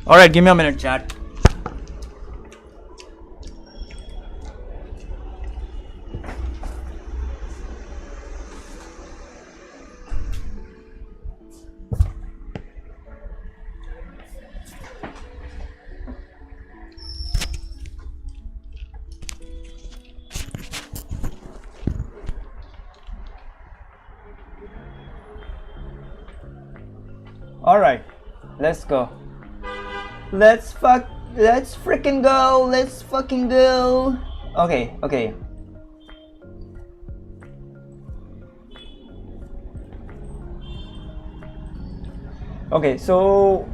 All right, give me a minute, chat. All right, let's go. Let's freaking go. Let's fucking go. Okay. Okay, so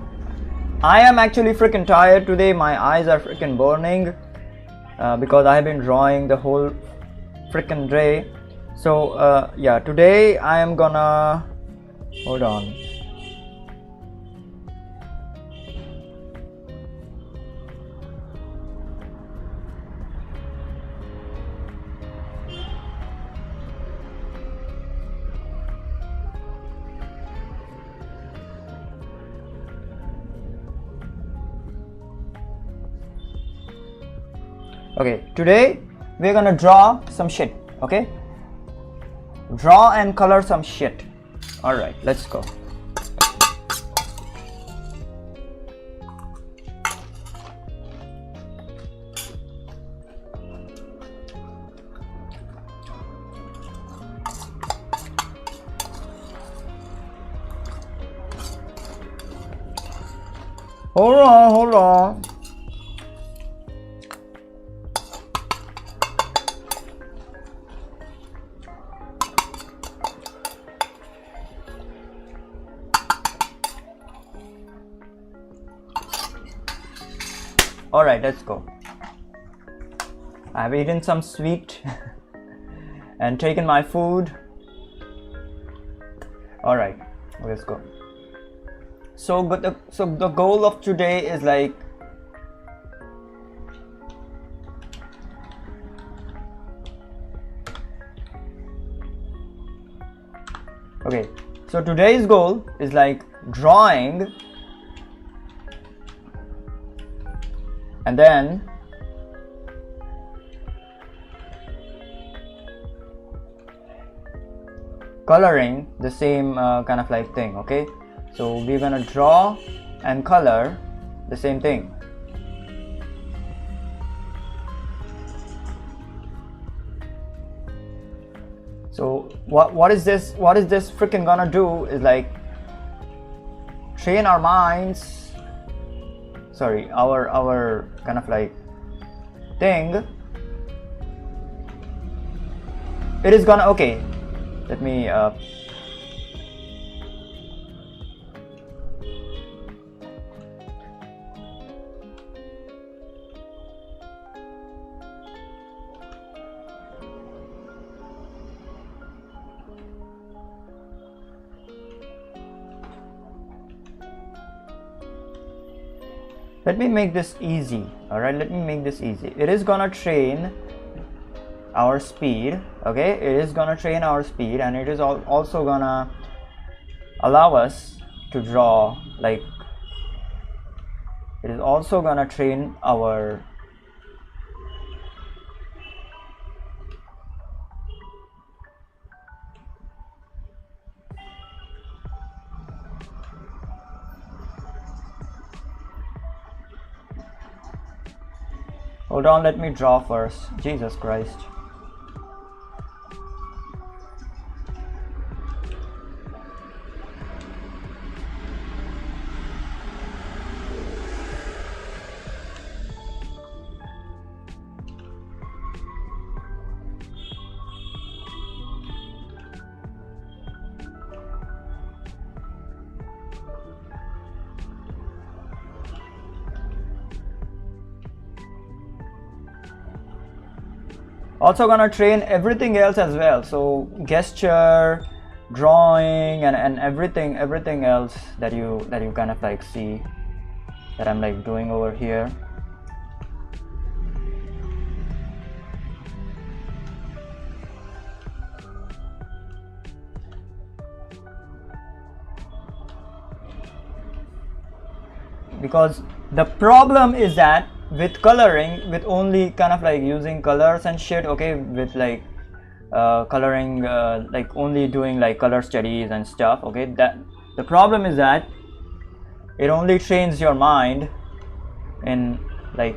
I am actually freaking tired today. My eyes are freaking burning because I have been drawing the whole freaking day. So yeah, today I am gonna hold on. Okay, today we're gonna draw some shit. Okay, draw and color some shit. All right, let's go. Hold on. All right, let's go. I've eaten some sweet and taken my food. All right, let's go. So the goal of today is like okay. So today's goal is like drawing and then coloring the same kind of like thing. Okay, so we're gonna draw and color the same thing. So what is this freaking gonna do is like train our minds, sorry, our kind of like thing. It is gonna, okay, let me let me make this easy. All right, let me make this easy. It is gonna train our speed. Okay, it is gonna train our speed, and it is also gonna allow us to draw, like it is also gonna train our hold on, let me draw first. Jesus Christ. Also gonna train everything else as well, so gesture, drawing, and everything else that you kind of like see that I'm like doing over here. Because The problem is that with coloring, with only kind of like using colors and shit, okay, with like coloring, like only doing like color studies and stuff, okay, that the problem is that it only trains your mind in like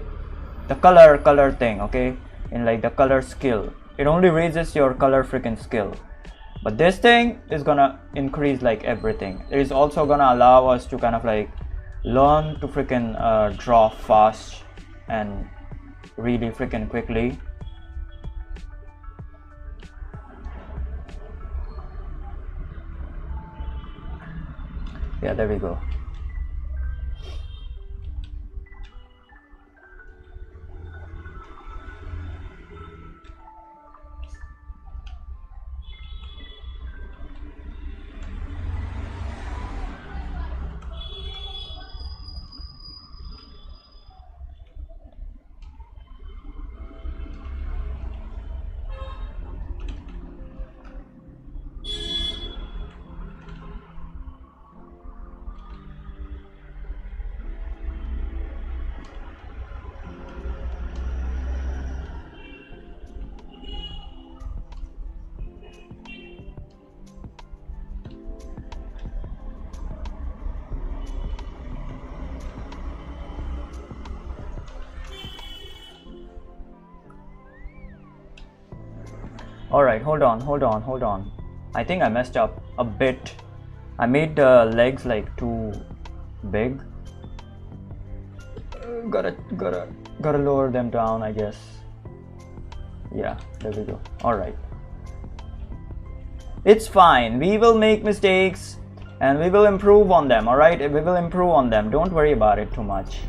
the color thing, okay, in like the color skill. It only raises your color freaking skill. But this thing is gonna increase like everything. It is also gonna allow us to kind of like learn to freaking draw fast and really freaking quickly. Yeah, there we go. Alright, hold on. I think I messed up a bit. I made the legs like too big. Gotta lower them down, I guess. Yeah, there we go. Alright. It's fine. We will make mistakes and we will improve on them, alright? We will improve on them. Don't worry about it too much.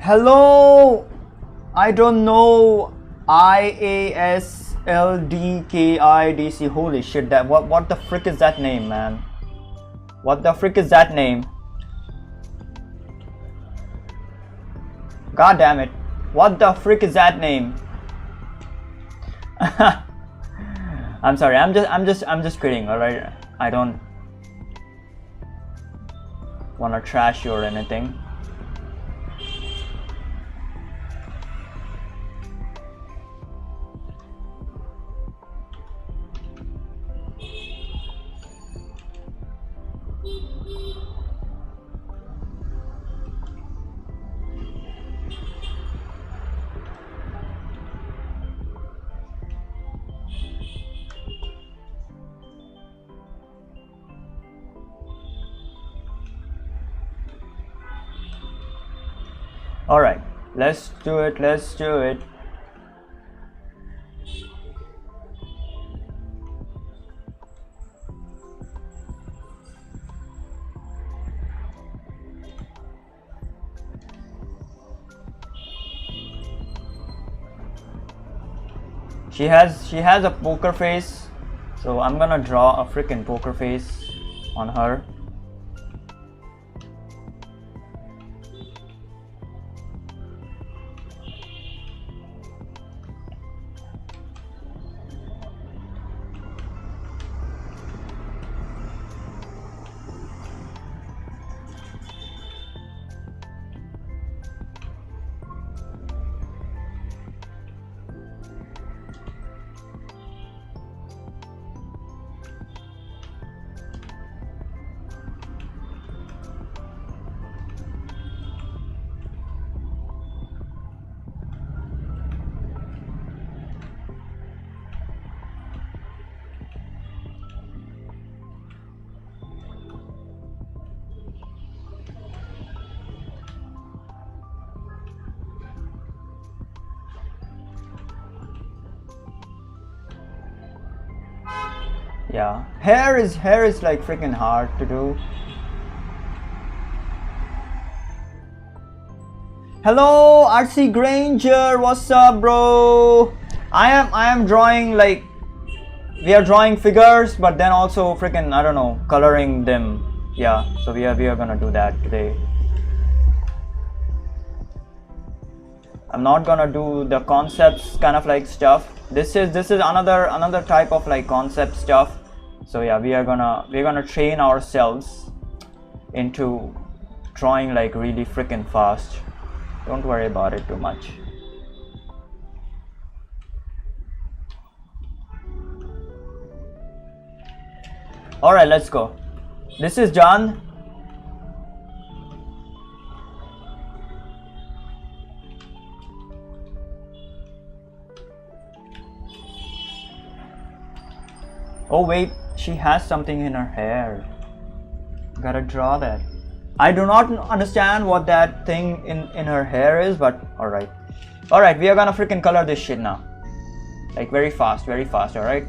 Hello, I don't know. IASLDKIDC. Holy shit! That what the frick is that name, man? What the frick is that name? God damn it! What the frick is that name? I'm sorry. I'm just kidding. All right. I don't wanna trash you or anything. Alright, let's do it. She has a poker face, so I'm gonna draw a freaking poker face on her. Yeah, hair is like freaking hard to do. Hello, RC Granger. What's up, bro? I am drawing, like, we are drawing figures, but then also freaking, I don't know, coloring them. Yeah, so we are gonna do that today. I'm not gonna do the concepts kind of like stuff. This is another type of like concept stuff. So yeah, we're gonna train ourselves into drawing like really freaking fast. Don't worry about it too much. All right, let's go. This is John. Oh wait, she has something in her hair. Gotta draw that. I do not understand what that thing in her hair is, but alright. Alright, we are gonna freaking color this shit now. Like very fast, alright?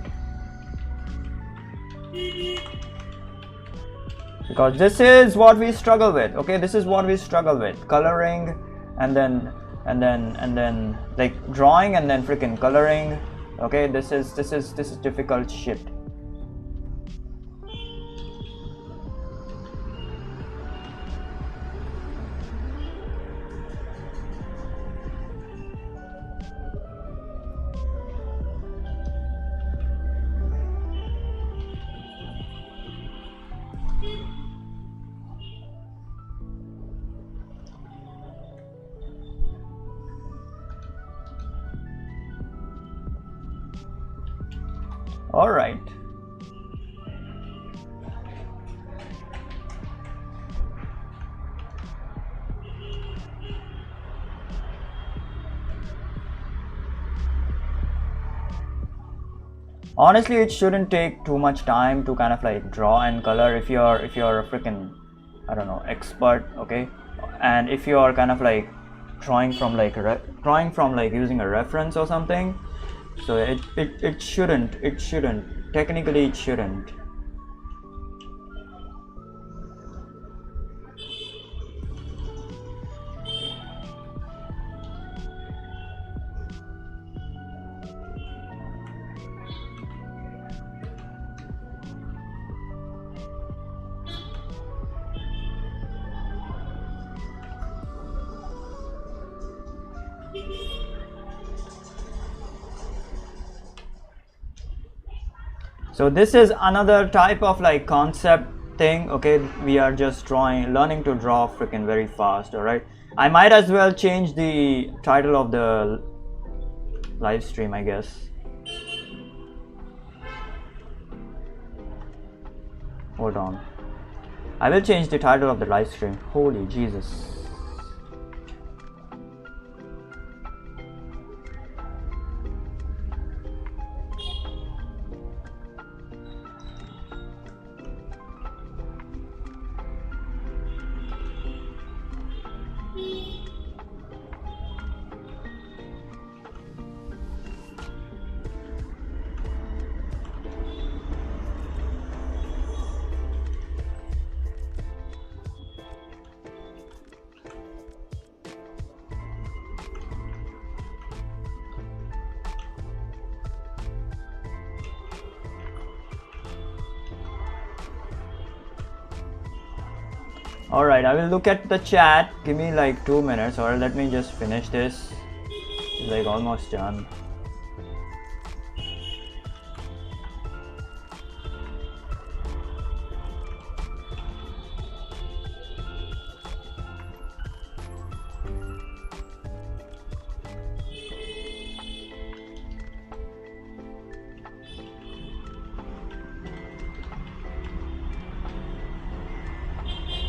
Because this is what we struggle with, okay? This is what we struggle with. Coloring and then like drawing and then freaking coloring. Okay, this is difficult shit. All right. Honestly, it shouldn't take too much time to kind of like draw and color if you're a freaking, I don't know, expert, okay? And if you're kind of like drawing from like using a reference or something, so it shouldn't, technically it shouldn't. So this is another type of like concept thing, okay? We are just learning to draw freaking very fast, all right? I might as well change the title of the live stream, I guess. Hold on. I will change the title of the live stream. Holy Jesus. All right, I will look at the chat. Give me like 2 minutes, or let me just finish this. It's like almost done.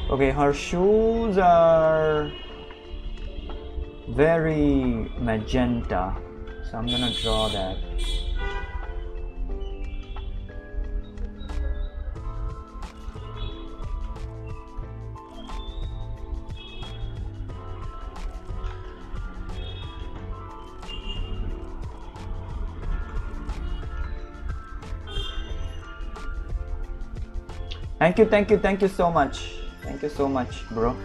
Okay, her shoes are very magenta, so I'm gonna draw that. Thank you so much. Thank you so much, bro.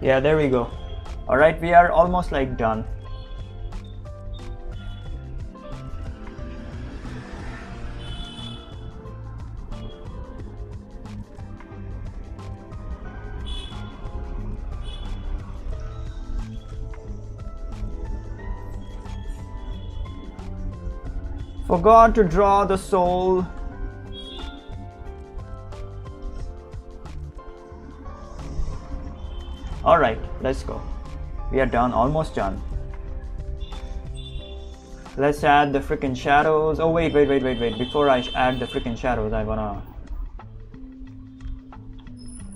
Yeah, there we go. All right, we are almost like done. Forgot to draw the soul. All right, let's go. We are done, almost done. Let's add the freaking shadows. Oh wait. Before I add the freaking shadows, I wanna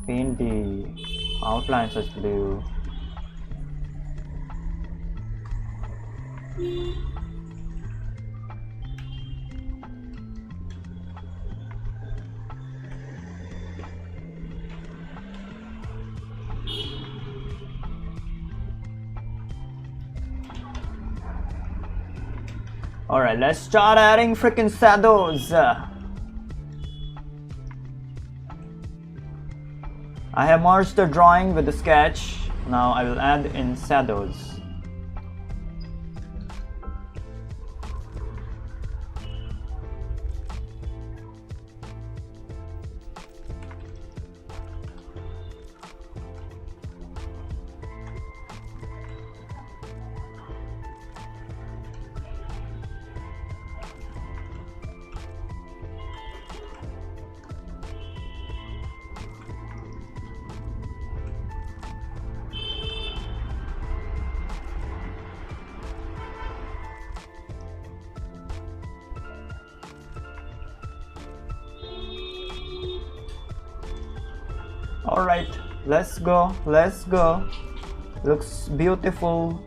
paint the outlines as blue. All right, let's start adding freaking shadows. I have merged the drawing with the sketch. Now I will add in shadows. All right, let's go. Looks beautiful.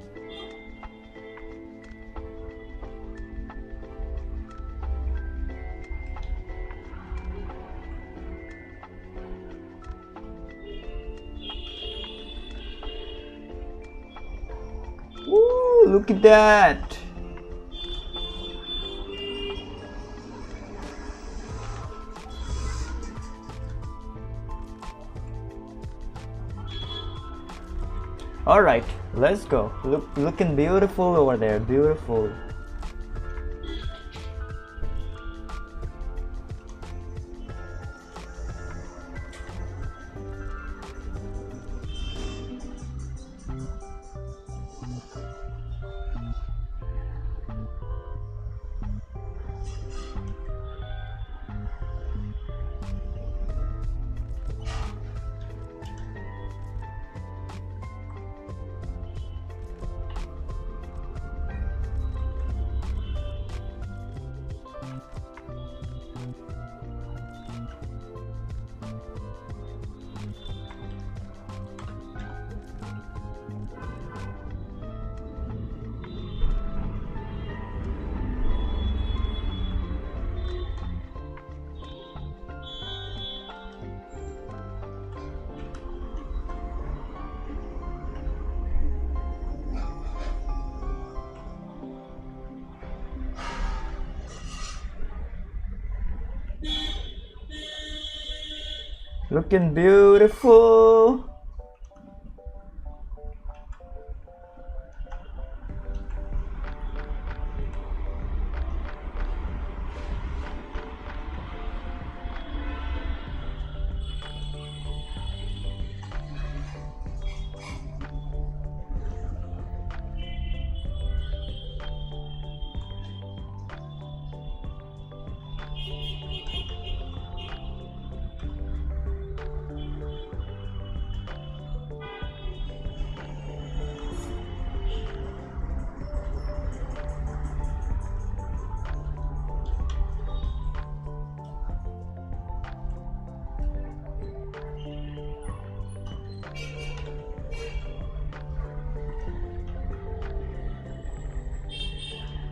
Ooh, look at that. All right, let's go. Looking beautiful over there. Beautiful. Looking beautiful.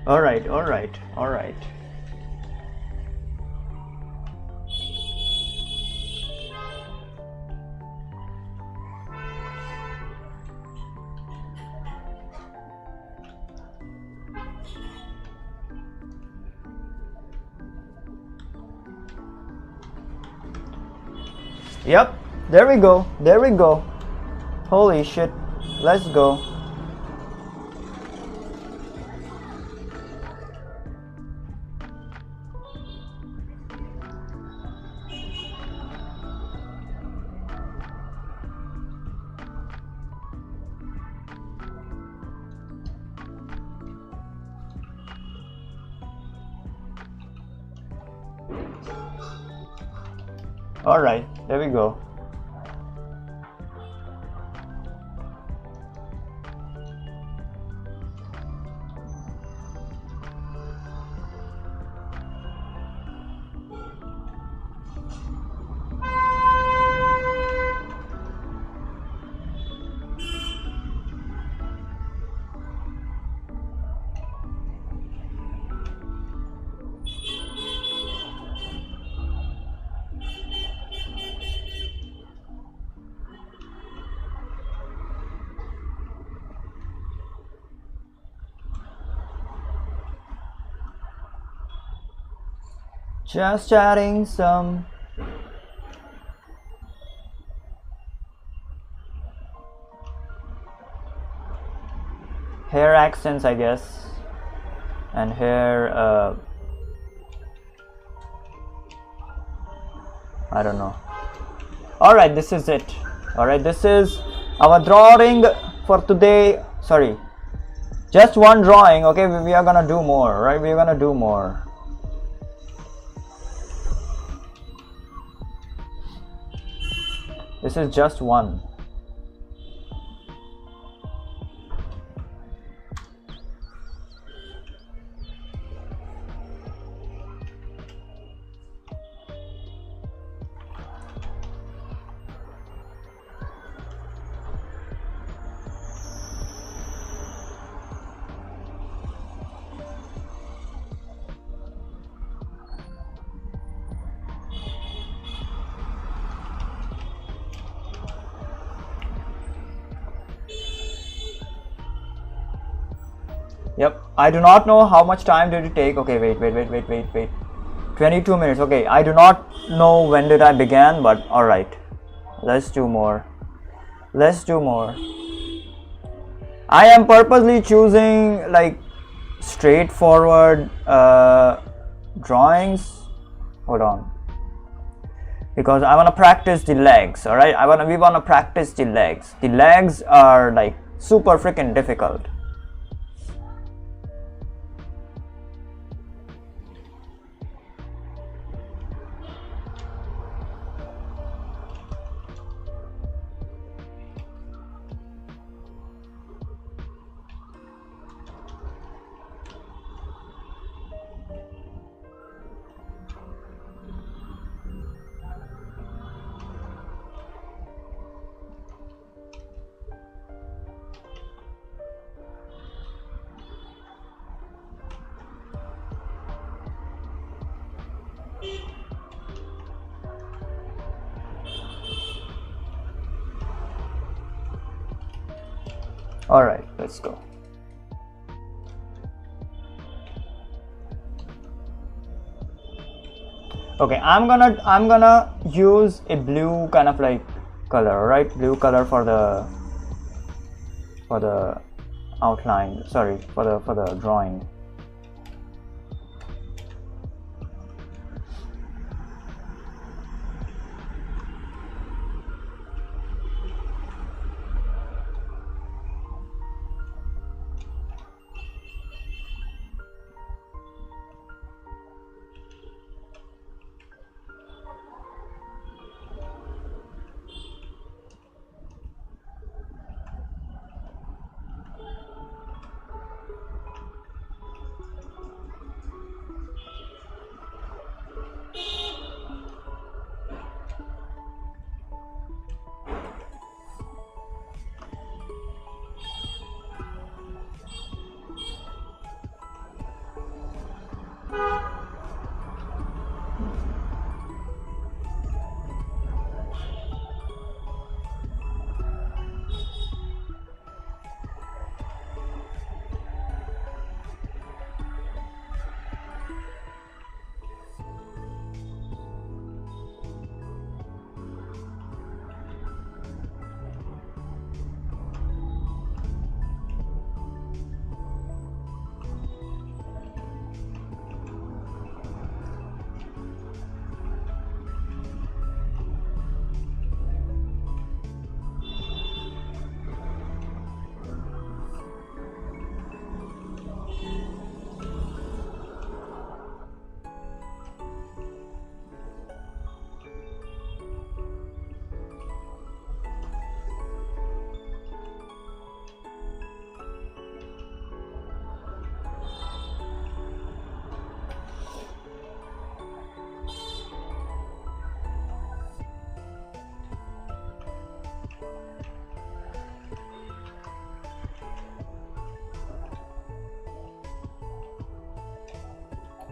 All right. Yep, there we go. Holy shit. Let's go. Alright, there we go. Just adding some hair accents, I guess, and hair, I don't know. Alright, this is it. Alright, this is our drawing for today. Sorry, just one drawing. Okay, we are gonna do more, right? We are gonna do more. This is just one. Yep, I do not know how much time did it take. Okay, wait. 22 minutes. Okay, I do not know when did I begin, but alright. Let's do more. Let's do more. I am purposely choosing like straightforward drawings. Hold on. Because I want to practice the legs, alright? We want to practice the legs. The legs are like super freaking difficult. All right, let's go. Okay, I'm gonna use a blue kind of like color, right? Blue color for the outline. Sorry, for the drawing.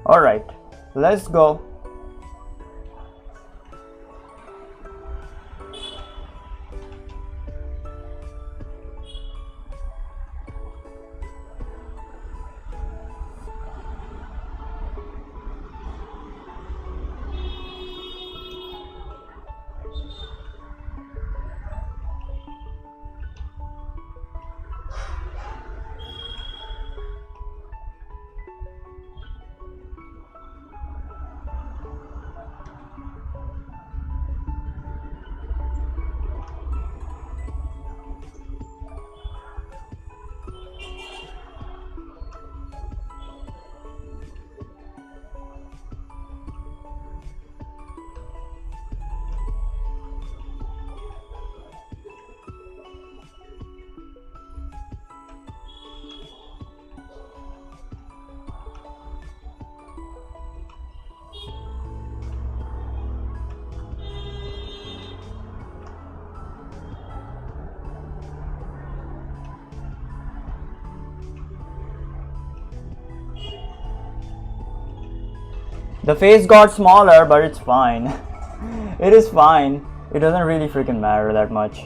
All right, let's go. The face got smaller, but it's fine. It is fine. It doesn't really freaking matter that much.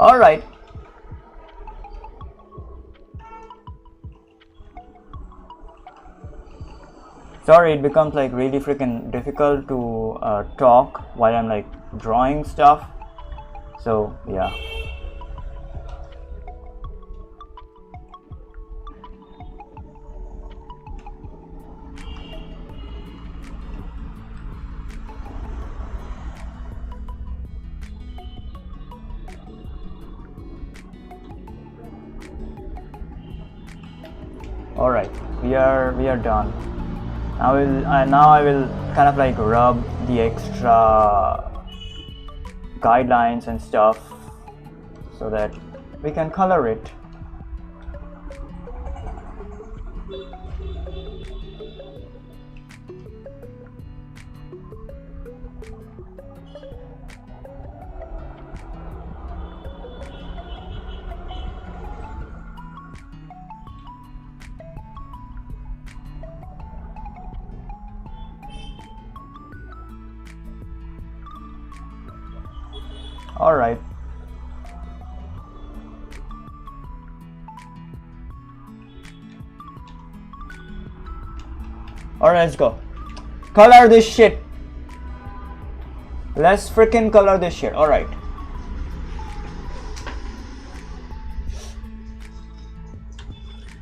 All right. Sorry, it becomes like really freaking difficult to talk while I'm like drawing stuff. So yeah. All right, we are done. Now I will kind of like rub the extra guidelines and stuff so that we can color it. All right. All right, let's go. Color this shit. Let's freaking color this shit. All right.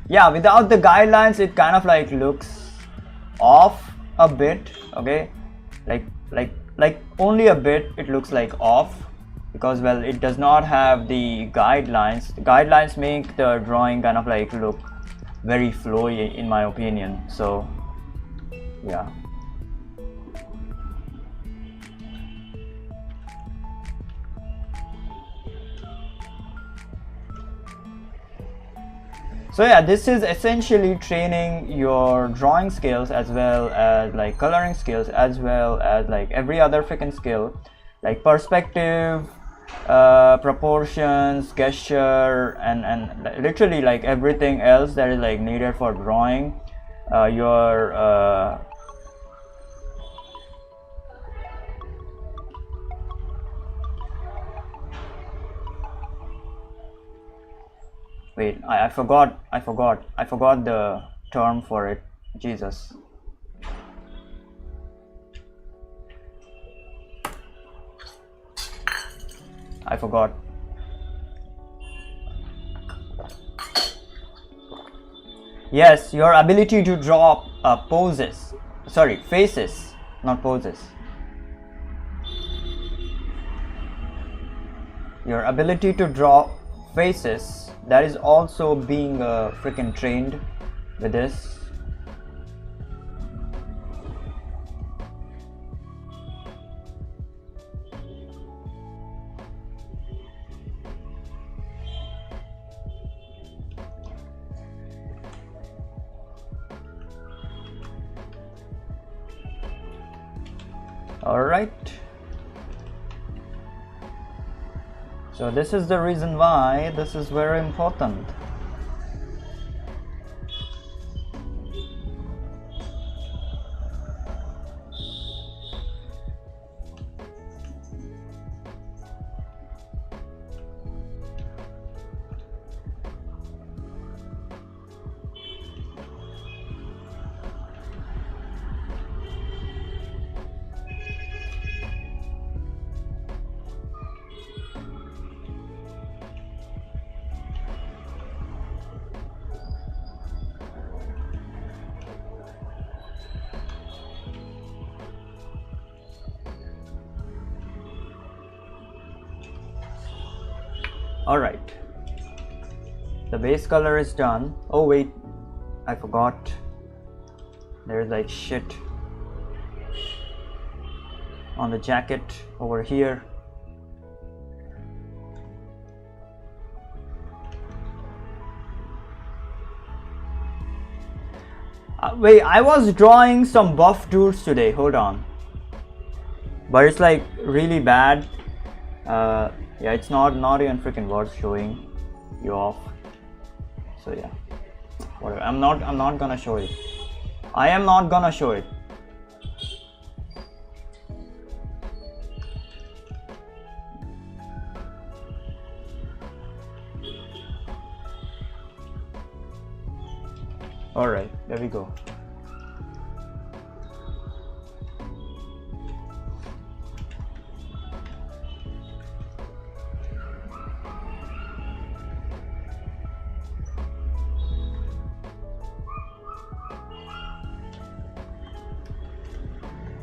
Yeah, without the guidelines, it kind of like looks off a bit. Okay, like only a bit. It looks like off. Because well, it does not have the guidelines. The guidelines make the drawing kind of like look very flowy in my opinion. So yeah. So yeah, this is essentially training your drawing skills as well as like coloring skills as well as like every other freaking skill, like perspective, proportions, gesture, and literally like everything else that is like needed for drawing your wait, I forgot the term for it. Jesus. I forgot. Yes, your ability to draw poses. Sorry, faces, not poses. Your ability to draw faces, that is also being freaking trained with this. All right. So this is the reason why this is very important. All right, the base color is done. Oh wait, I forgot. There's like shit on the jacket over here. Wait, I was drawing some buff dudes today. Hold on, but it's like really bad. Yeah, it's not even freaking worth showing you off. So yeah, whatever. I'm not gonna show it. I am not gonna show it. All right, there we go.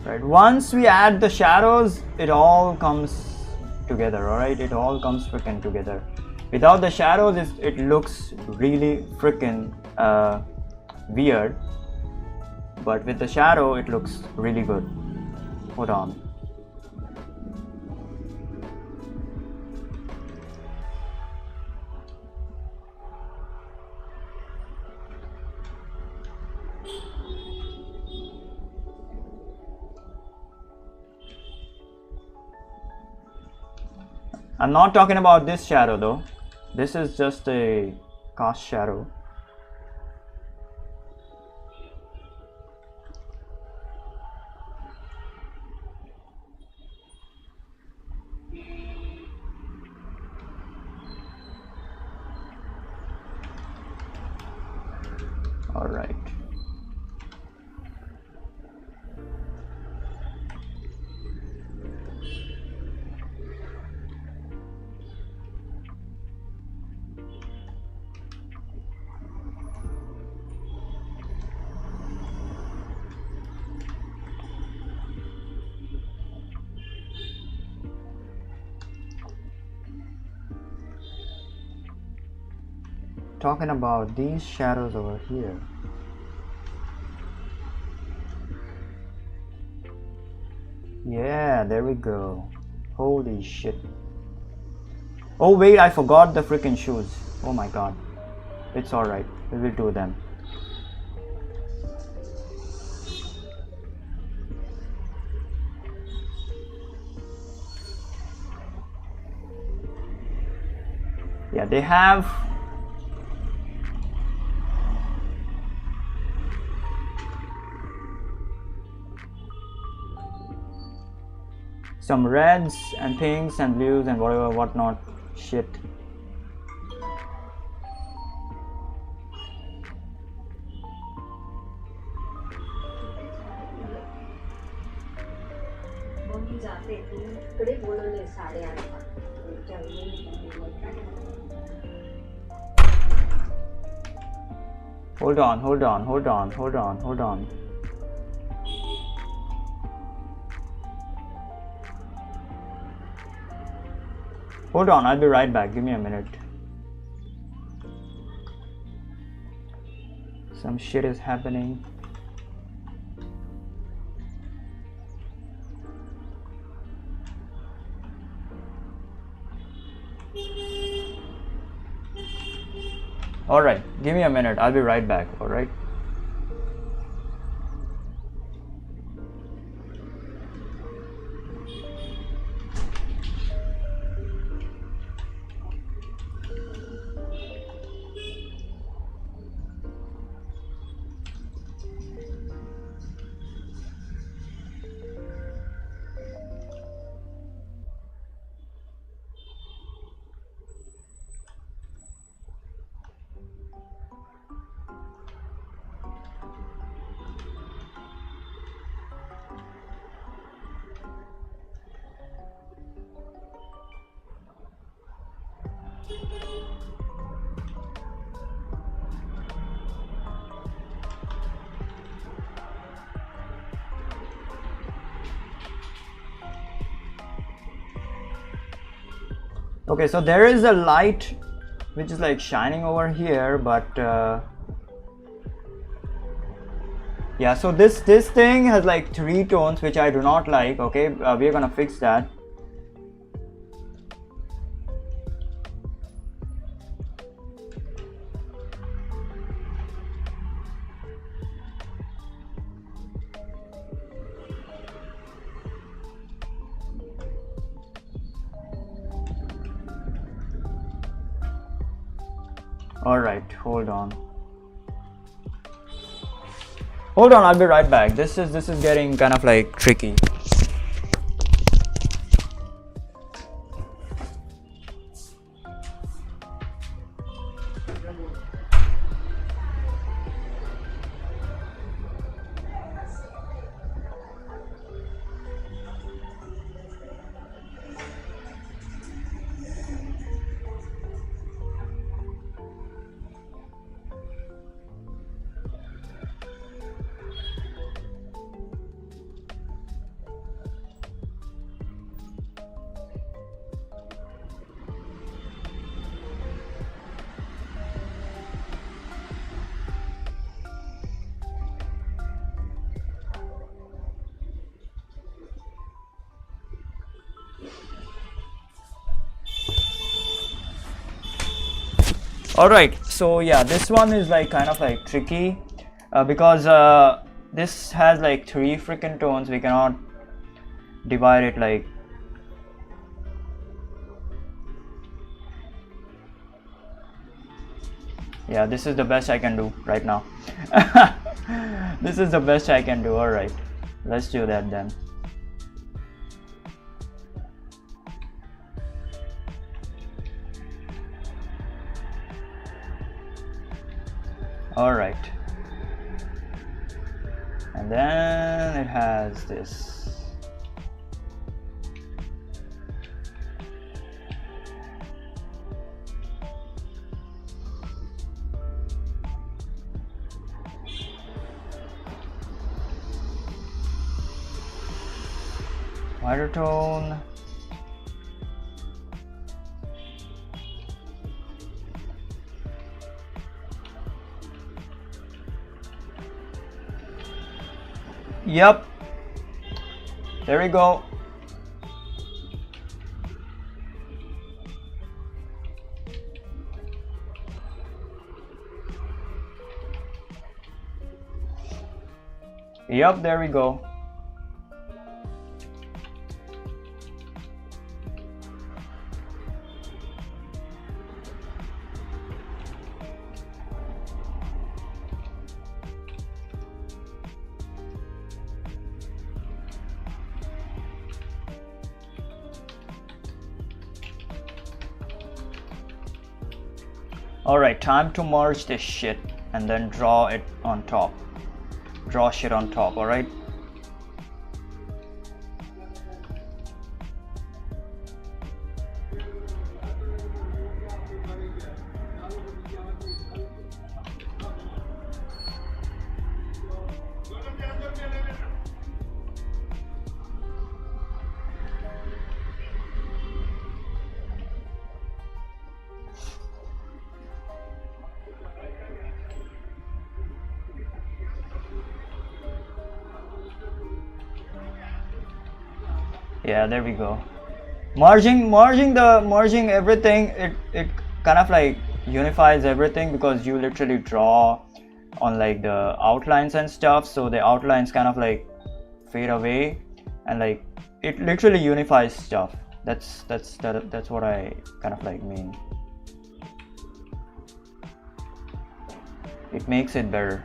Right, once we add the shadows, it all comes together. All right, it all comes freaking together. Without the shadows, it looks really freaking weird, but with the shadow, it looks really good. Hold on. I'm not talking about this shadow though. This is just a cast shadow. All right. Talking about these shadows over here. Yeah, there we go. Holy shit. Oh wait, I forgot the freaking shoes. Oh my god. It's alright, we will do them. Yeah, they have some reds and pinks and blues and whatever whatnot shit. Hold on. Hold on, I'll be right back. Give me a minute. Some shit is happening. Alright, give me a minute. I'll be right back. Alright. Okay, so there is a light which is like shining over here, but yeah, so this thing has like 3 tones which I do not like. Okay, we're gonna fix that. Alright, hold on, I'll be right back. This is getting kind of like tricky. Alright, so yeah, this one is like kind of like tricky because this has like 3 freaking tones. We cannot divide it like yeah, this is the best I can do right now. This is the best I can do. Alright, let's do that then. Alright, and then it has this. Lighter tone. Yep, there we go. Yep, there we go. Alright, time to merge this shit and then draw it on top. Draw shit on top, alright? Yeah, there we go. Merging everything, it kind of like unifies everything, because you literally draw on like the outlines and stuff, so the outlines kind of like fade away, and like it literally unifies stuff. That's what I kind of like mean. It makes it better.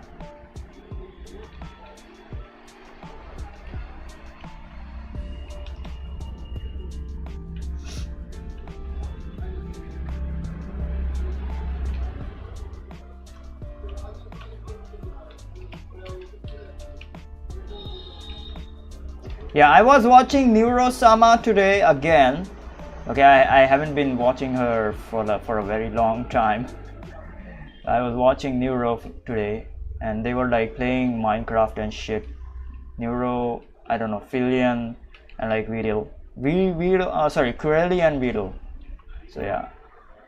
Yeah, I was watching Neuro-sama today again. Okay, I haven't been watching her for a very long time. I was watching Neuro today, and they were like playing Minecraft and shit. Neuro, I don't know, Filian, and like Viril, sorry, Kureli and Viril. So yeah,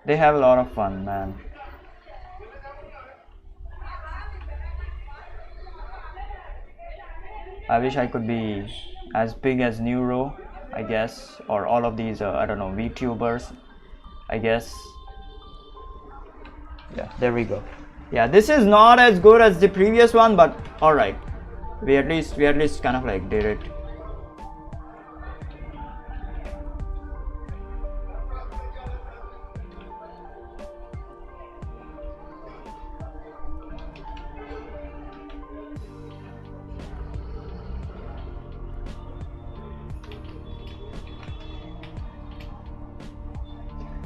they have a lot of fun, man. I wish I could be as big as Neuro, I guess, or all of these I don't know, VTubers, I guess. Yeah, there we go. Yeah, this is not as good as the previous one, but all right, we at least kind of like did it.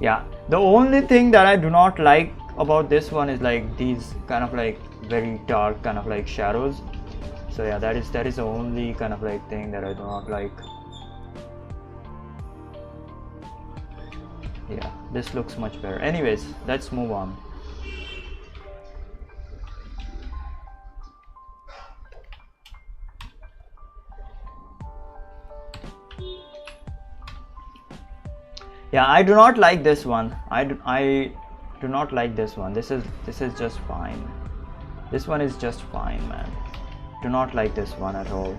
Yeah, the only thing that I do not like about this one is like these kind of like very dark kind of like shadows. So yeah, that is the only kind of like thing that I do not like. Yeah, this looks much better. Anyways, let's move on. Yeah, I do not like this one. I do not like this one. This is just fine. This one is just fine, man. Do not like this one at all.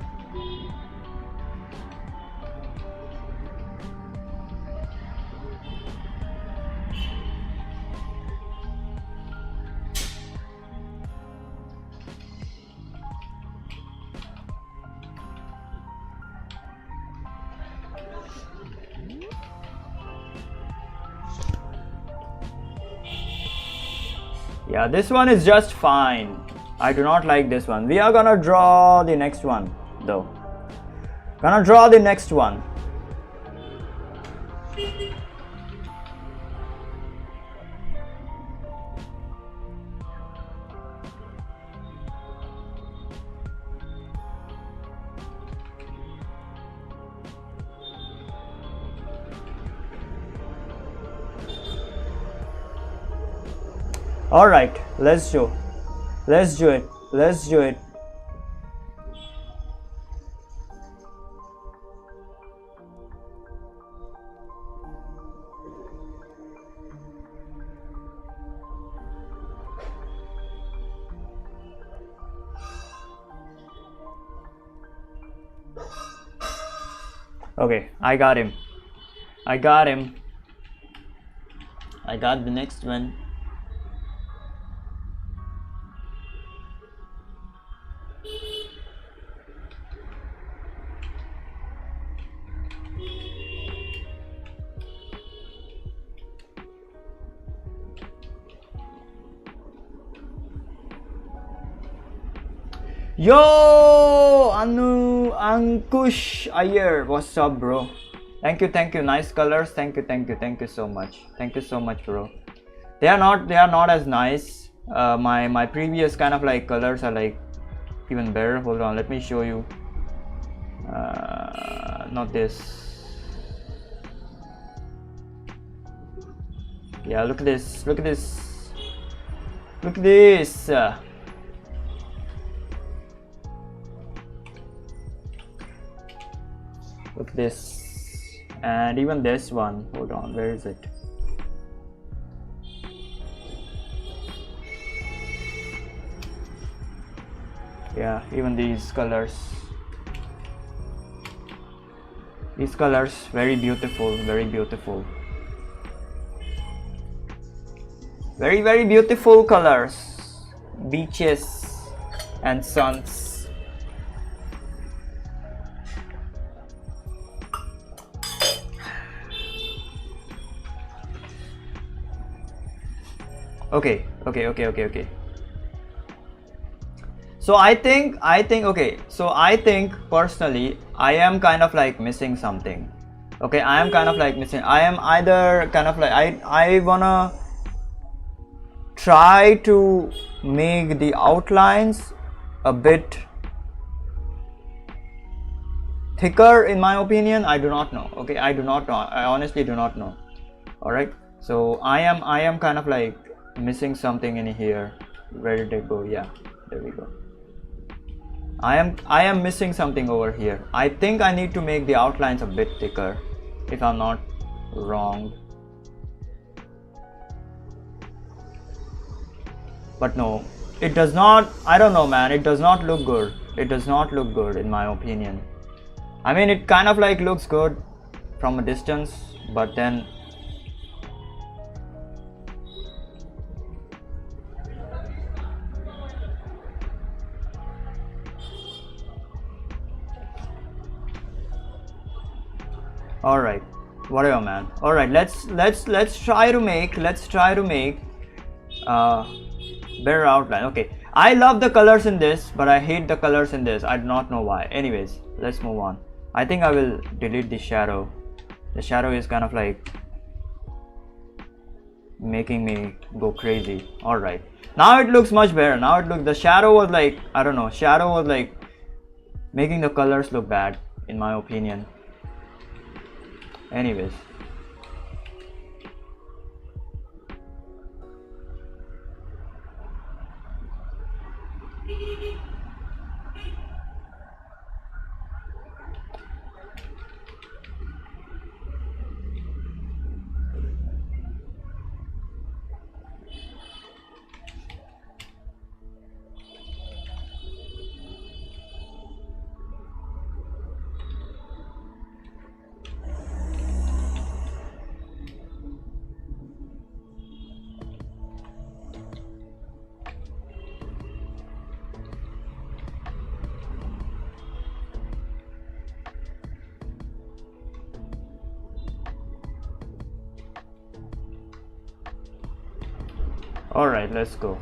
Yeah, this one is just fine. I do not like this one. We are gonna draw the next one though. Gonna draw the next one. All right, let's do it. Okay, I got him. I got the next one. Yo, Ankush Ayer, what's up, bro? Thank you, nice colors. Thank you so much. Thank you so much, bro. They are not as nice. My previous kind of like colors are like even better. Hold on, let me show you. Not this. Yeah, look at this. Look at this. Look at this. Look at this. And even this one. Hold on, where is it? Yeah, even these colors. These colors, very beautiful, very beautiful. Very, very beautiful colors. Beaches and suns. Okay. So I think okay, so I think personally I am kind of like missing something. Okay, I am kind of like missing. I am either kind of like I wanna try to make the outlines a bit thicker, in my opinion. I do not know. Okay, I do not know. I honestly do not know. All right, so I am kind of like missing something in here. Where did it go? Yeah, there we go. I am missing something over here. I think I need to make the outlines a bit thicker, if I'm not wrong. But no, it does not. I don't know, man. It does not look good. It does not look good, in my opinion. I mean, it kind of like looks good from a distance, but then all right, whatever, man. All right, let's try to make better outline. Okay, I love the colors in this, but I hate the colors in this. I do not know why. Anyways, let's move on. I think I will delete the shadow. The shadow is kind of like making me go crazy. All right, now it looks much better. Now it looks, the shadow was like, I don't know, shadow was like making the colors look bad, in my opinion. Anyways, all right, let's go.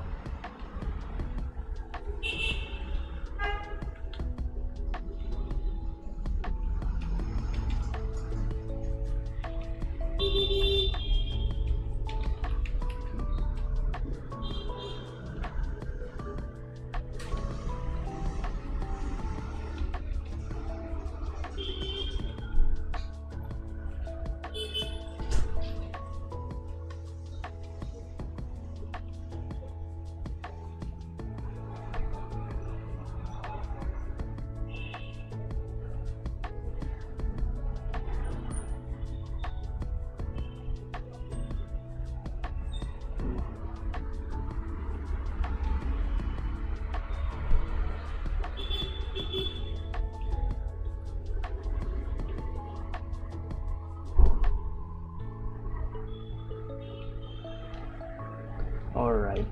All right.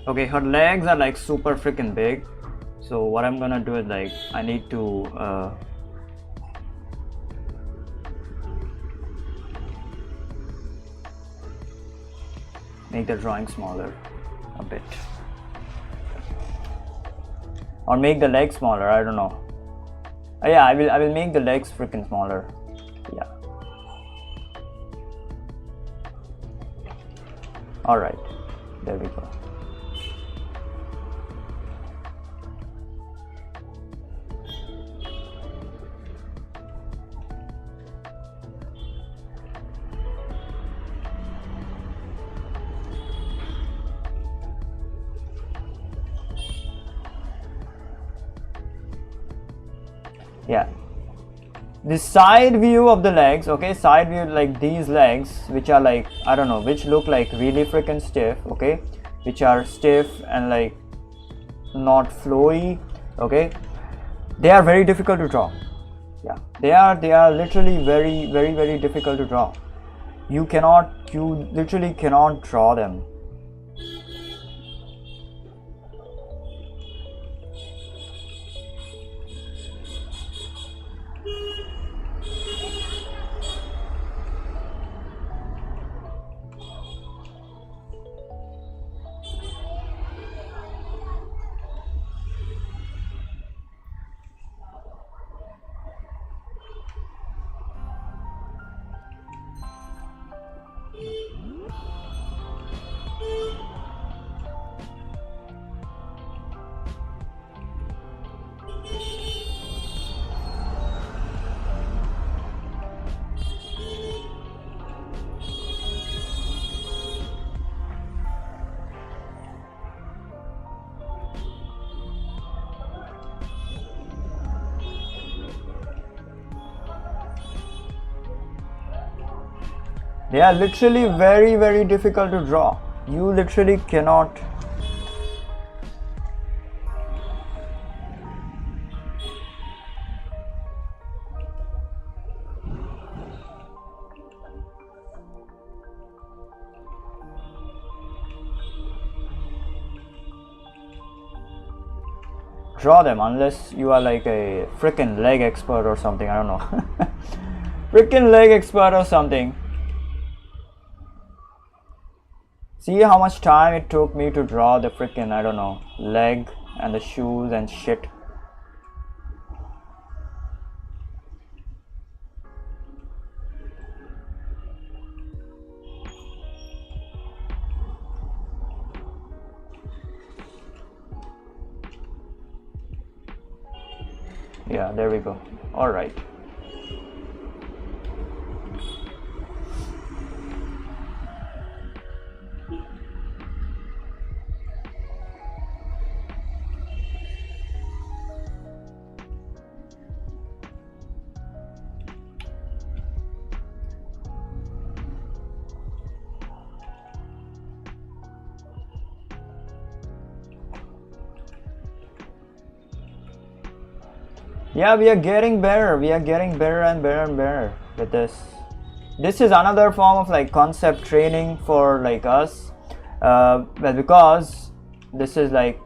Okay, her legs are like super freaking big. So what I'm gonna do is like I need to make the drawing smaller a bit, or make the legs smaller. I don't know. Yeah, I will make the legs freaking smaller. Yeah. All right, there we go. Yeah, the side view of the legs, okay, side view, like these legs which are like, I don't know, which look like really freaking stiff, okay, which are stiff and like not flowy, okay, they are very difficult to draw. Yeah, they are literally very difficult to draw. You literally cannot draw them. They are literally very difficult to draw. You literally cannot. Draw them unless you are like a freaking leg expert or something. I don't know. Freaking leg expert or something. See how much time it took me to draw the freaking, I don't know, leg and the shoes and shit. Yeah, there we go. All right. Yeah, we are getting better. We are getting better and better with this. This is another form of like concept training for like us. Well, because this is like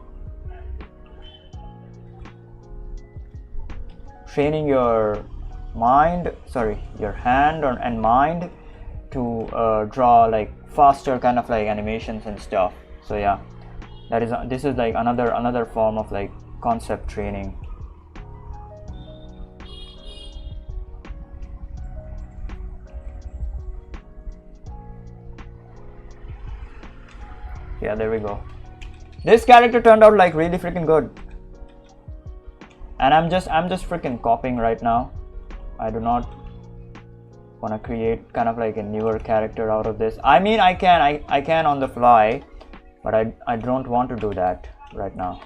training your mind, your hand and mind to draw like faster kind of like animations and stuff. So yeah, this is like another form of like concept training. Yeah, there we go. This character turned out like really freaking good. And I'm just freaking copying right now. I do not want to create kind of like a newer character out of this. I mean, I can on the fly, but I don't want to do that right now.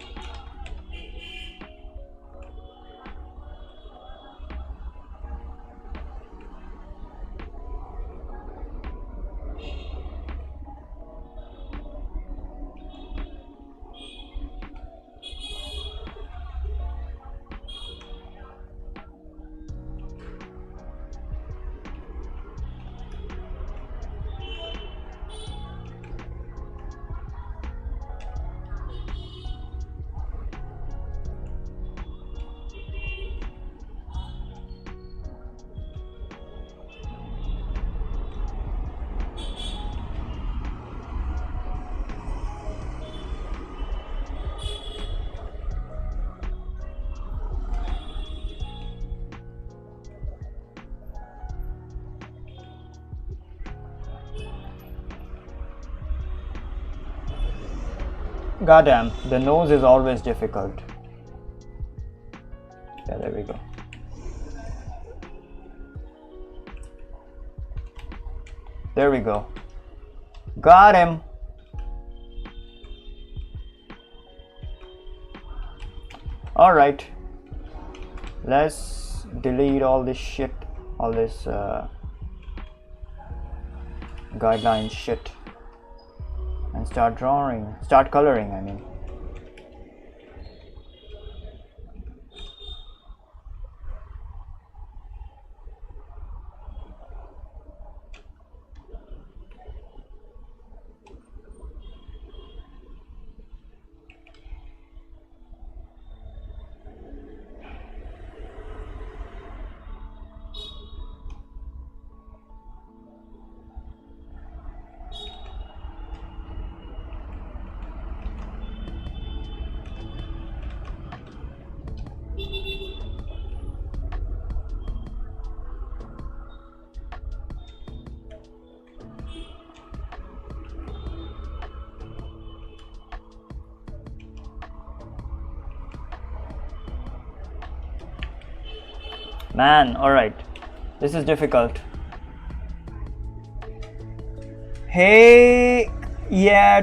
Goddamn, the nose is always difficult. Yeah, there we go. There we go. Got him. Alright. Let's delete all this shit. All this guideline shit. And start drawing. Start coloring, I mean. Man, alright. This is difficult. Hey, yeah,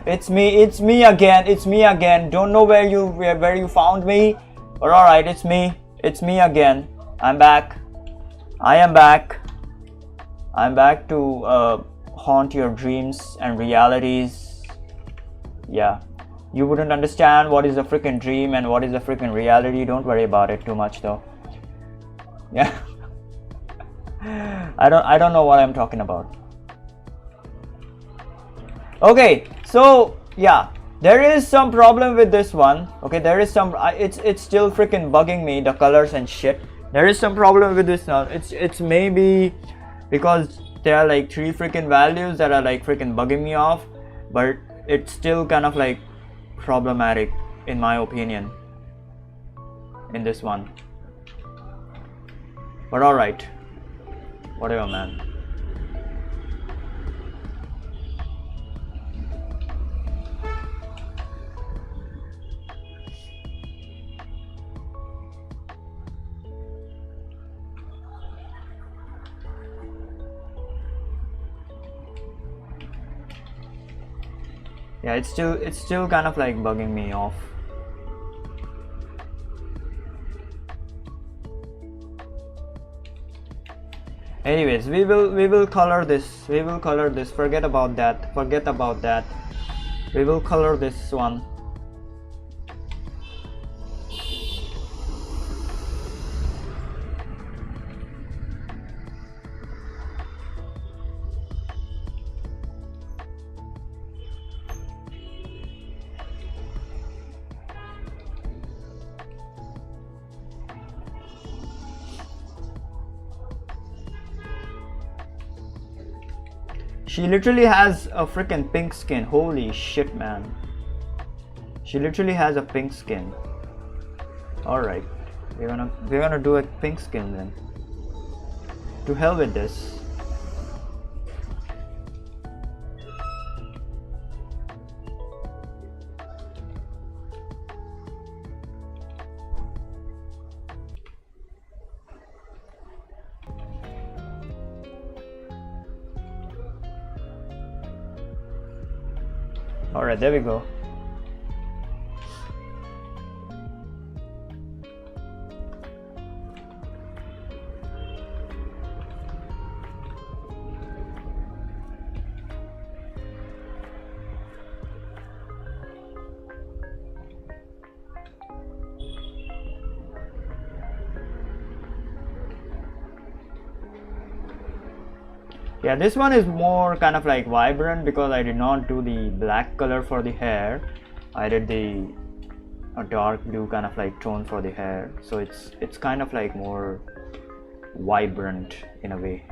it's me again. Don't know where you found me, but alright, it's me again. I'm back. I am back. I'm back to haunt your dreams and realities. Yeah. You wouldn't understand what is a freaking dream and what is a freaking reality. Don't worry about it too much though. Yeah. I don't know what I'm talking about. Okay, so yeah, there is some problem with this one. Okay, there is some it's still freaking bugging me, the colors and shit. There is some problem with this now. It's maybe because there are like 3 freaking values that are like freaking bugging me off, but it's still kind of like problematic in my opinion in this one. But alright, whatever, man. Yeah, it's still kind of like bugging me off. Anyways, we will color this. We will color this. Forget about that. Forget about that. We will color this one. She literally has a freaking pink skin. Holy shit, man. She literally has a pink skin. Alright. We're gonna do a pink skin then. To hell with this. Alright, there we go. Yeah, this one is more kind of like vibrant because I did not do the black color for the hair. I did a dark blue kind of like tone for the hair, so it's kind of like more vibrant in a way.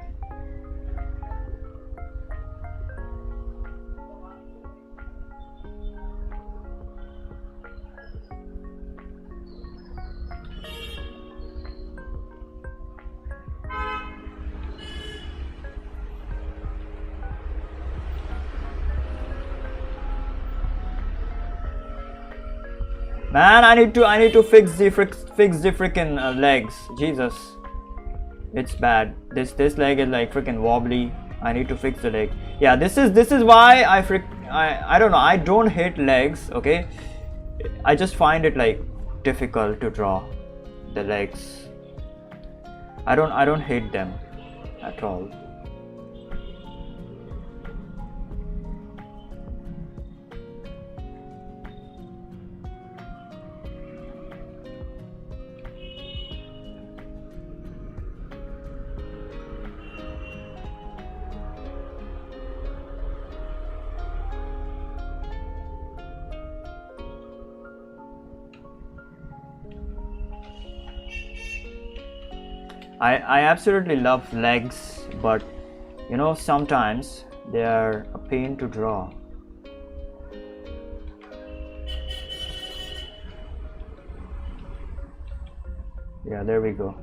Man, I need to fix the freaking legs. Jesus, it's bad. This leg is like freaking wobbly. I need to fix the leg. Yeah, this is why I don't know. I don't hate legs. Okay, I just find it like difficult to draw the legs. I don't hate them at all. I absolutely love legs, but you know, sometimes they are a pain to draw. Yeah, there we go.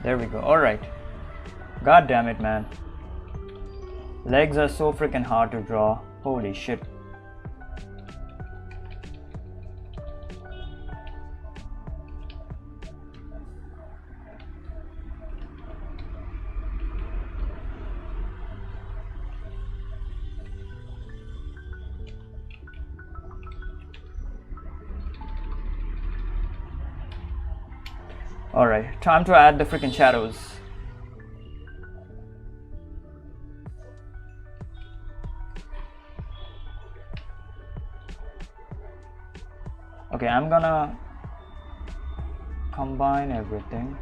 There we go. Alright. God damn it, man. Legs are so freaking hard to draw. Holy shit. Alright, time to add the freaking shadows. Okay, I'm gonna combine everything.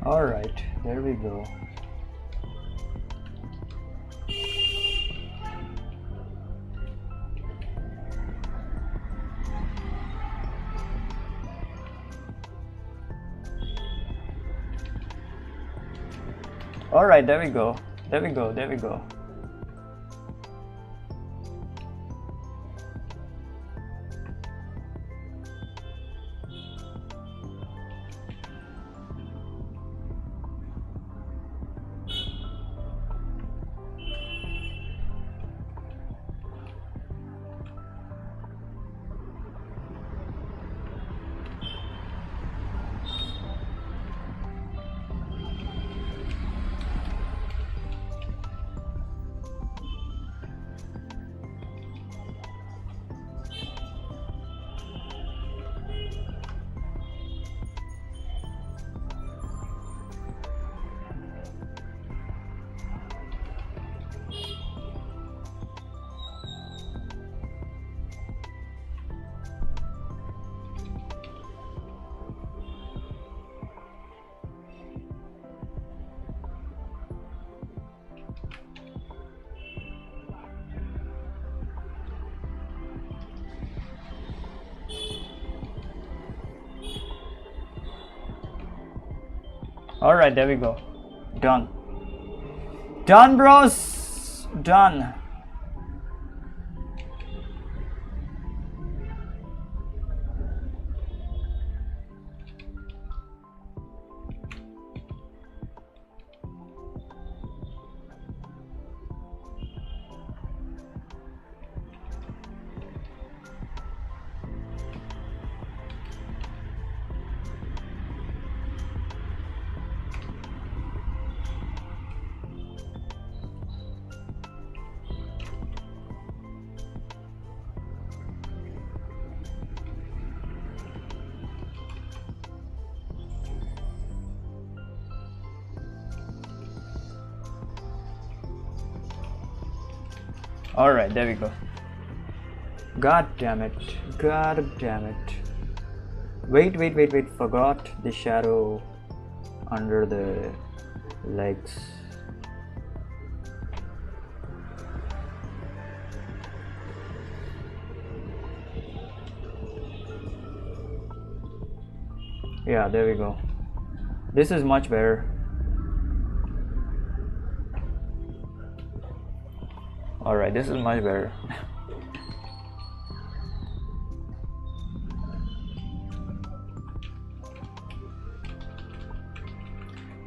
Alright, there we go. Alright, there we go. There we go, there we go. All right, there we go. Done. Done, bros. Done. All right, there we go. God damn it. God damn it. Wait. Forgot the shadow under the legs. Yeah, there we go. This is much better. Alright, this is much better.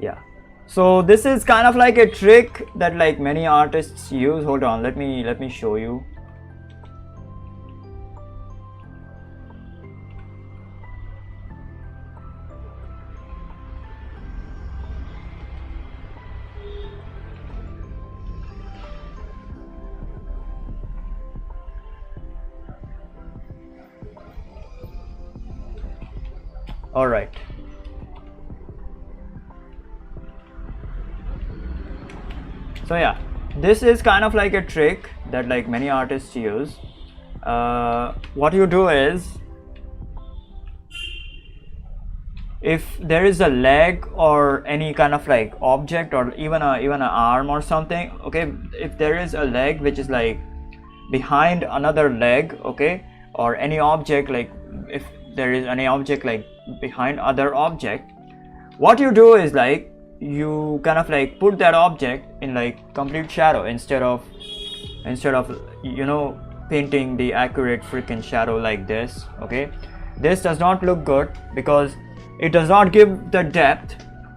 Yeah. So this is kind of like a trick that like many artists use. Hold on, let me show you. All right. So yeah, this is kind of like a trick that like many artists use. What you do is, if there is a leg or any kind of like object or even an arm or something, okay, if there is a leg which is like behind another leg, okay, or any object, like if there is any object like behind other object, what you do is like you kind of like put that object in like complete shadow instead of you know, painting the accurate freaking shadow like this. Okay, this does not look good because it does not give the depth.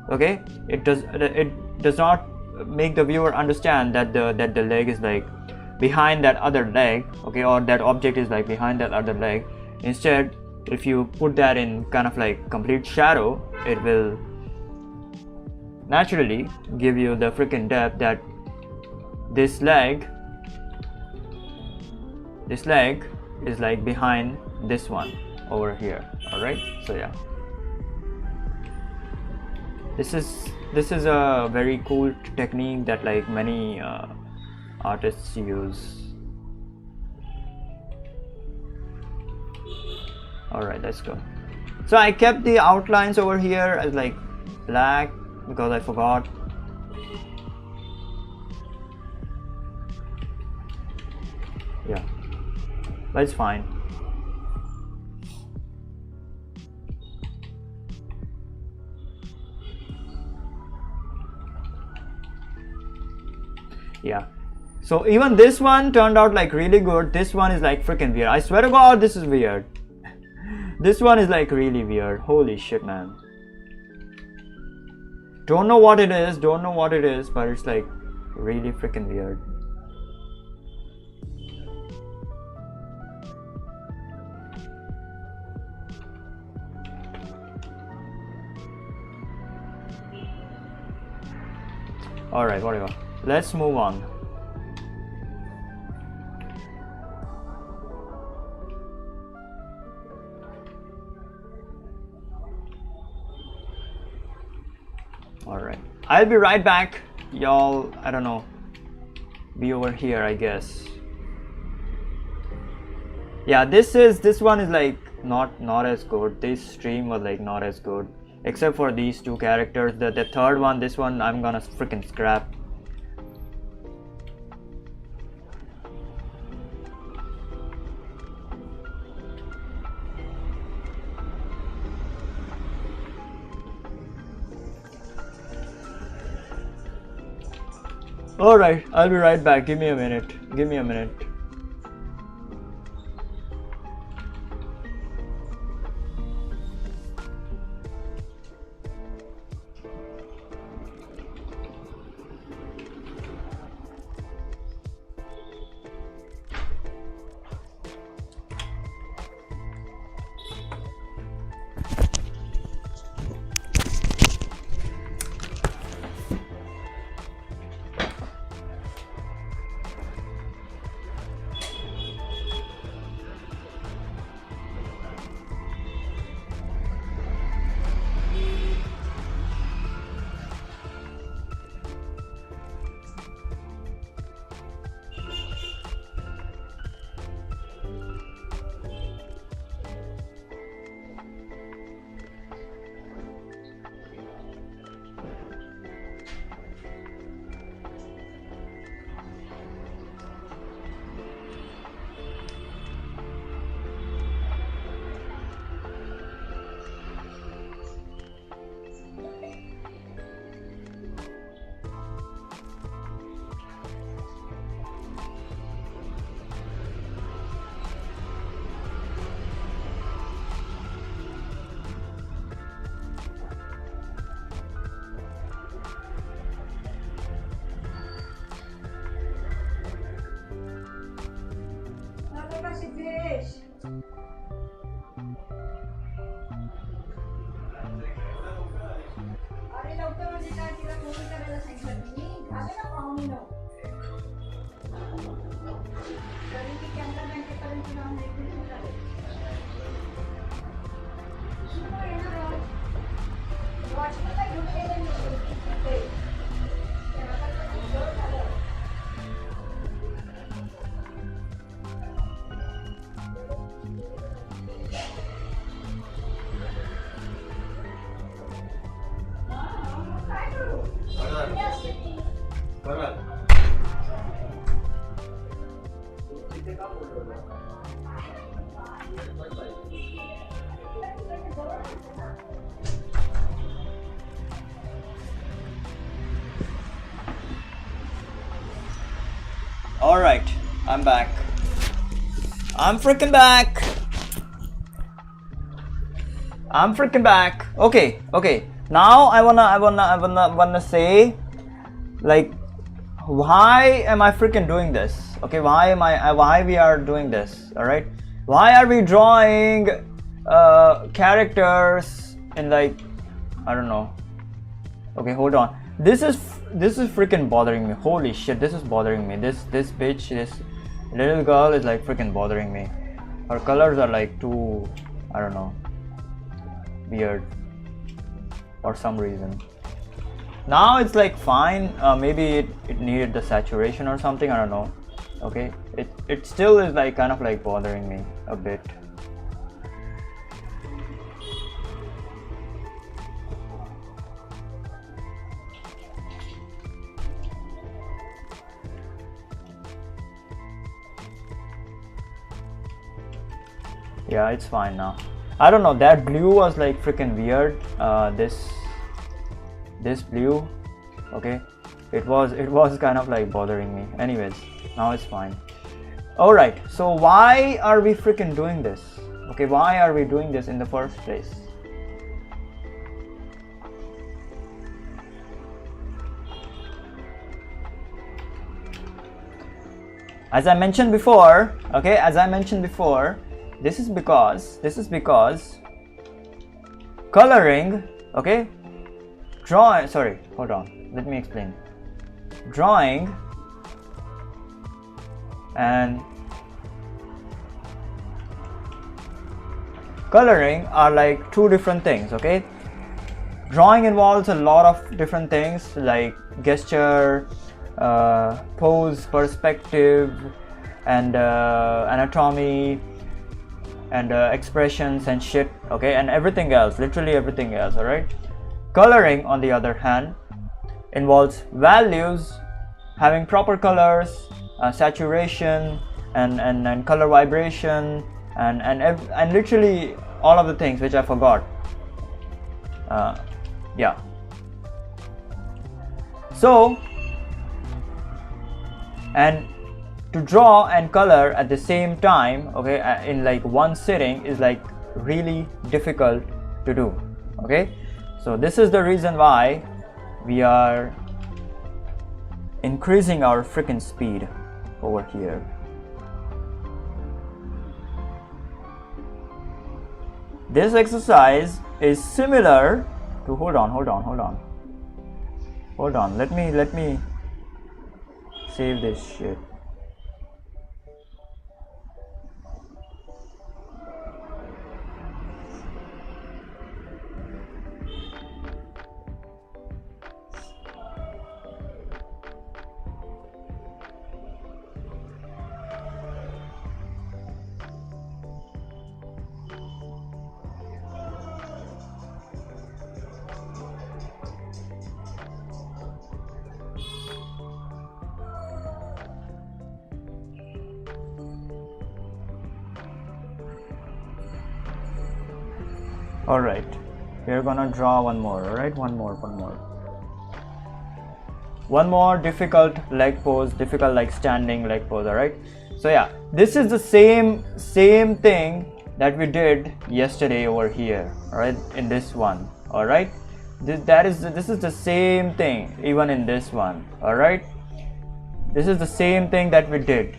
Okay, it does not make the viewer understand that the leg is like behind that other leg, okay, or that object is like behind that other leg. Instead, if you put that in kind of like complete shadow, it will naturally give you the freaking depth that this leg is like behind this one over here. All right, so yeah, this is a very cool technique that like many artists use. All right, let's go. So I kept the outlines over here as like black because I forgot. Yeah, that's fine. Yeah, so even this one turned out like really good. This one is like freaking weird. I swear to God, this is weird. This one is like really weird. Holy shit, man. Don't know what it is, but it's like really freaking weird. Alright, whatever. Let's move on. Alright, I'll be right back, y'all. I don't know, be over here, I guess. Yeah, this one is like not as good. This stream was like not as good, except for these two characters. The third one, this one, I'm gonna freaking scrap. All right, I'll be right back. Give me a minute. Give me a minute. All right, I'm back. I'm freaking back. I'm freaking back. Okay. Now I wanna say, like, why am I freaking doing this? Okay, why we are doing this? All right, why are we drawing characters in, like, I don't know. Okay, hold on. This is freaking bothering me. Holy shit, this is bothering me. This bitch, this little girl is like freaking bothering me. Her colors are like too, I don't know, weird for some reason. Now it's like fine. Maybe it needed the saturation or something, I don't know. Okay, it still is like kind of like bothering me a bit. Yeah, it's fine now. I don't know, that blue was like freaking weird. This blue, okay, it was kind of like bothering me. Anyways, now it's fine. All right, so why are we freaking doing this? Okay, why are we doing this in the first place? As I mentioned before, okay, this is because coloring, okay, sorry, hold on, let me explain. Drawing and coloring are like two different things, okay? Drawing involves a lot of different things like gesture, pose, perspective, and anatomy, and expressions and shit, okay, and everything else, literally everything else. All right, coloring on the other hand involves values, having proper colors, saturation, and color vibration, and literally all of the things which I forgot. Yeah, so and to draw and color at the same time, okay, in like one sitting is like really difficult to do. Okay, so this is the reason why we are increasing our freaking speed over here. This exercise is similar to, hold on, let me save this shit. All right, we're gonna draw one more. All right, one more difficult leg pose, difficult like standing leg pose. All right, so yeah, this is the same thing that we did yesterday over here. All right, in this one. All right, this is the same thing even in this one. All right, this is the same thing that we did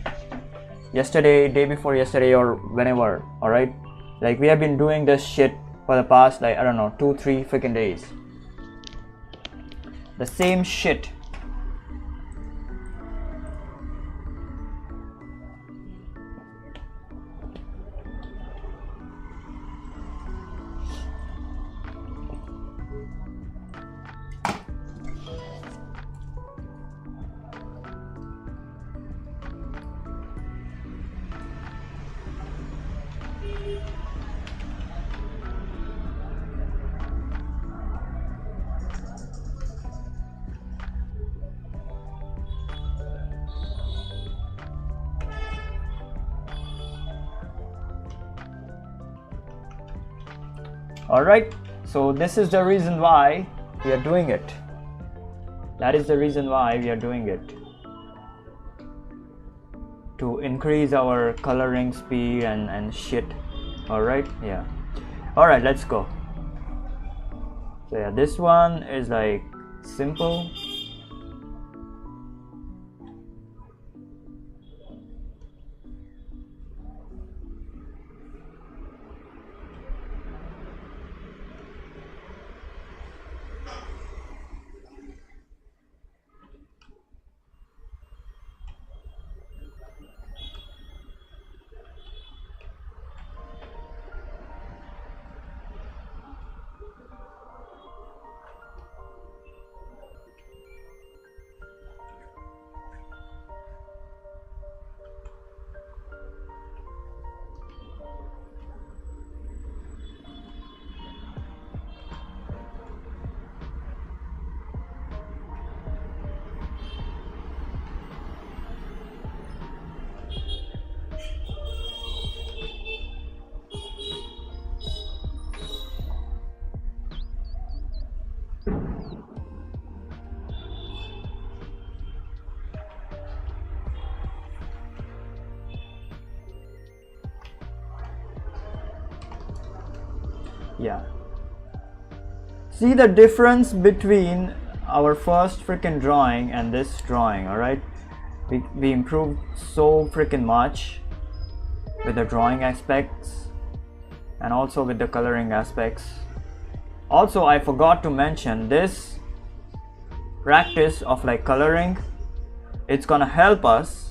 yesterday, day before yesterday, or whenever. All right, like we have been doing this shit for the past, like, I don't know, 2-3 freaking days. The same shit. All right, so this is the reason why we are doing it. That is the reason why we are doing it, to increase our coloring speed and shit. All right, yeah. All right, let's go. So yeah, this one is like simple. Yeah, see the difference between our first freaking drawing and this drawing. All right, we improved so freaking much with the drawing aspects and also with the coloring aspects. Also, I forgot to mention this practice of like coloring, it's gonna help us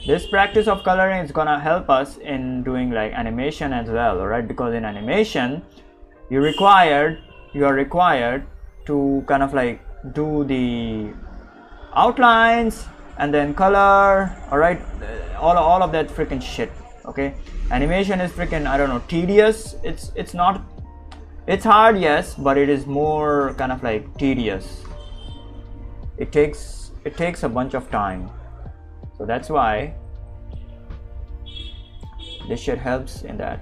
this practice of coloring is gonna help us in doing like animation as well. All right, because in animation you are required to kind of like do the outlines and then color. All right, all of that freaking shit. Okay, animation is freaking, I don't know, tedious. It's not, it's hard, yes, but it is more kind of like tedious. It takes a bunch of time, so that's why this shit helps in that.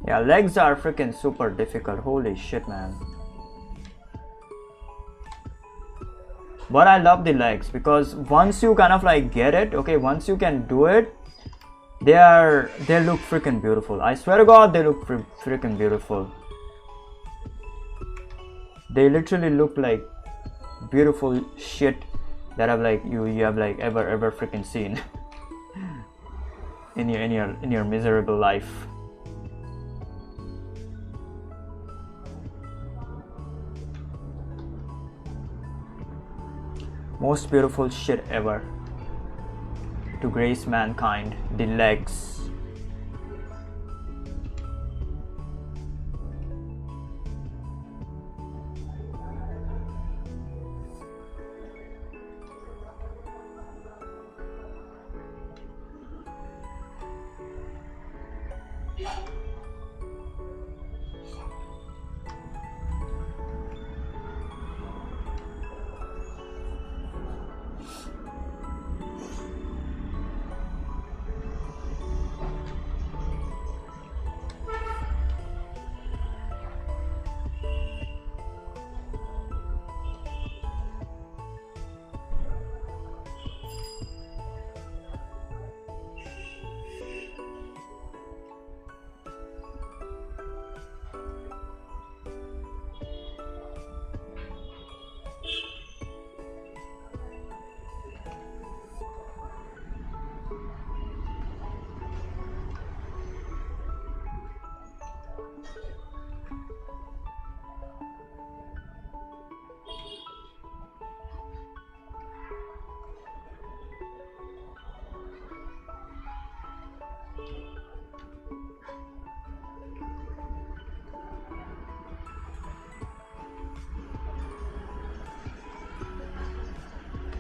Yeah, legs are freaking super difficult. Holy shit, man. But I love the legs because once you kind of like get it, okay, once you can do it, they look freaking beautiful. I swear to God, they look freaking beautiful. They literally look like beautiful shit that I've like you have like ever freaking seen in your miserable life. Most beautiful shit ever to grace mankind, the legs.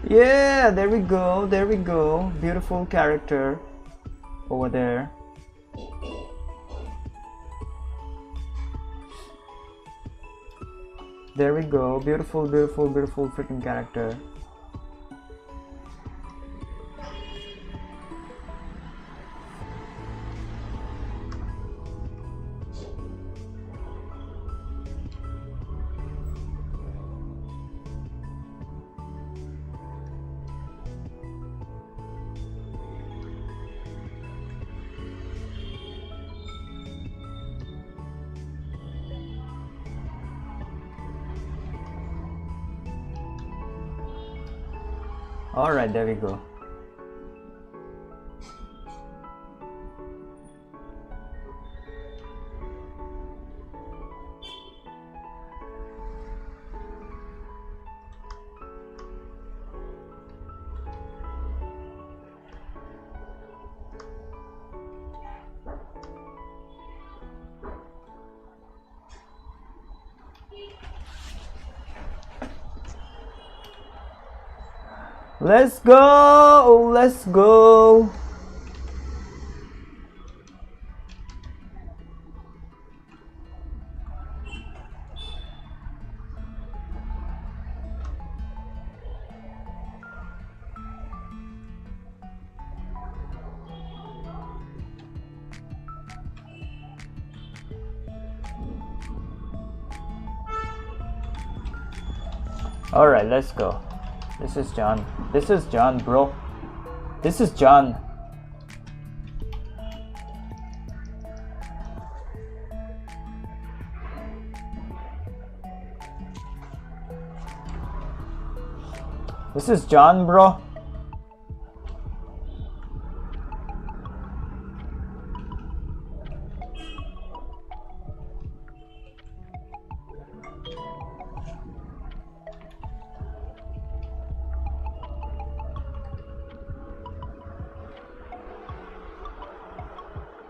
Yeah, there we go, there we go. Beautiful character over there. There we go, beautiful, beautiful, beautiful freaking character. Alright, there we go. Let's go! Let's go! Alright, let's go. This is John. This is John, bro. This is John. This is John, bro.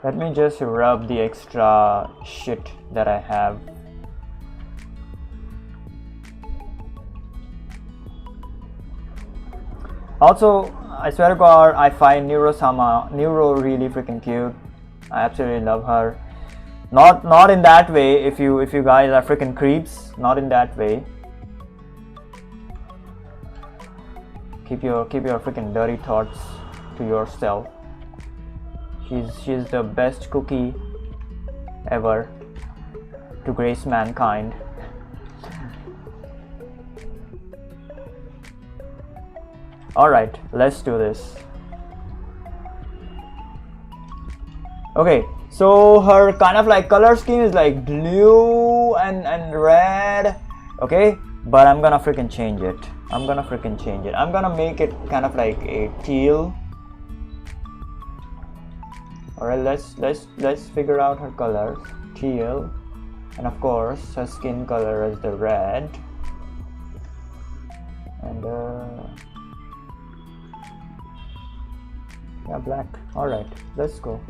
Let me just rub the extra shit that I have. Also, I swear to God, I find Neuro really freaking cute. I absolutely love her. Not in that way. If you guys are freaking creeps, not in that way. Keep your freaking dirty thoughts to yourself. She's the best cookie ever to grace mankind. Alright, let's do this. Okay, so her kind of like color scheme is like blue and red. Okay, but I'm gonna freaking change it. I'm gonna make it kind of like a teal. Alright, let's figure out her colors. Teal, and of course her skin color is the red. And yeah, black. Alright, let's go.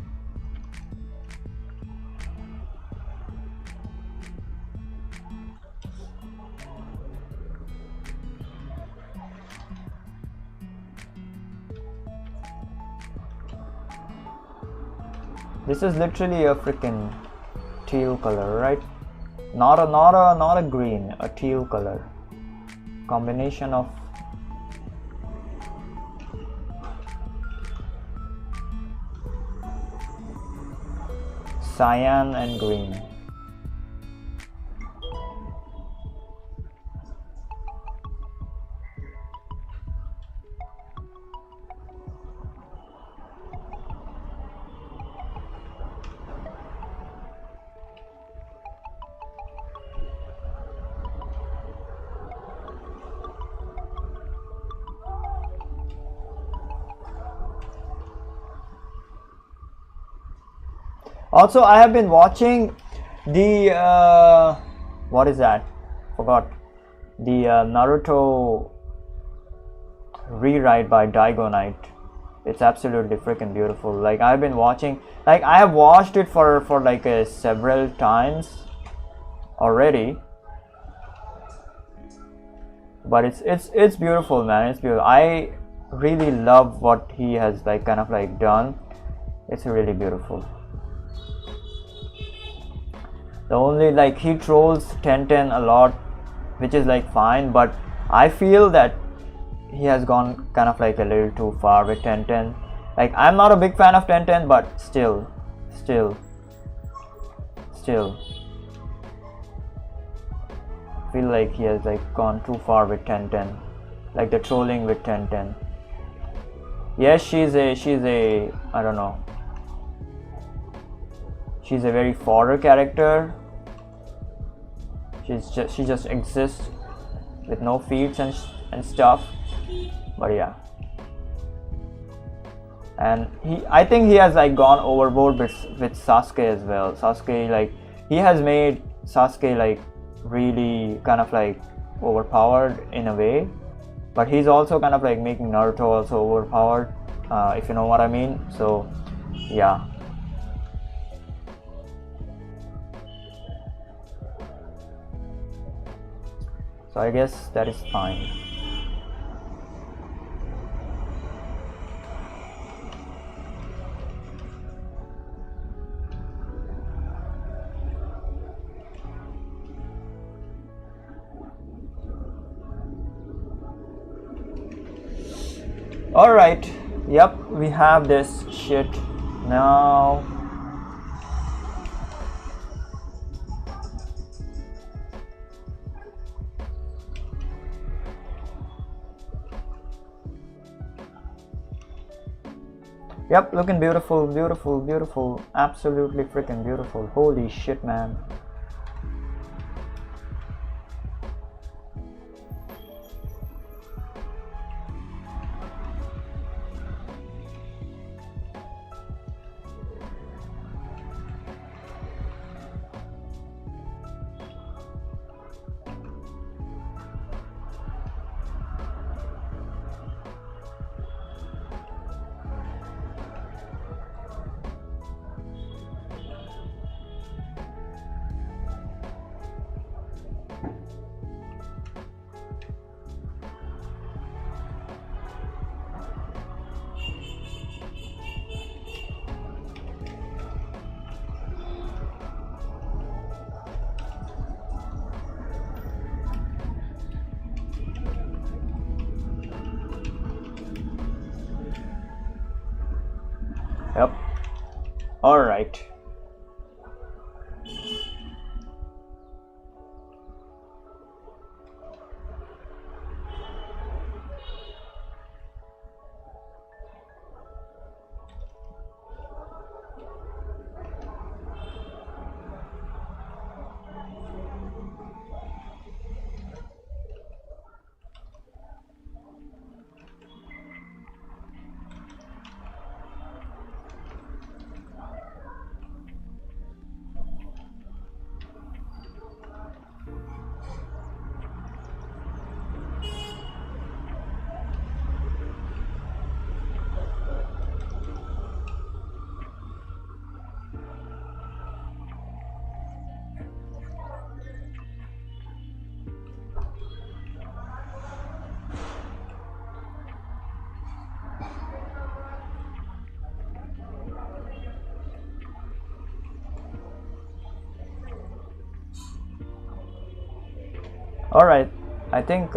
This is literally a freaking teal color, right? Not a green, a teal color. Combination of cyan and green. Also, I have been watching the what is that? Forgot. The Naruto rewrite by Daigo Knight. It's absolutely freaking beautiful. Like I've been watching, like I have watched it for like several times already. But it's beautiful, man. It's beautiful. I really love what he has like kind of like done. It's really beautiful. The only like he trolls Tenten a lot, which is like fine, but I feel that he has gone kind of like a little too far with Tenten. Like I'm not a big fan of Tenten, but still feel like he has like gone too far with Tenten, like the trolling with Tenten. Yes, she's a I don't know. She's a very fodder character. She just exists with no feats and stuff. But yeah. And I think he has like gone overboard with Sasuke as well. Sasuke, like he has made Sasuke like really kind of like overpowered in a way. But he's also kind of like making Naruto also overpowered, if you know what I mean. So yeah. So I guess that is fine. Alright, yep, we have this shit now. Yep, looking beautiful, beautiful, beautiful. Absolutely freaking beautiful. Holy shit, man. Yep. All right. All right, I think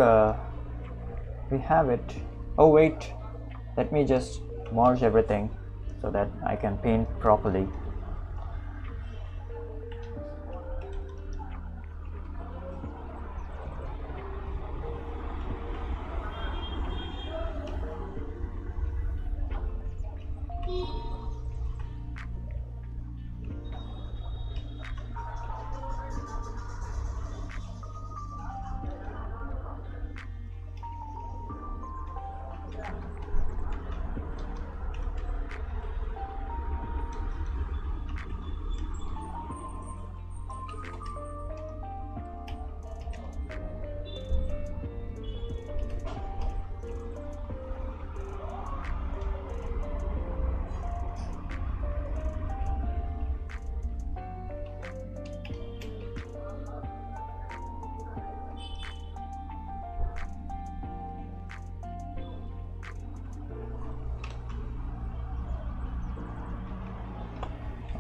we have it. Oh wait, let me just merge everything so that I can paint properly.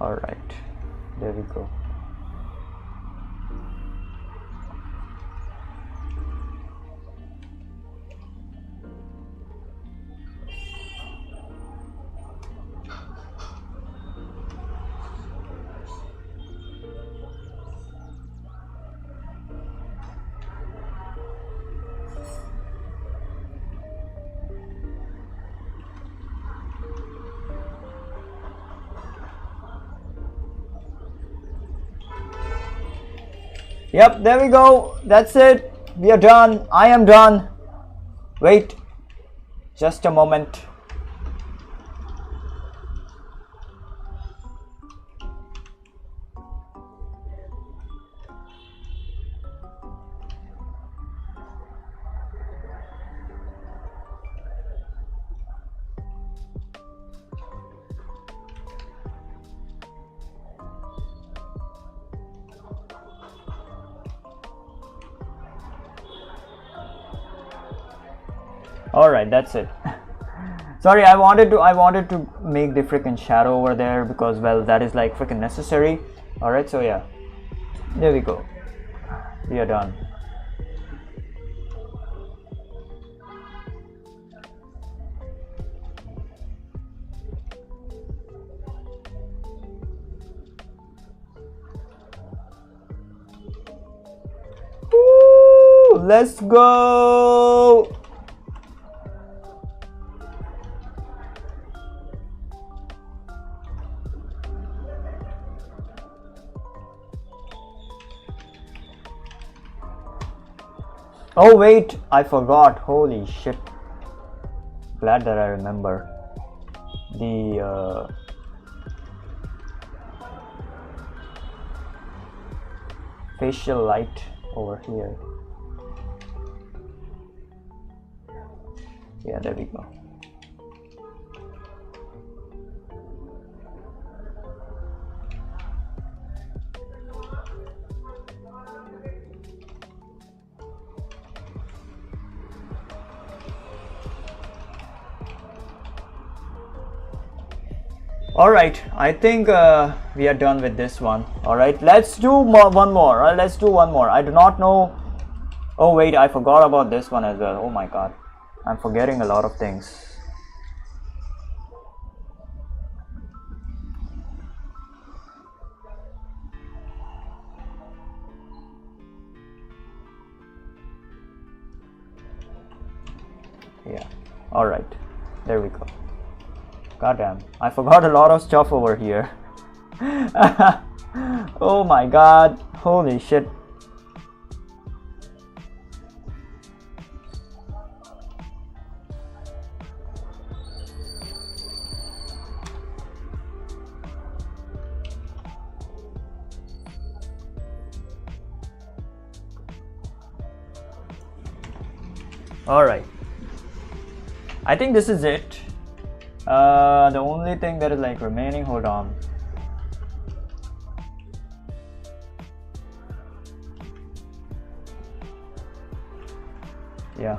All right, there we go. Yep, there we go. That's it. We are done. I am done. Wait, just a moment. All right, that's it. Sorry, I wanted to make the freaking shadow over there because, well, that is like freaking necessary. All right, so yeah, there we go. We are done. Woo, let's go. Oh wait, I forgot. Holy shit. Glad that I remember. The facial light over here. Yeah, there we go. Alright, I think we are done with this one. Alright, let's do one more. Alright, let's do one more. I do not know. Oh wait, I forgot about this one as well. Oh my god, I'm forgetting a lot of things. Yeah, alright, there we go. Goddamn, I forgot a lot of stuff over here. Oh my god, holy shit. Alright, I think this is it. The only thing that is like remaining, hold on. Yeah.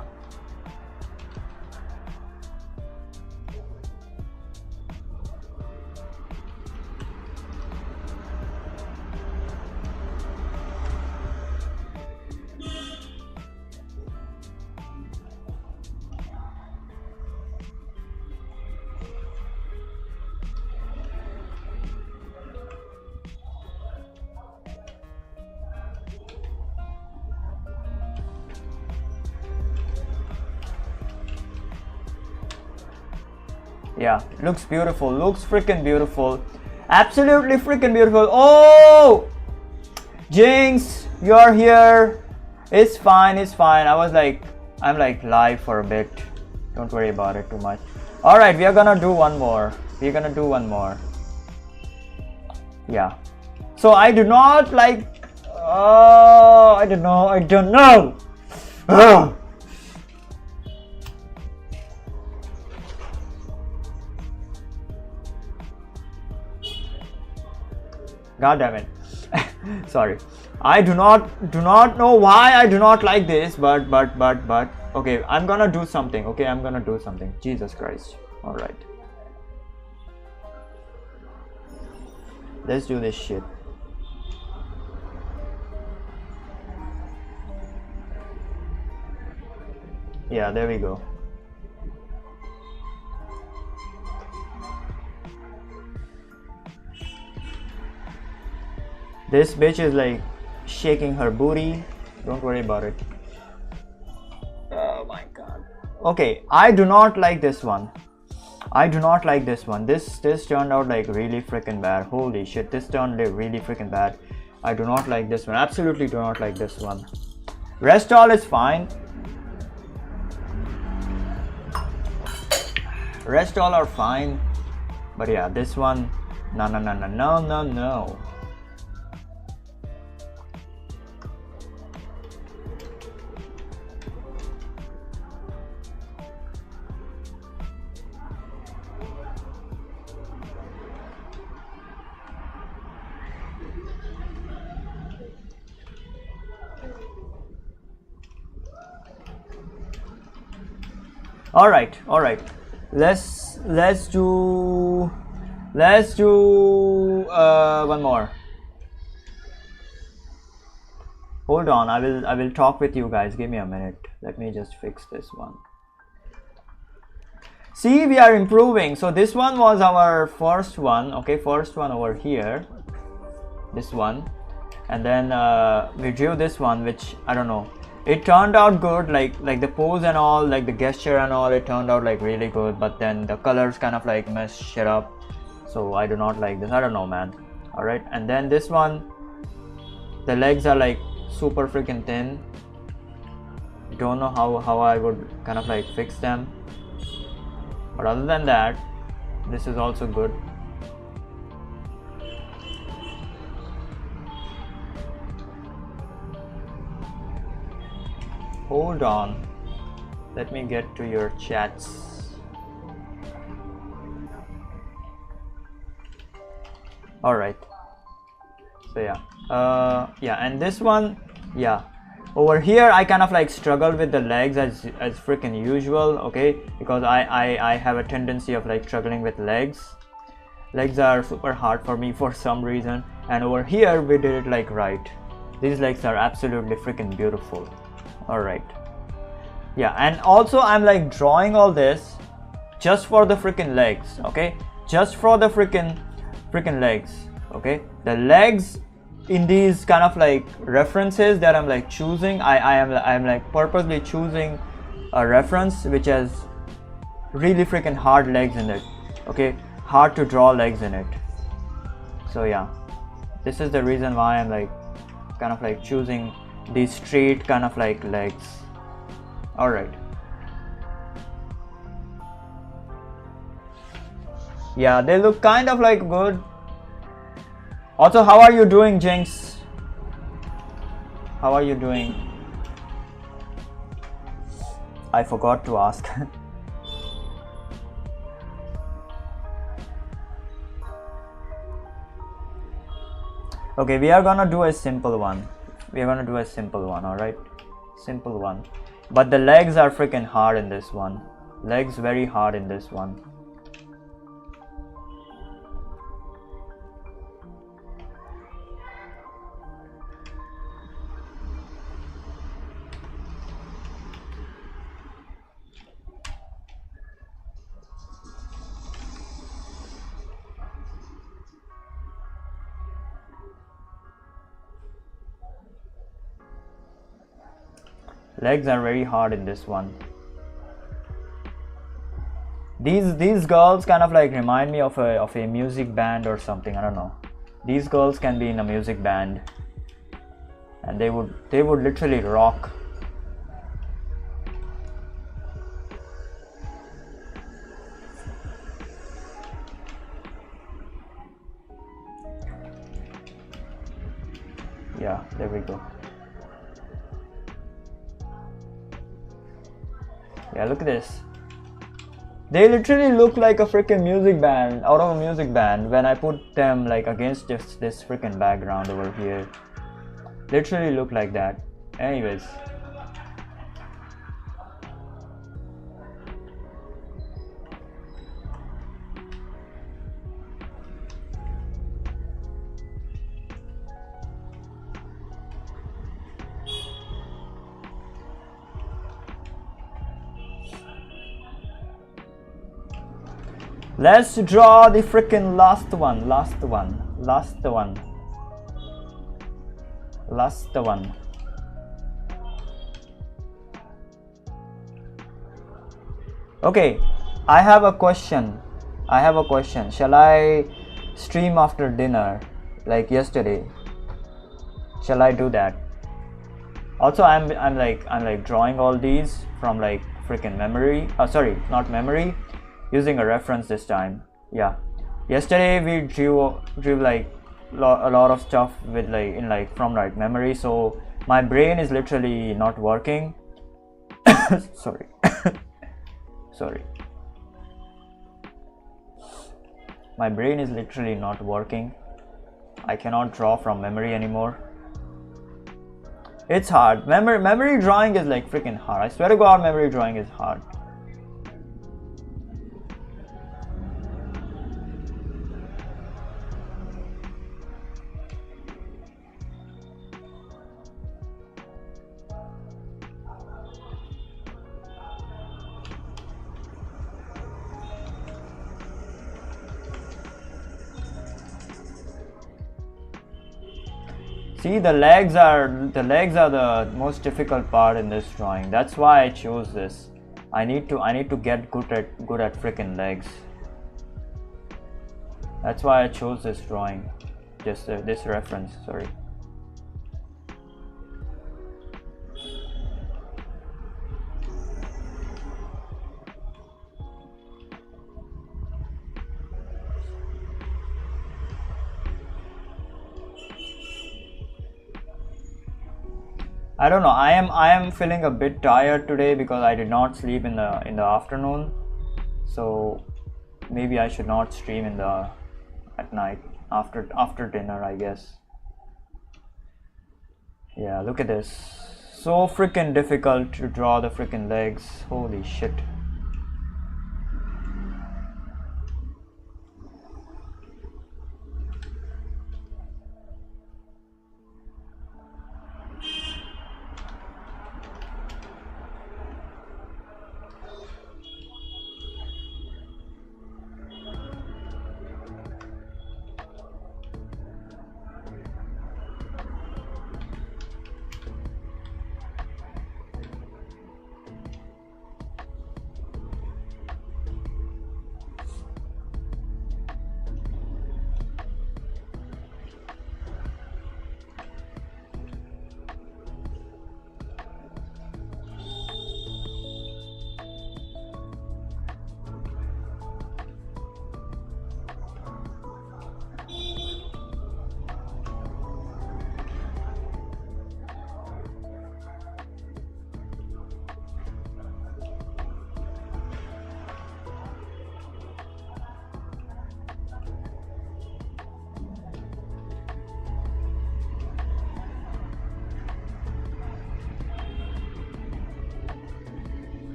Yeah, looks beautiful, looks freaking beautiful, absolutely freaking beautiful. Oh, Jinx, you're here. It's fine, it's fine. I'm like live for a bit. Don't worry about it too much. All right, we are gonna do one more. We're gonna do one more. Yeah. So I do not like. Oh, I don't know. I don't know. Oh. God damn it. Sorry. I do not know why I do not like this, but okay, I'm gonna do something. Okay, I'm gonna do something. Jesus Christ. All right. Let's do this shit. Yeah, there we go. This bitch is like shaking her booty. Don't worry about it. Oh my god. Okay, I do not like this one. I do not like this one. This turned out like really freaking bad. Holy shit, this turned like really freaking bad. I do not like this one. Absolutely do not like this one. Rest all is fine. Rest all are fine. But yeah, this one, no. All right. Let's do one more. Hold on, I will talk with you guys. Give me a minute. Let me just fix this one. See, we are improving. So this one was our first one. Okay, first one over here. This one, and then we drew this one, which I don't know. It turned out good, like the pose and all, like the gesture and all, it turned out like really good, but then the colors kind of like messed shit up, so I do not like this. I don't know, man. All right, and then this one, the legs are like super freaking thin. Don't know how I would kind of like fix them, but other than that, this is also good. Hold on, let me get to your chats. All right, so yeah, and this one, yeah, over here I kind of like struggle with the legs as freaking usual, okay, because I have a tendency of like struggling with legs. Legs are super hard for me for some reason, and over here we did it like right. These legs are absolutely freaking beautiful. All right, yeah, and also I'm like drawing all this just for the freaking legs, okay, just for the freaking legs, okay. The legs in these kind of like references that I'm like choosing, I'm like purposely choosing a reference which has really freaking hard legs in it, okay, hard to draw legs in it. So yeah, this is the reason why I'm like kind of like choosing these straight kind of like legs. All right, yeah, they look kind of like good. Also, how are you doing, Jinx? How are you doing? I forgot to ask. Okay, we are gonna do a simple one. All right, simple one. But the legs are freaking hard in this one. Legs very hard in this one. Legs are very hard in this one. These girls kind of like remind me of a music band or something. I don't know. These girls can be in a music band, and they would literally rock. Yeah, there we go. Yeah, look at this. They literally look like a freaking music band, out of a music band, when I put them like against just this freaking background over here. Literally look like that. Anyways. Let's draw the freaking last one. Okay, I have a question. Shall I stream after dinner like yesterday? Shall I do that? Also, I'm like drawing all these from like freaking memory. Sorry, not memory. Using a reference this time. Yeah, yesterday we drew like a lot of stuff with like from like memory, so my brain is literally not working. Sorry. My brain is literally not working. I cannot draw from memory anymore. It's hard. Memory drawing is like freaking hard. I swear to God, memory drawing is hard. See, the legs are the most difficult part in this drawing. That's why I chose this. I need to get good at freaking legs. That's why I chose this drawing. Just this reference, sorry. I don't know. I am feeling a bit tired today because I did not sleep in the afternoon. So maybe I should not stream at night after dinner, I guess. Yeah, look at this. So freaking difficult to draw the freaking legs. Holy shit.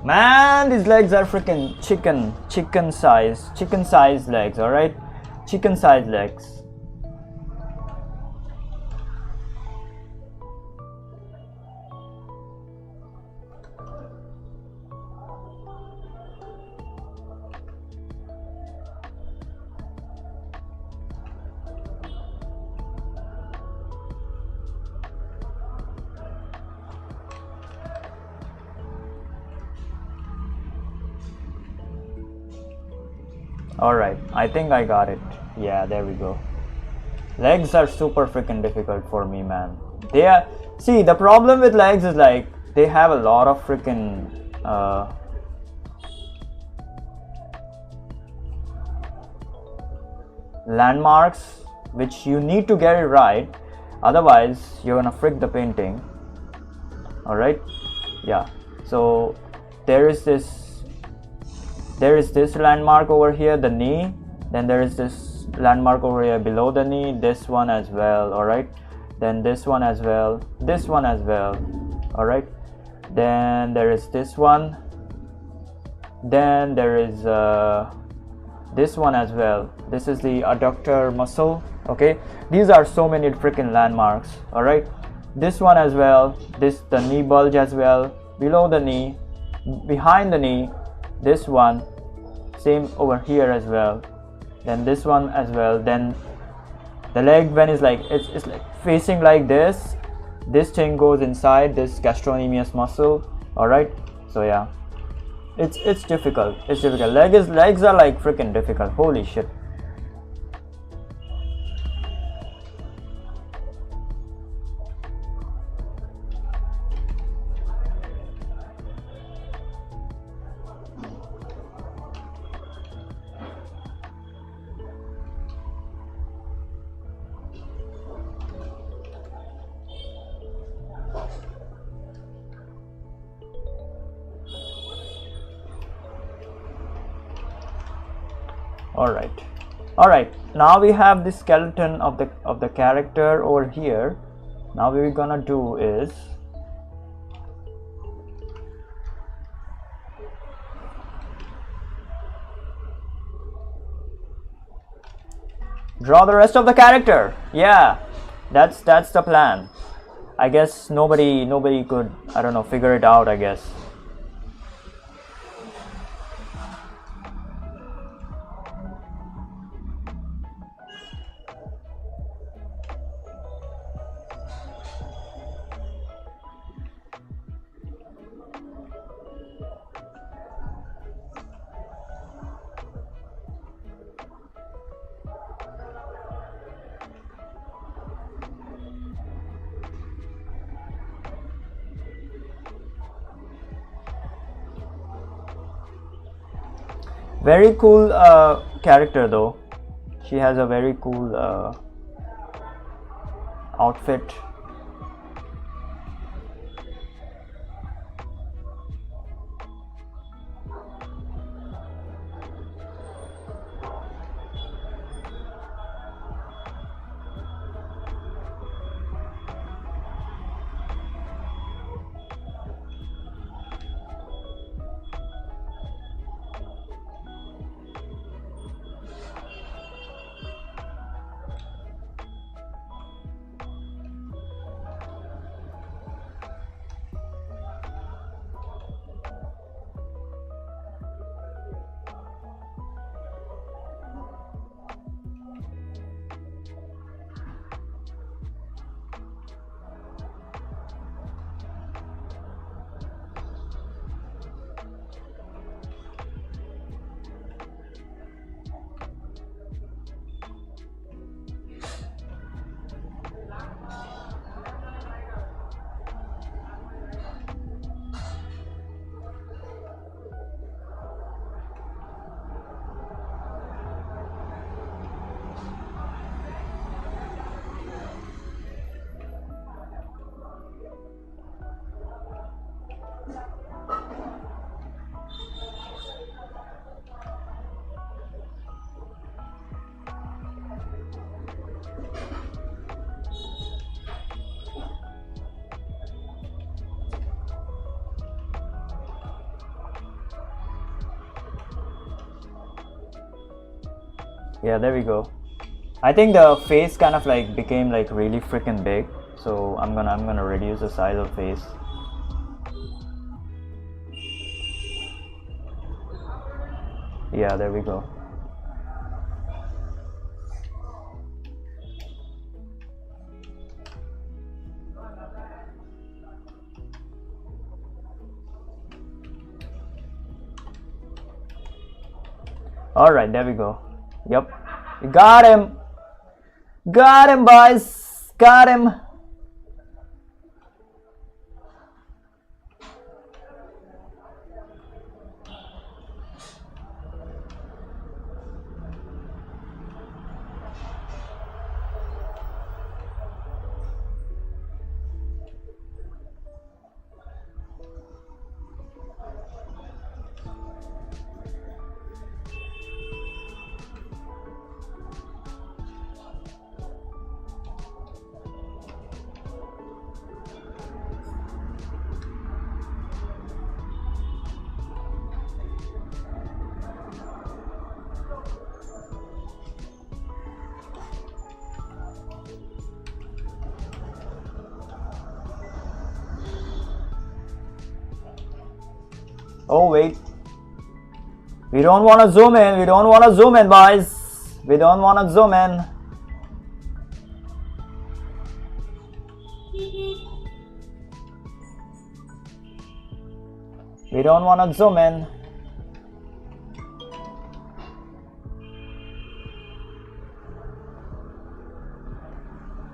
Man, these legs are freaking chicken size legs, alright? Chicken size legs. Alright, I think I got it. Yeah, there we go. Legs are super freaking difficult for me, man. They are. See, the problem with legs is like they have a lot of freaking landmarks which you need to get it right, otherwise you're gonna frick the painting. Alright, yeah. So there is this landmark over here, the knee. Then there is this landmark over here below the knee, this one as well. Alright, then this one as well, this one as well. Alright, then there is this one, then there is this one as well. This is the adductor muscle. Okay, these are so many freaking landmarks. Alright, this one as well, the knee bulge as well, below the knee, behind the knee, this one, same over here as well, then this one as well. Then the leg, when it's like it's like facing like this thing goes inside this gastrocnemius muscle. All right, so yeah, it's difficult. Legs are like freaking difficult. Holy shit. All right, now we have the skeleton of the character over here. Now what we're gonna do is draw the rest of the character. Yeah, that's the plan. I guess nobody could, I don't know, figure it out, I guess. Very cool character though. She has a very cool outfit. Yeah, there we go. I think the face kind of like became like really freaking big, so I'm gonna reduce the size of face. Yeah, there we go. All right, there we go. Yep, you got him. Got him, boys. Got him. Oh wait, we don't want to zoom in. We don't want to zoom in, boys. We don't want to zoom in. We don't want to zoom in.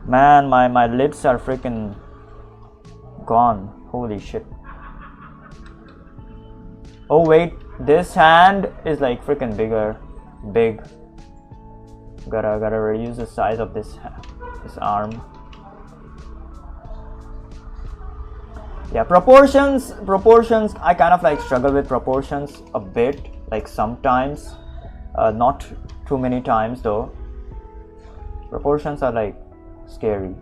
Man, my lips are freaking gone. Holy shit. Oh wait, this hand is like freaking big. Gotta reduce the size of this arm. Yeah, proportions. I kind of like struggle with proportions a bit, like sometimes, not too many times though. Proportions are like scary.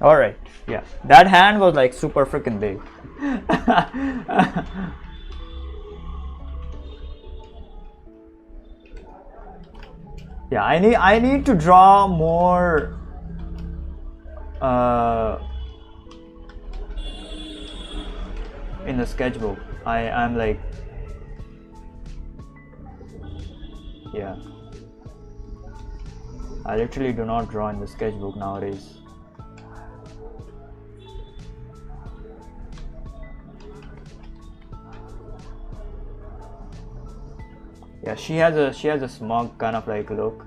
All right, yeah, that hand was like super freaking big. Yeah, I need to draw more in the sketchbook. I'm like, yeah. I literally do not draw in the sketchbook nowadays. Yeah, she has a smug kind of like look.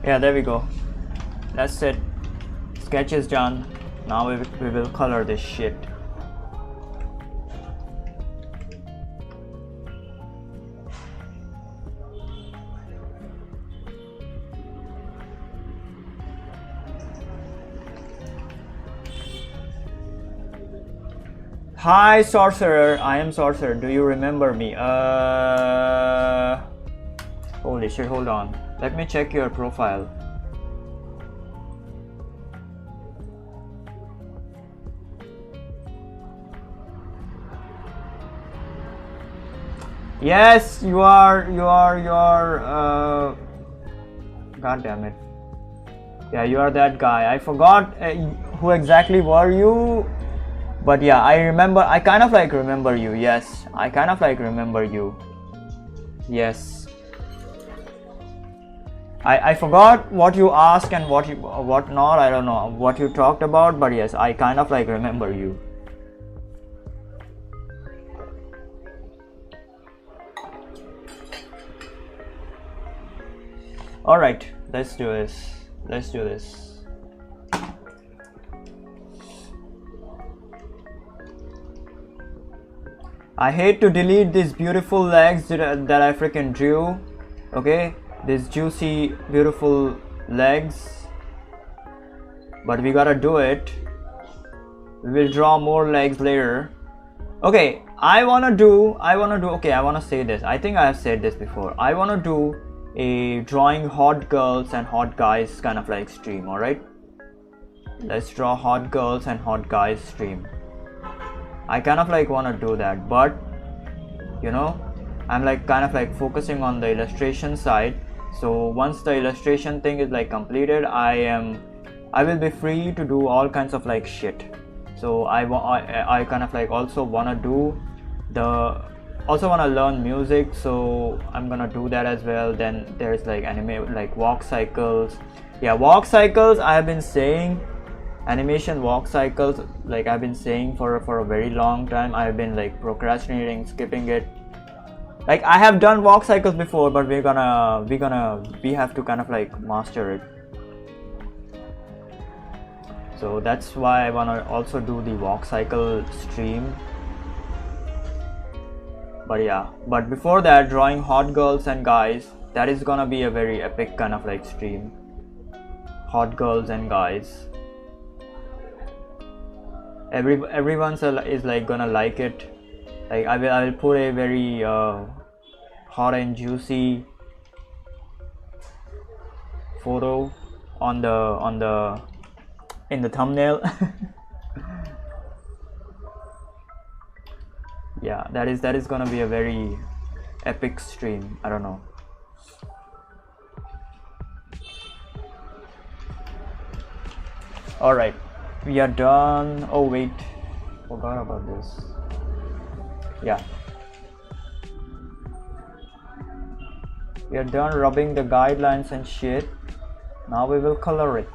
Yeah, there we go. That's it. Sketch is done. Now we will color this shit. Hi Sorcerer, I am Sorcerer. Do you remember me? Holy shit, hold on. Let me check your profile. Yes, you are. God damn it. Yeah, you are that guy. I forgot who exactly were you. But yeah, I remember. I kind of like remember you. Yes, I kind of like remember you. Yes. I forgot what you asked and what not. I don't know what you talked about, but yes, I kind of like remember you. All right, let's do this. Let's do this. I hate to delete these beautiful legs that I freaking drew. Okay. These juicy, beautiful legs, but we gotta do it. We will draw more legs later. Okay, I wanna say this. I think I have said this before. I wanna do a drawing hot girls and hot guys kind of like stream. All right, let's draw hot girls and hot guys stream. I kind of like wanna do that, but you know, I'm like kind of like focusing on the illustration side. So once the illustration thing is like completed, I will be free to do all kinds of like shit. So I kind of like also wanna learn music, so I'm gonna do that as well. Then there's like anime, like walk cycles. Yeah, walk cycles, I have been saying animation walk cycles, like I've been saying for a very long time. I've been like procrastinating, skipping it. Like I have done walk cycles before, but we have to kind of like master it. So that's why I wanna also do the walk cycle stream. But yeah, but before that, drawing hot girls and guys, that is gonna be a very epic kind of like stream. Hot girls and guys. Everyone is like gonna like it. Like I will put a very hot and juicy photo in the thumbnail. Yeah, that is gonna be a very epic stream. I don't know. All right, we are done. Oh wait, forgot about this. Yeah, we are done rubbing the guidelines and shit. Now we will color it.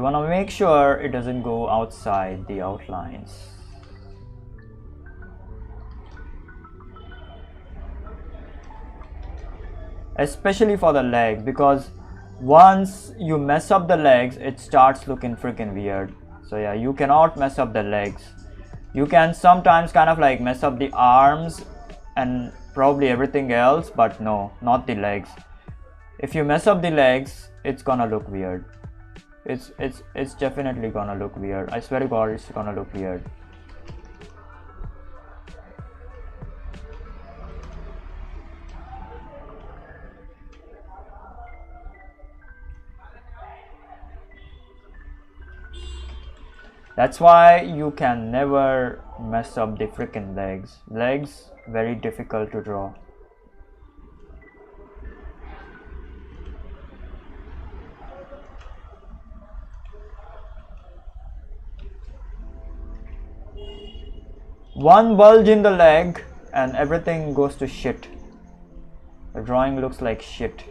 You want to make sure it doesn't go outside the outlines. Especially for the leg, because once you mess up the legs, it starts looking freaking weird. So yeah, you cannot mess up the legs. You can sometimes kind of like mess up the arms and probably everything else, but no, not the legs. If you mess up the legs, it's gonna look weird. It's definitely gonna look weird. I swear to God, it's gonna look weird. That's why you can never mess up the freaking legs. Legs, very difficult to draw. One bulge in the leg and everything goes to shit. The drawing looks like shit.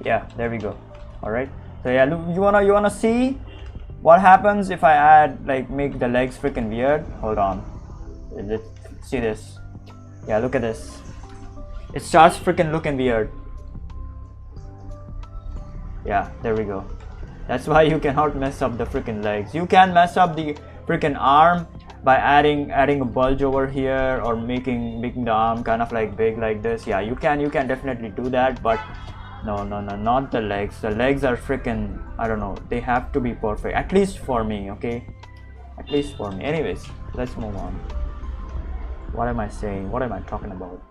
Yeah, there we go. All right, so yeah, you wanna see what happens if I add, like, make the legs freaking weird. Hold on, let's see this. Yeah, look at this. It starts freaking looking weird. Yeah, there we go. That's why you cannot mess up the freaking legs. You can mess up the freaking arm by adding a bulge over here, or making the arm kind of like big like this. Yeah, you can definitely do that, but no, not the legs. The legs are freaking, I don't know, they have to be perfect, at least for me. Okay, at least for me. Anyways, let's move on. What am I saying? What am I talking about?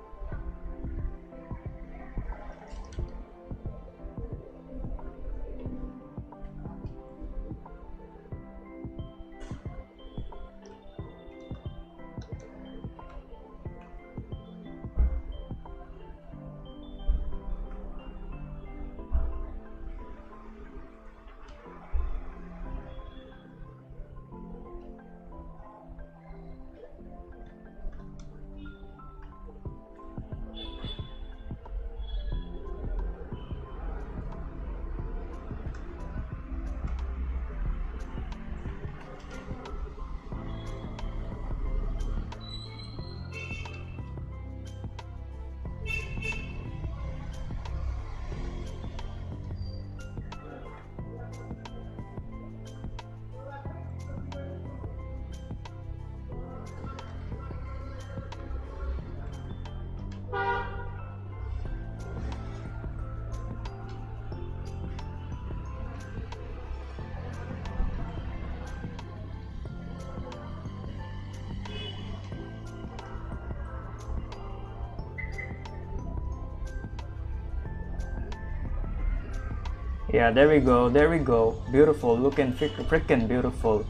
Yeah, there we go, beautiful, looking freaking beautiful.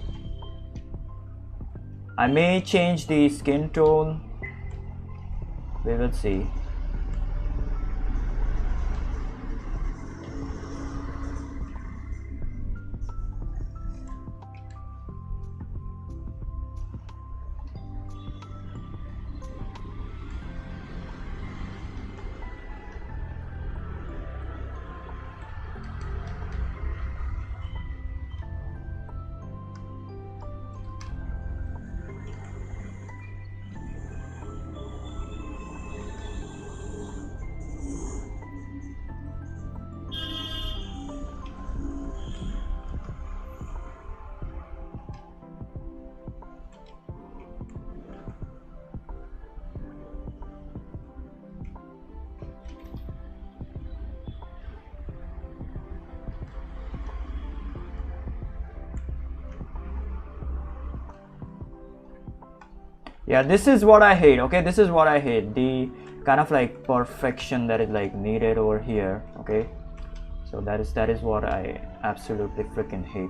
I may change the skin tone, we will see. Yeah, this is what I hate. Okay, this is what I hate, the kind of like perfection that is like needed over here. Okay, so that is what I absolutely freaking hate.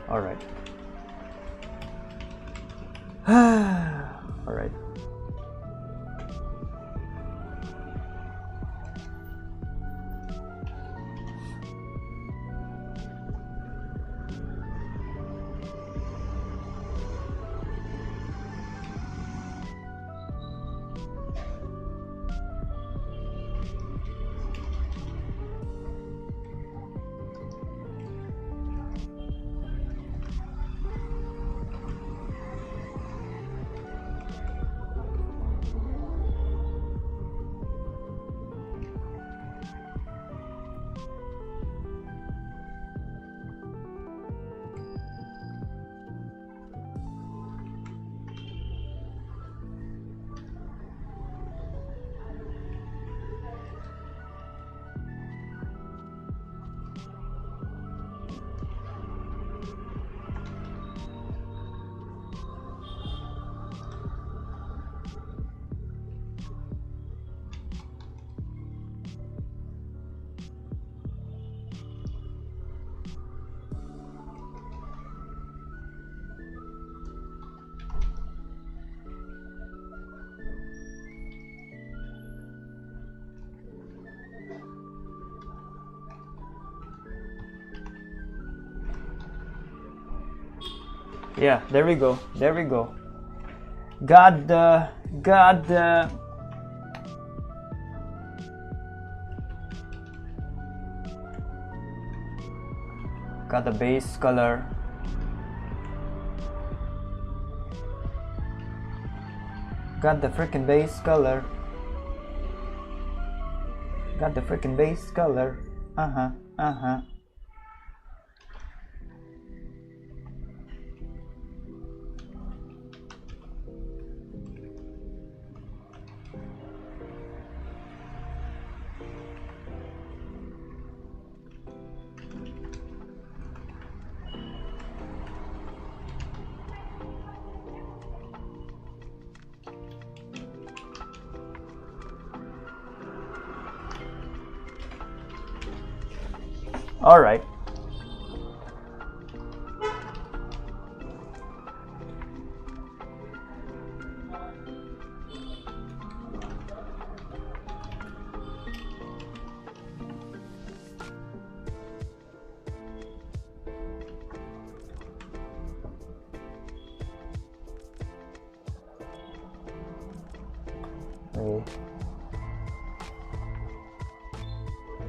All right. All right. Yeah, there we go. There we go. Got the base color. Got the freaking base color. Got the freaking base color. Uh-huh. All right.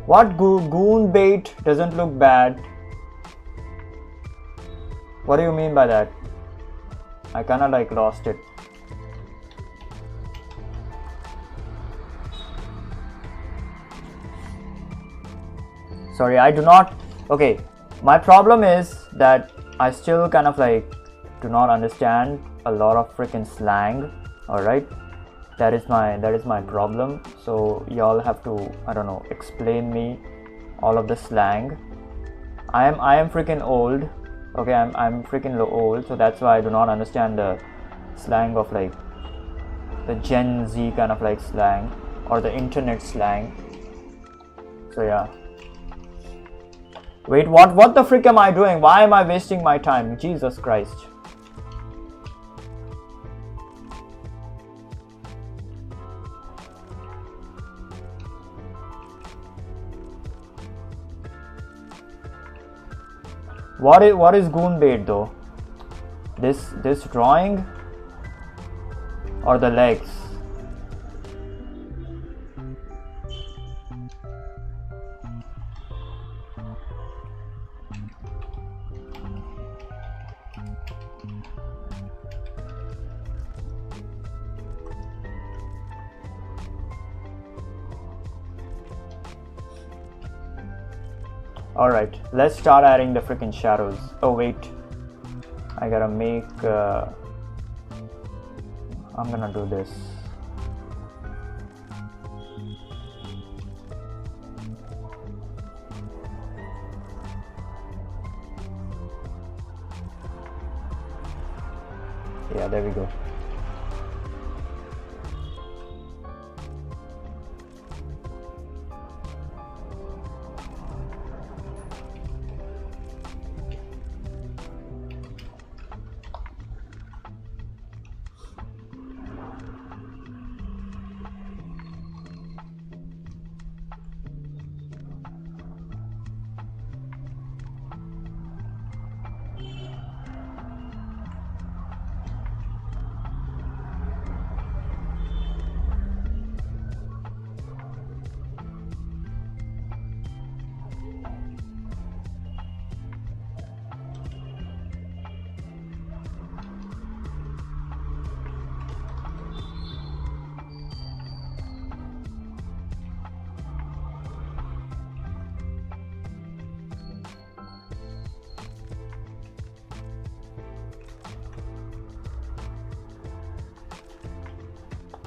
What goon bait doesn't look bad? What do you mean by that? I kinda like lost it. Sorry, I do not. Okay, my problem is that I still kind of like do not understand a lot of freaking slang. All right. That is my problem. So y'all have to, I don't know, explain me all of the slang. I am freaking old. Okay, I'm freaking old, so that's why I do not understand the slang of like the Gen Z kind of like slang or the internet slang. So yeah. Wait, what the frick am I doing? Why am I wasting my time? Jesus Christ. What is goon bait though? This drawing or the legs? Alright, let's start adding the freaking shadows. Oh wait, I gotta make I'm gonna do this. Yeah, there we go.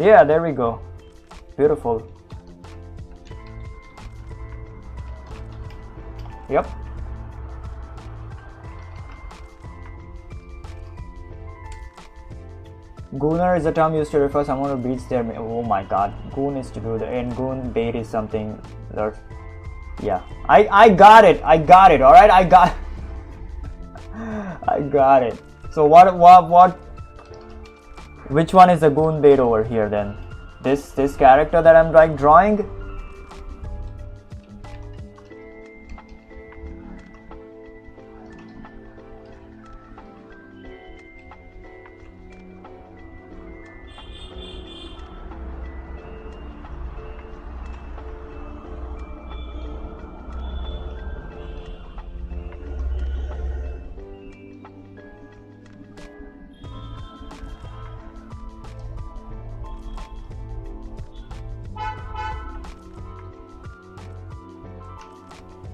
Yeah, there we go. Beautiful. Yep. Gooner is a term used to refer someone who beats their. Oh my god. Goon is to do the. And goon bait is something that. Yeah. I got it. I got it. Alright. I got it. So what which one is the goon bait over here then? This character that I'm like drawing?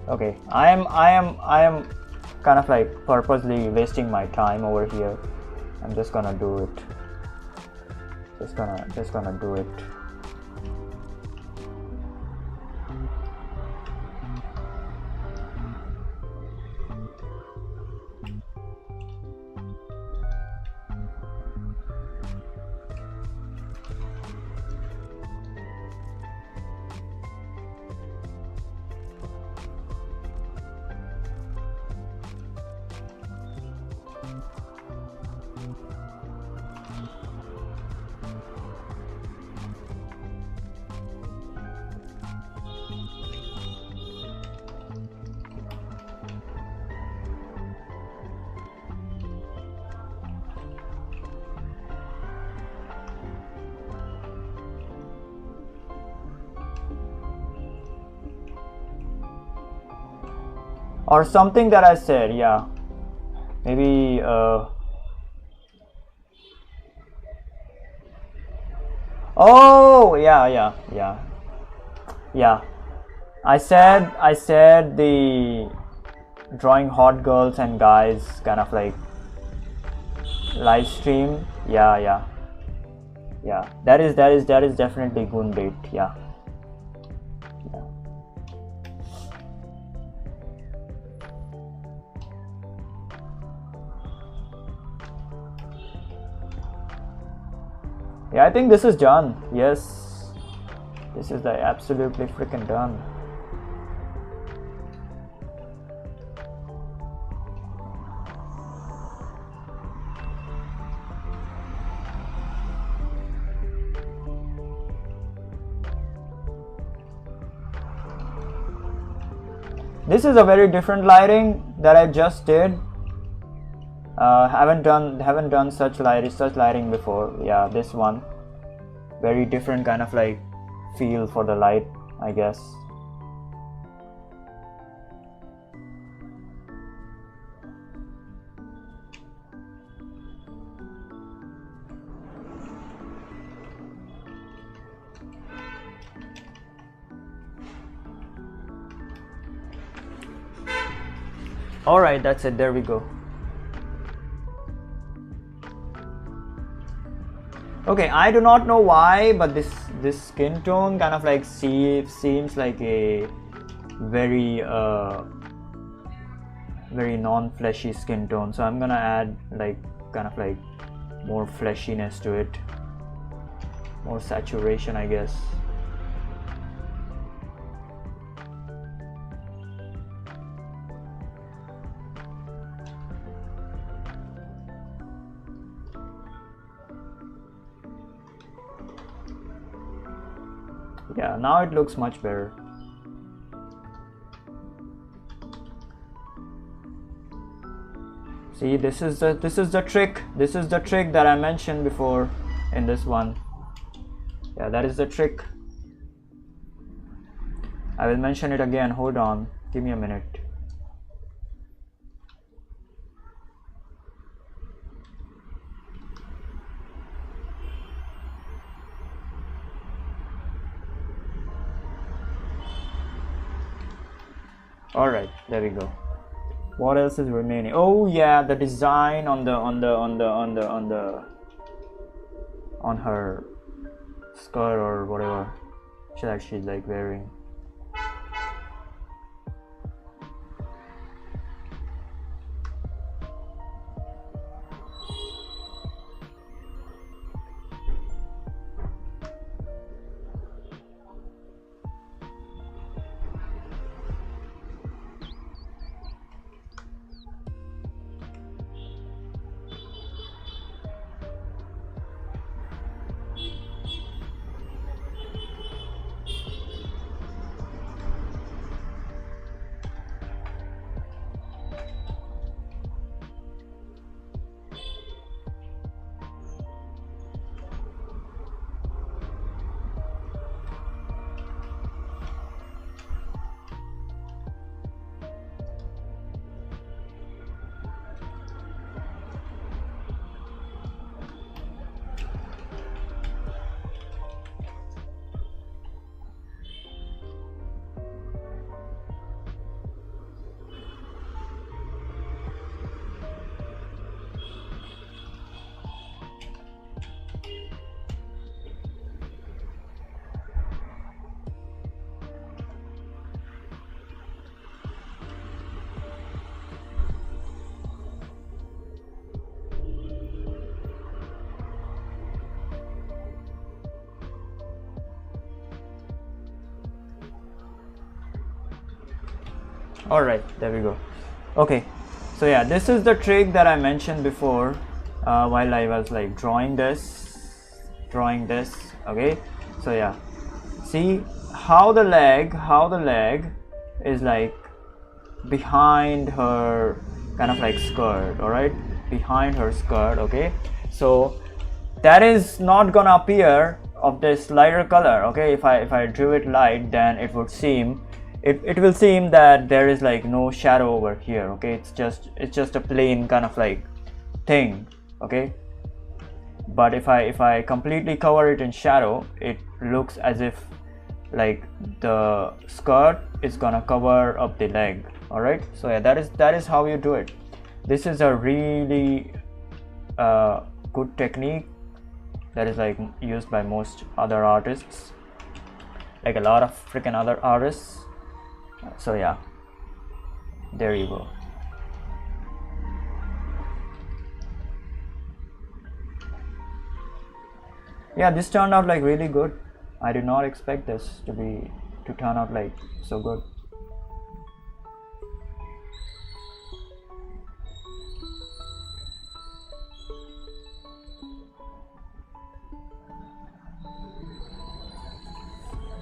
Okay, I am kind of like purposely wasting my time over here. I'm just gonna do it. Just gonna do it. Or something that I said, yeah. Maybe oh yeah. I said the drawing hot girls and guys kind of like live stream. Yeah. That is definitely goon bait. Yeah. Yeah, I think this is done. Yes, this is like absolutely freaking done. This is a very different lighting that I just did. Haven't done such lighting before. Yeah, this one very different kind of like feel for the light, I guess. All right, that's it. There we go. Okay, I do not know why, but this skin tone kind of like seems like a very very non-fleshy skin tone. So I'm gonna add like kind of like more fleshiness to it, more saturation, I guess. Yeah, now it looks much better. See, this is the trick. This is the trick that I mentioned before in this one. Yeah, that is the trick. I will mention it again. Hold on, give me a minute. All right, there we go. What else is remaining? Oh yeah, the design on her skirt or whatever that she's like wearing. All right, there we go. Okay, so yeah, this is the trick that I mentioned before while I was like drawing this. Okay, so yeah, see how the leg is like behind her kind of like skirt. All right, behind her skirt. Okay, so that is not gonna appear of this lighter color. Okay, if I drew it light, then it would seem it will seem that there is like no shadow over here. Okay, it's just a plain kind of like thing. Okay, but if I completely cover it in shadow, it looks as if like the skirt is gonna cover up the leg. All right, so yeah, that is how you do it. This is a really good technique that is like used by most other artists, like a lot of freaking other artists. So yeah, there you go. Yeah, this turned out like really good. I did not expect this to turn out like so good.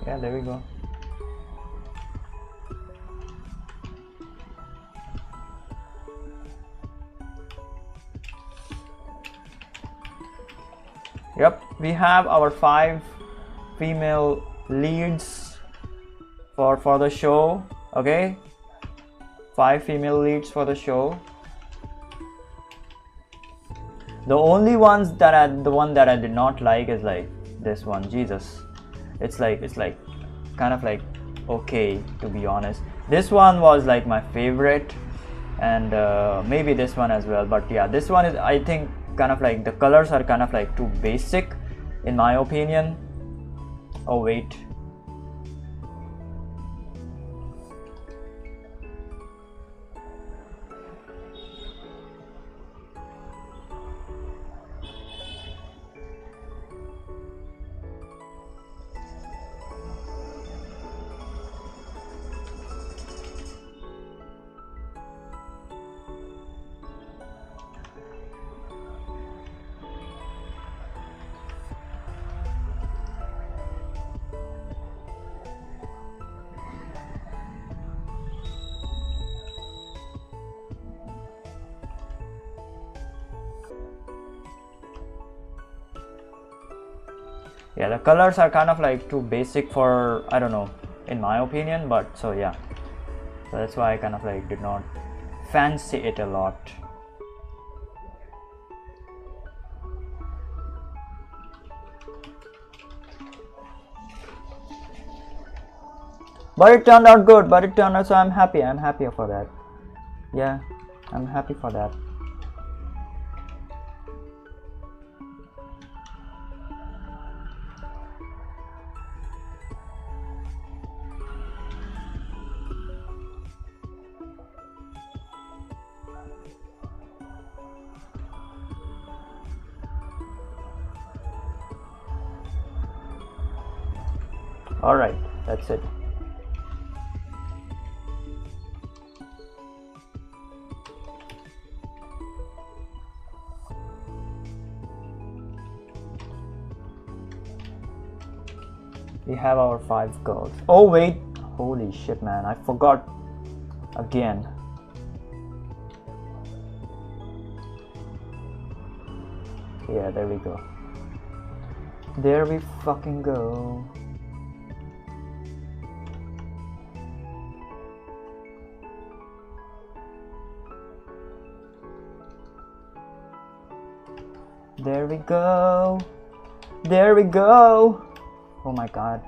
Yeah, there we go. Yep, we have our 5 female leads for the show. Okay, 5 female leads for the show. The only ones that the one that I did not like is like this one, Jesus. It's like kind of like okay, to be honest. This one was like my favorite, and maybe this one as well. But yeah, this one is, I think, kind of like the colors are kind of like too basic in my opinion. Oh wait, Yeah, the colors are kind of like too basic for, I don't know, in my opinion, but so yeah, so that's why I kind of like did not fancy it a lot. But it turned out good, but it turned out, so I'm happy for that. Yeah, I'm happy for that. All right, that's it. We have our 5 goals. Oh wait, holy shit, man, I forgot again. Yeah, there we go. There we fucking go. There we go. There we go. Oh my god.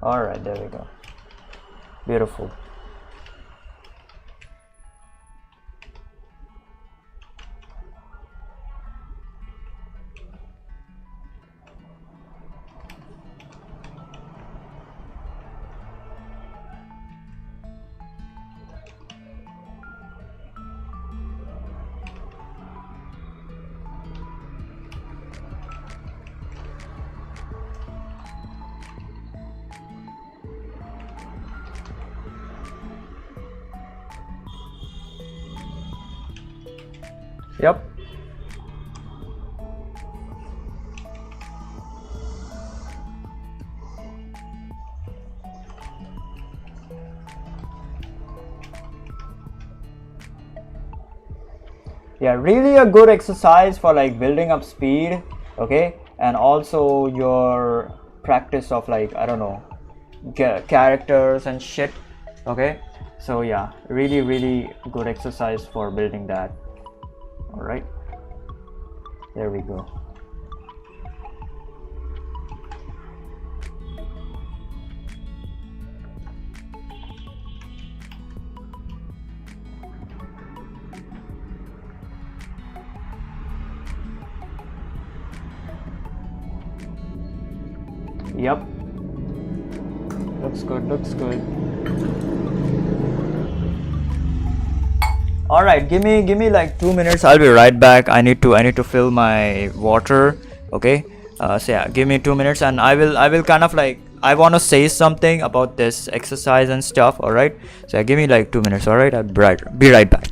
All right, there we go. Beautiful. Yep. Yeah, really a good exercise for like building up speed, okay, and also your practice of like, I don't know, characters and shit, okay. So yeah, really good exercise for building that. All right, there we go. Yep, looks good, looks good. All right, give me like 2 minutes. I'll be right back. I need to fill my water, okay. So yeah, give me 2 minutes and I will kind of like, I want to say something about this exercise and stuff. All right, so yeah, give me like 2 minutes. All right, I'll be right back.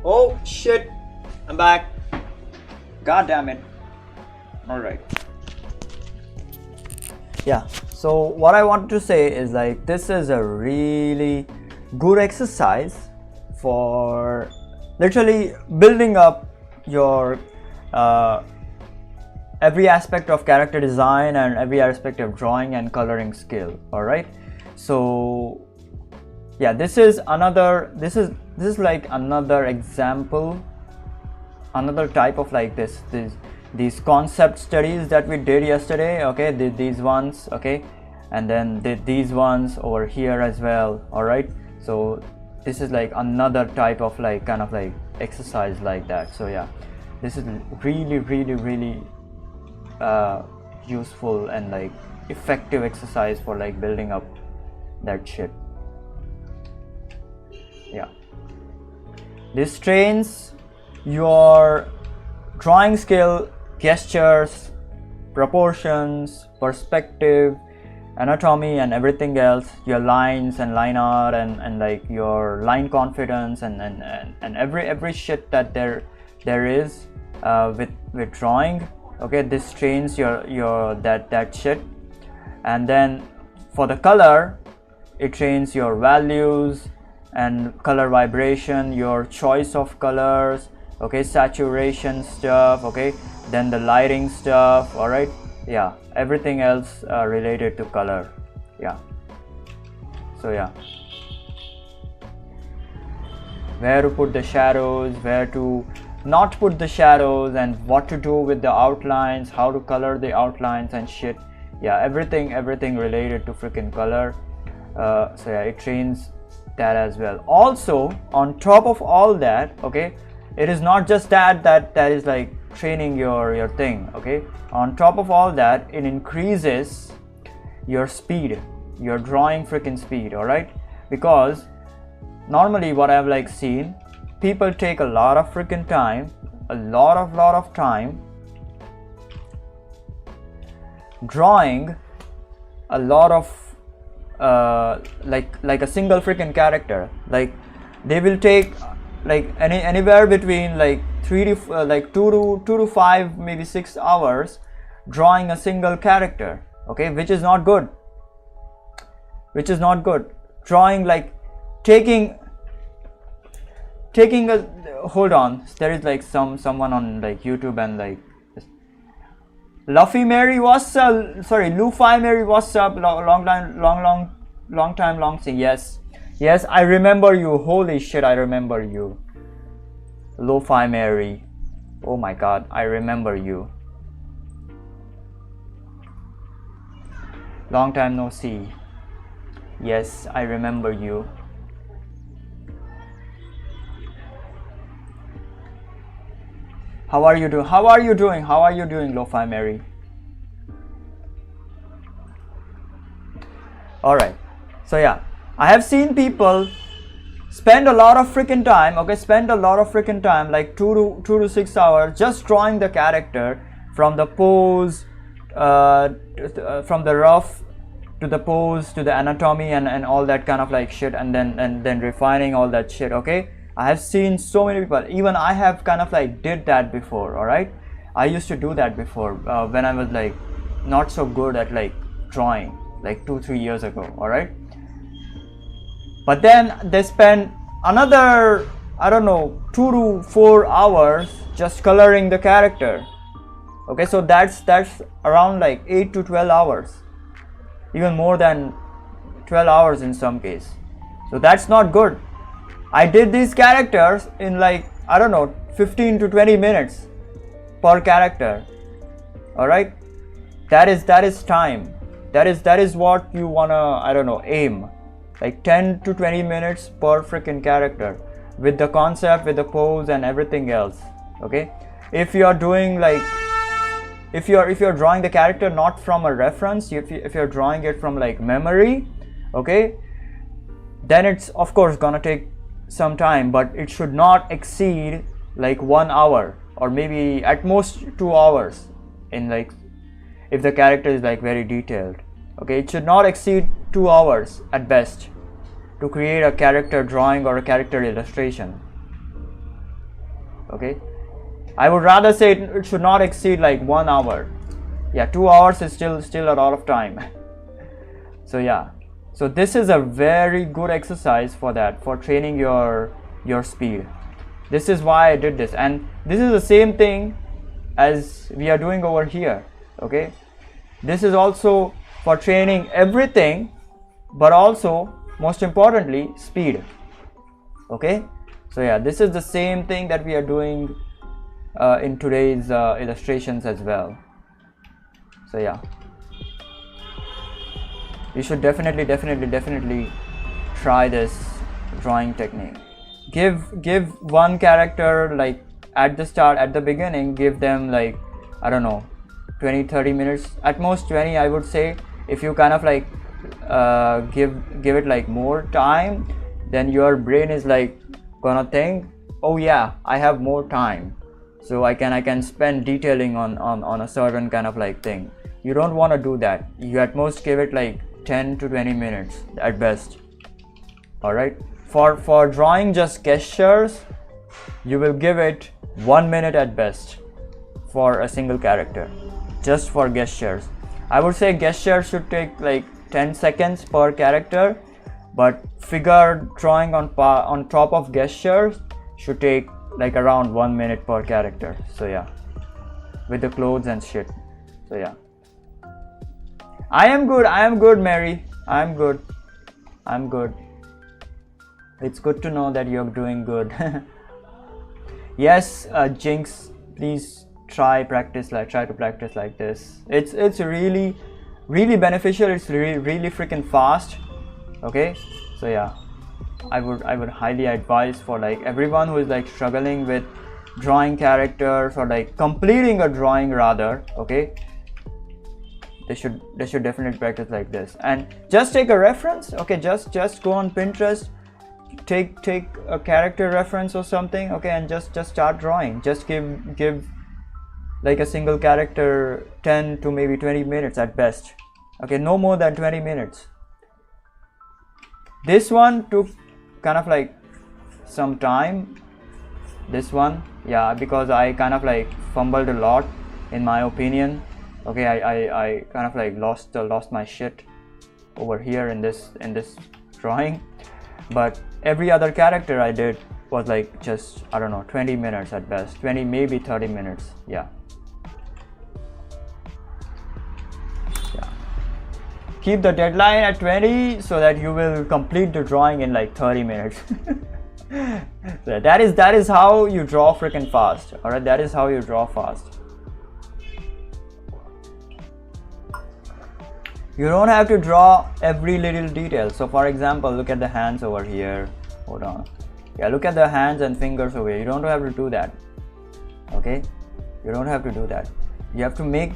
Oh shit, I'm back. God damn it. All right. Yeah, so what I want to say is like this is a really good exercise for literally building up your every aspect of character design and every aspect of drawing and coloring skill. All right, so yeah, this is like another example, another type of like these concept studies that we did yesterday. Okay, these ones, okay, and then these ones over here as well. All right, so this is like another type of like kind of like exercise like that. So yeah, this is really useful and like effective exercise for like building up that shit. Yeah, this trains your drawing skill, gestures, proportions, perspective, anatomy and everything else, your lines and line art and like your line confidence and every shit that there is with drawing. Okay, this trains your that shit. And then for the color, it trains your values and color vibration, your choice of colors, okay, saturation stuff, okay, then the lighting stuff. All right, yeah, everything else related to color. Yeah, so yeah, where to put the shadows, where to not put the shadows, and what to do with the outlines, how to color the outlines and shit. Yeah, everything related to freaking color. So yeah, it trains that as well. Also, on top of all that, okay, it is not just that is like training your thing. Okay, on top of all that, it increases your speed, your drawing freaking speed. All right, because normally what I've like seen, people take a lot of freaking time, a lot of time drawing a lot of like a single freaking character. Like they will take like anywhere between like 2 to 5, maybe 6 hours drawing a single character. Okay, which is not good. Drawing like taking a, hold on, there is like someone on like YouTube and like Luffy Mary, what's up? Sorry, Luffy Mary, what's up? Long time, long thing. Yes, I remember you. Holy shit, I remember you. Luffy Mary. Oh my god, I remember you. Long time no see. Yes, I remember you. How are you doing? Lo-Fi Mary? Alright, so yeah, I have seen people spend a lot of freaking time, okay, like 2 to 6 hours just drawing the character from the pose, from the rough to the pose to the anatomy and all that kind of like shit, and then refining all that shit. Okay, I have seen so many people, even I have kind of like did that before. All right, I used to do that before when I was like not so good at like drawing, like 2-3 years ago. All right, but then they spend another, I don't know, 2 to 4 hours just coloring the character. Okay, so that's around like 8 to 12 hours, even more than 12 hours in some case. So that's not good. I did these characters in like, I don't know, 15 to 20 minutes per character. All right, that is time. That is what you wanna, I don't know, aim, like 10 to 20 minutes per freaking character with the concept, with the pose and everything else. Okay, if you are doing like, if you're drawing the character not from a reference, if you're drawing it from like memory, okay, then it's of course gonna take some time, but it should not exceed like 1 hour or maybe at most 2 hours in like, if the character is like very detailed. Okay, it should not exceed 2 hours at best to create a character drawing or a character illustration. Okay, I would rather say it should not exceed like 1 hour. Yeah, 2 hours is still a lot of time. So yeah, so this is a very good exercise for that, for training your speed. This is why I did this, and this is the same thing as we are doing over here. Okay, this is also for training everything, but also most importantly speed. Okay, so yeah, this is the same thing that we are doing in today's illustrations as well. So yeah, you should definitely try this drawing technique. Give one character, like at the start, at the beginning, give them like, I don't know, 20-30 minutes, at most 20 I would say. If you kind of like give it like more time, then your brain is like gonna think, oh yeah, I have more time, so I can spend detailing on a certain kind of like thing. You don't want to do that. You at most give it like 10 to 20 minutes at best. All right, for drawing just gestures, you will give it 1 minute at best for a single character, just for gestures. I would say gestures should take like 10 seconds per character, but figure drawing on top of gestures should take like around 1 minute per character. So yeah, with the clothes and shit. So yeah, I am good, Mary. I'm good. It's good to know that you're doing good. Yes, Jinx, please try to practice like this. It's really beneficial. It's really freaking fast. Okay, so yeah, I would highly advise for like everyone who is like struggling with drawing characters, or like completing a drawing rather. Okay, they should definitely practice like this, and just take a reference. Okay, just go on Pinterest, take a character reference or something. Okay, and just start drawing. Just give like a single character 10 to maybe 20 minutes at best. Okay, no more than 20 minutes. This one took kind of like some time, this one, yeah, because I kind of like fumbled a lot in my opinion. Okay, I kind of like lost my shit over here in this drawing. But every other character I did was like just, I don't know, 20 minutes at best, 20 maybe 30 minutes. Yeah, keep the deadline at 20 so that you will complete the drawing in like 30 minutes. So that is how you draw freaking fast. All right, that is how you draw fast. You don't have to draw every little detail. So for example, look at the hands over here. Hold on. Yeah, look at the hands and fingers over here. You don't have to do that. Okay, you don't have to do that. You have to make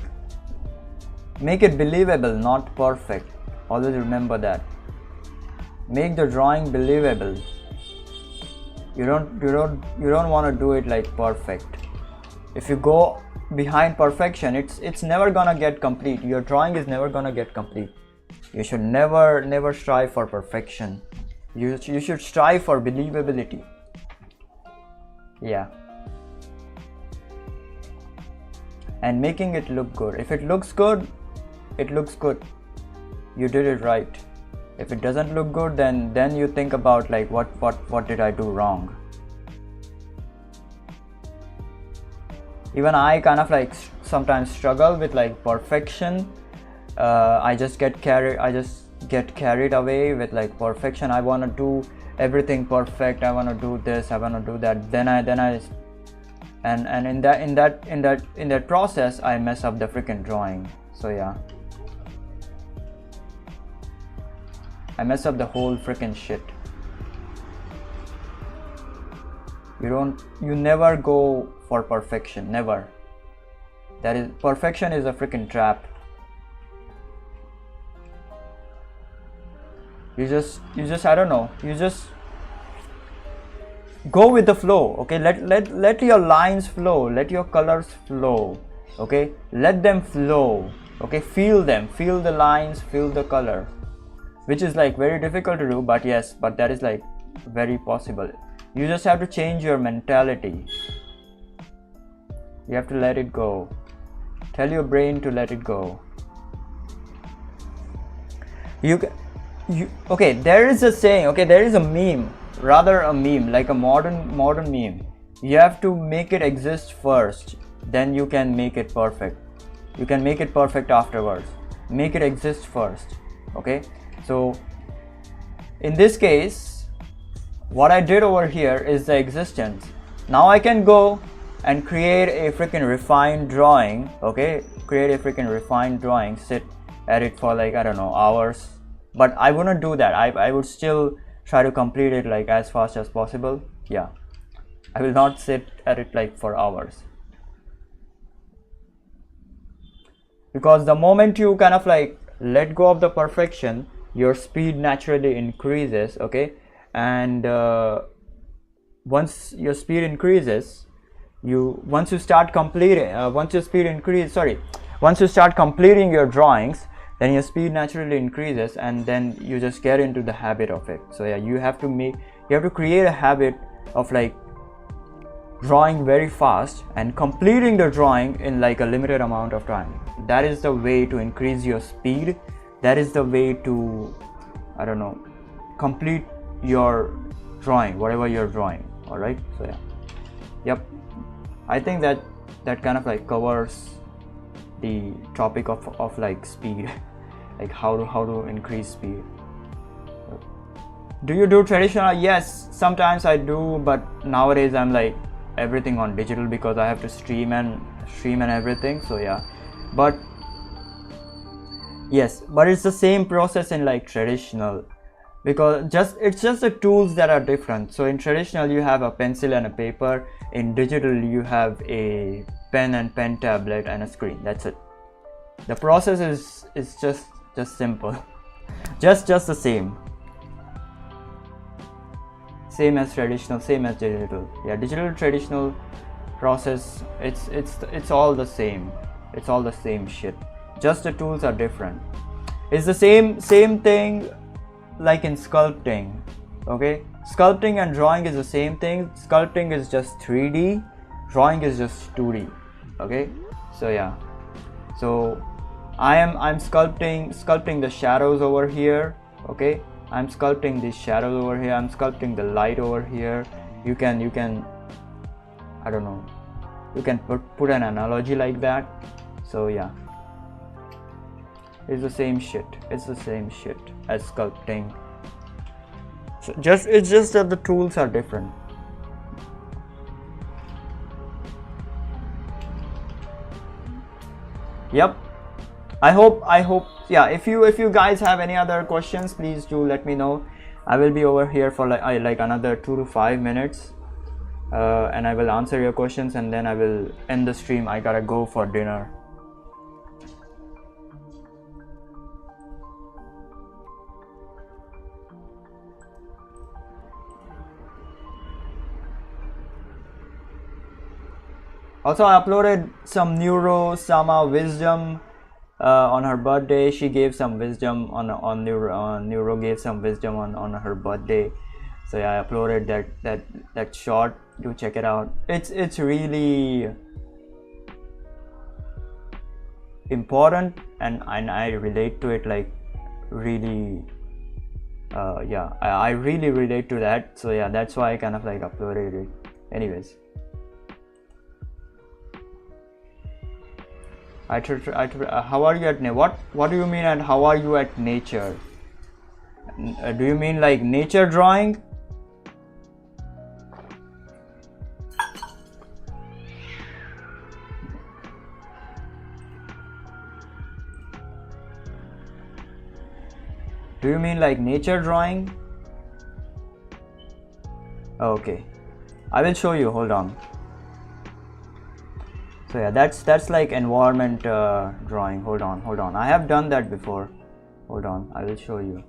it believable, not perfect. Always remember that. Make the drawing believable. You don't want to do it like perfect. If you go behind perfection, it's never gonna get complete. Your drawing is never gonna get complete. You should never strive for perfection. You should strive for believability. Yeah, and making it look good. If it looks good, it looks good. You did it right. If it doesn't look good, then you think about like what did I do wrong. Even I kind of like sometimes struggle with like perfection. I just get carried away with like perfection. I want to do everything perfect. I want to do this, I want to do that. Then I and in that process I mess up the freaking drawing. So yeah, I mess up the whole freaking shit. You never go for perfection, never. Perfection is a freaking trap. You just I don't know, you just go with the flow. Okay, let your lines flow, let your colors flow. Okay, let them flow. Okay, feel them, feel the lines, feel the color, which is like very difficult to do, but yes, but that is like very possible. You just have to change your mentality. You have to let it go. Tell your brain to let it go. Okay, there is a saying, okay, there is a meme, rather a meme, like a modern meme. You have to make it exist first, then you can make it perfect. You can make it perfect afterwards. Make it exist first. Okay, so in this case, what I did over here is the existence. Now I can go and create a freaking refined drawing. Okay, create a freaking refined drawing, sit at it for like, I don't know, hours, but I wouldn't do that. I would still try to complete it like as fast as possible. Yeah, I will not sit at it like for hours, because the moment you kind of like let go of the perfection, your speed naturally increases. Okay, and once your speed increases, once you start completing your drawings, then your speed naturally increases, and then you just get into the habit of it. So yeah, you have to create a habit of like drawing very fast and completing the drawing in like a limited amount of time. That is the way to increase your speed. That is the way to, I don't know, complete your drawing, whatever you're drawing. All right, so yeah, yep, I think that kind of like covers the topic of like speed, like how to increase speed. Do you do traditional? Yes, sometimes I do, but nowadays I'm like everything on digital because I have to stream and everything. So yeah, but yes, but it's the same process in like traditional, because it's just the tools that are different. So in traditional you have a pencil and a paper. In digital you have a pen and pen tablet and a screen. That's it. The process is just simple. just the same as traditional, same as digital. Yeah, digital, traditional process, it's all the same. It's all the same shit, just the tools are different. It's the same thing like in sculpting. Okay, sculpting and drawing is the same thing. Sculpting is just 3D, drawing is just 2D. Okay, so yeah, so I'm sculpting the shadows over here. Okay, I'm sculpting these shadows over here. I'm sculpting the light over here. You can I don't know, you can put an analogy like that. So yeah, it's the same shit. It's the same shit as sculpting. So it's just that the tools are different. Yep, I hope yeah, if you guys have any other questions, please do let me know. I will be over here for like another 2 to 5 minutes, and I will answer your questions, and then I will end the stream. I gotta go for dinner. Also, I uploaded some Neuro-sama wisdom on her birthday. She gave some wisdom on Neuro gave some wisdom on her birthday. So yeah, I uploaded that short. Do check it out. It's really important, and I relate to it like really. Yeah, I really relate to that. So yeah, that's why I kind of like uploaded it. Anyways. How are you at what do you mean and how are you at nature? Do you mean like nature drawing? Do you mean like nature drawing? Okay, I will show you, hold on. So yeah, that's like environment drawing. Hold on, I have done that before. Hold on, I will show you.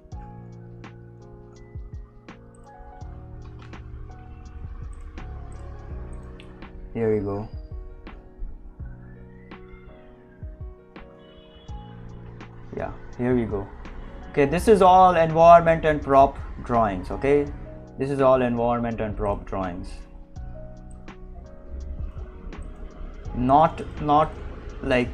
Here we go. Yeah, here we go. Okay, this is all environment and prop drawings. Okay, this is all environment and prop drawings. not like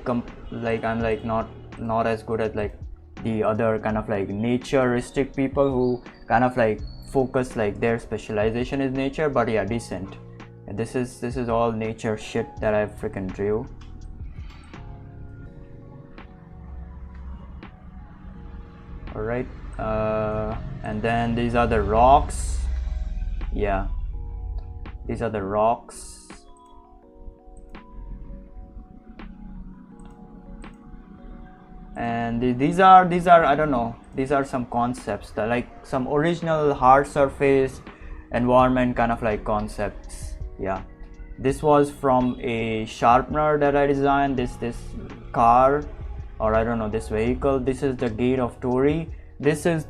like I'm like not as good as like the other kind of like naturistic people who kind of like focus, like their specialization is nature, but yeah, decent. And this is all nature shit that I freaking drew. All right, and then these are the rocks. Yeah, these are the rocks. And these are I don't know, these are some concepts that like some original hard surface environment kind of like concepts. Yeah, this was from a sharpener that I designed, this car, or I don't know, this vehicle. This is the gate of Tory. This is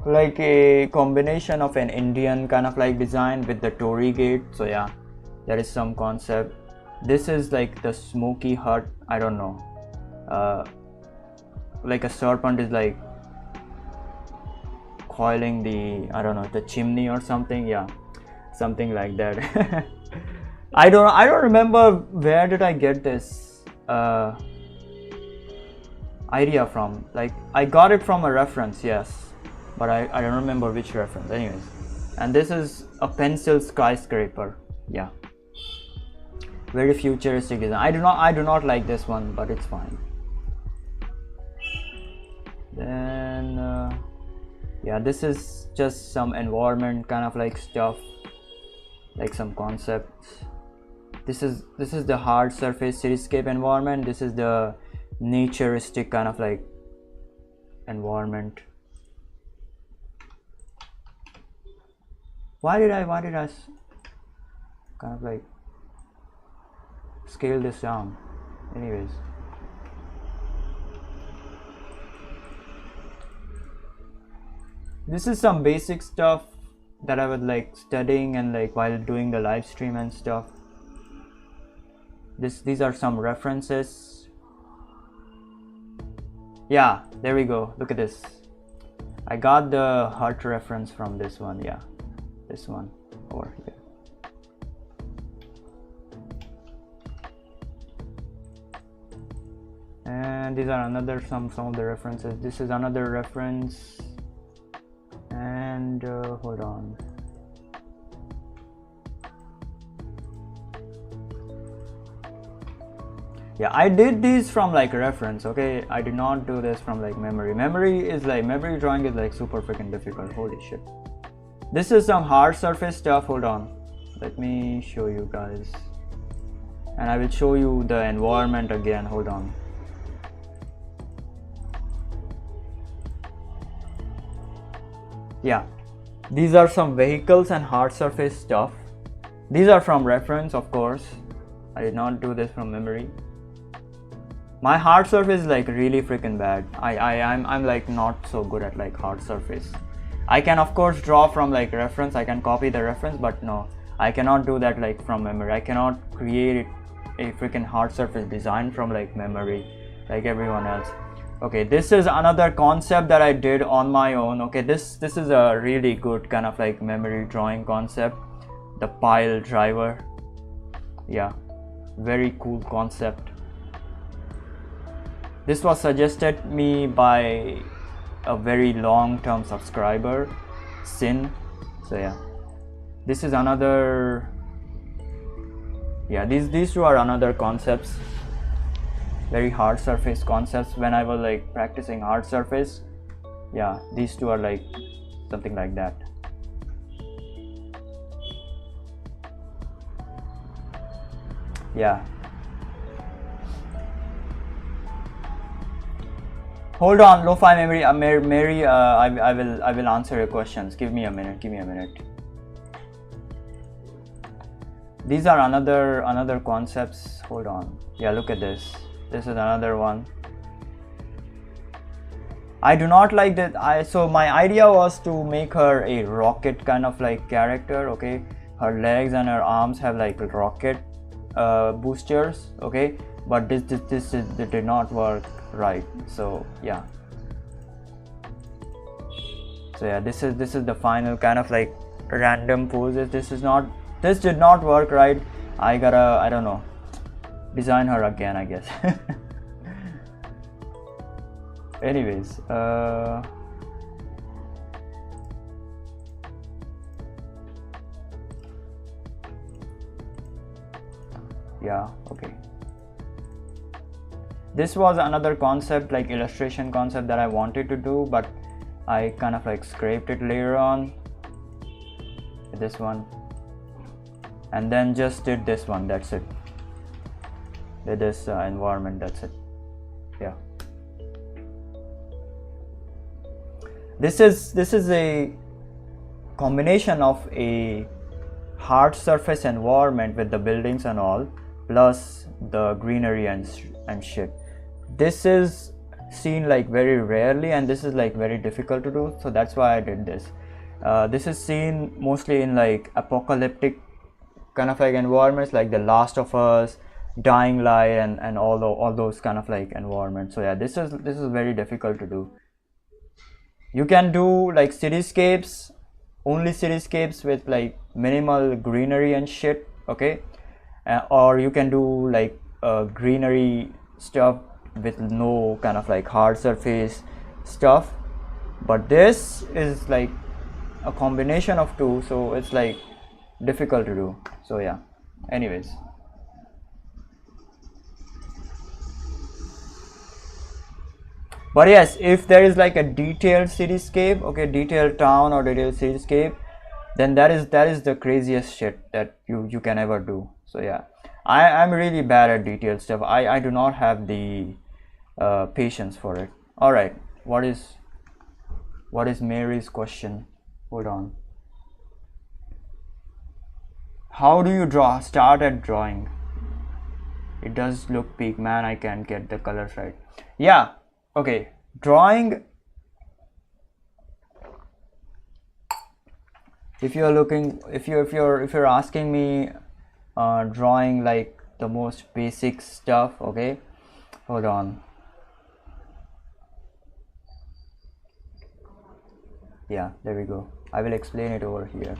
like a combination of an Indian kind of like design with the Tory gate. So yeah, there is some concept. This is like the smoky hut, I don't know, like a serpent is like coiling the, I don't know, the chimney or something. Yeah, something like that. I don't remember where did I get this idea from. Like I got it from a reference, yes, but I don't remember which reference. Anyways, and this is a pencil skyscraper. Yeah, very futuristic design. I do not like this one, but it's fine. Then yeah, this is just some environment kind of like stuff, like some concepts. This is the hard surface cityscape environment. This is the naturistic kind of like environment. Why did I kind of like scale this down? Anyways, this is some basic stuff that I was like studying and like while doing the live stream and stuff. These are some references. Yeah, there we go. Look at this. I got the heart reference from this one. Yeah, this one over here. And these are another some of the references. This is another reference. And hold on. Yeah, I did these from like reference. Okay, I did not do this from like memory. Memory drawing is like super freaking difficult. Holy shit. This is some hard surface stuff. Hold on, let me show you guys, and I will show you the environment again. Hold on. Yeah, these are some vehicles and hard surface stuff. These are from reference, of course. I did not do this from memory. My hard surface is like really freaking bad. I'm like not so good at like hard surface. I can of course draw from like reference, I can copy the reference, but no, I cannot do that like from memory. I cannot create a freaking hard surface design from like memory like everyone else. Okay, this is another concept that I did on my own. Okay, this is a really good kind of like memory drawing concept, the pile driver. Yeah, very cool concept. This was suggested me by a very long-term subscriber, Sin. So yeah, this is another. Yeah, these two are another concepts, very hard surface concepts. When I was like practicing hard surface, yeah, these two are like something like that. Yeah. Hold on, lo-fi memory, Mary. I will answer your questions. Give me a minute. These are another concepts. Hold on. Yeah, look at this. This is another one. I do not like that. So my idea was to make her a rocket kind of like character. Okay, her legs and her arms have like rocket boosters. Okay, but this did not work right. So yeah. So yeah, this is the final kind of like random poses. This did not work right. I gotta, I don't know, design her again, I guess. Anyways, yeah, okay. This was another concept, like illustration concept, that I wanted to do, but I kind of like scraped it later on, this one, and then just did this one. That's it. Did this environment. That's it. Yeah. This is a combination of a hard surface environment with the buildings and all, plus the greenery and shit. This is seen like very rarely, and this is like very difficult to do, so that's why I did this. This is seen mostly in like apocalyptic kind of like environments, like The Last of Us, Dying Light, and all those kind of like environments. So yeah, this is very difficult to do. You can do like cityscapes, only cityscapes with like minimal greenery and shit, okay, or you can do like greenery stuff with no kind of like hard surface stuff, but this is like a combination of two, so it's like difficult to do. So yeah, anyways. But yes, if there is like a detailed cityscape, okay, detailed town or detailed cityscape, then that is the craziest shit that you can ever do. So yeah, I'm really bad at detailed stuff. I do not have the patience for it. All right, what is Mary's question? Hold on. How do you start at drawing? It does look peak, man. I can't get the colors right. Yeah. Okay, drawing, if you're asking me drawing like the most basic stuff, okay, hold on. Yeah, there we go. I will explain it over here.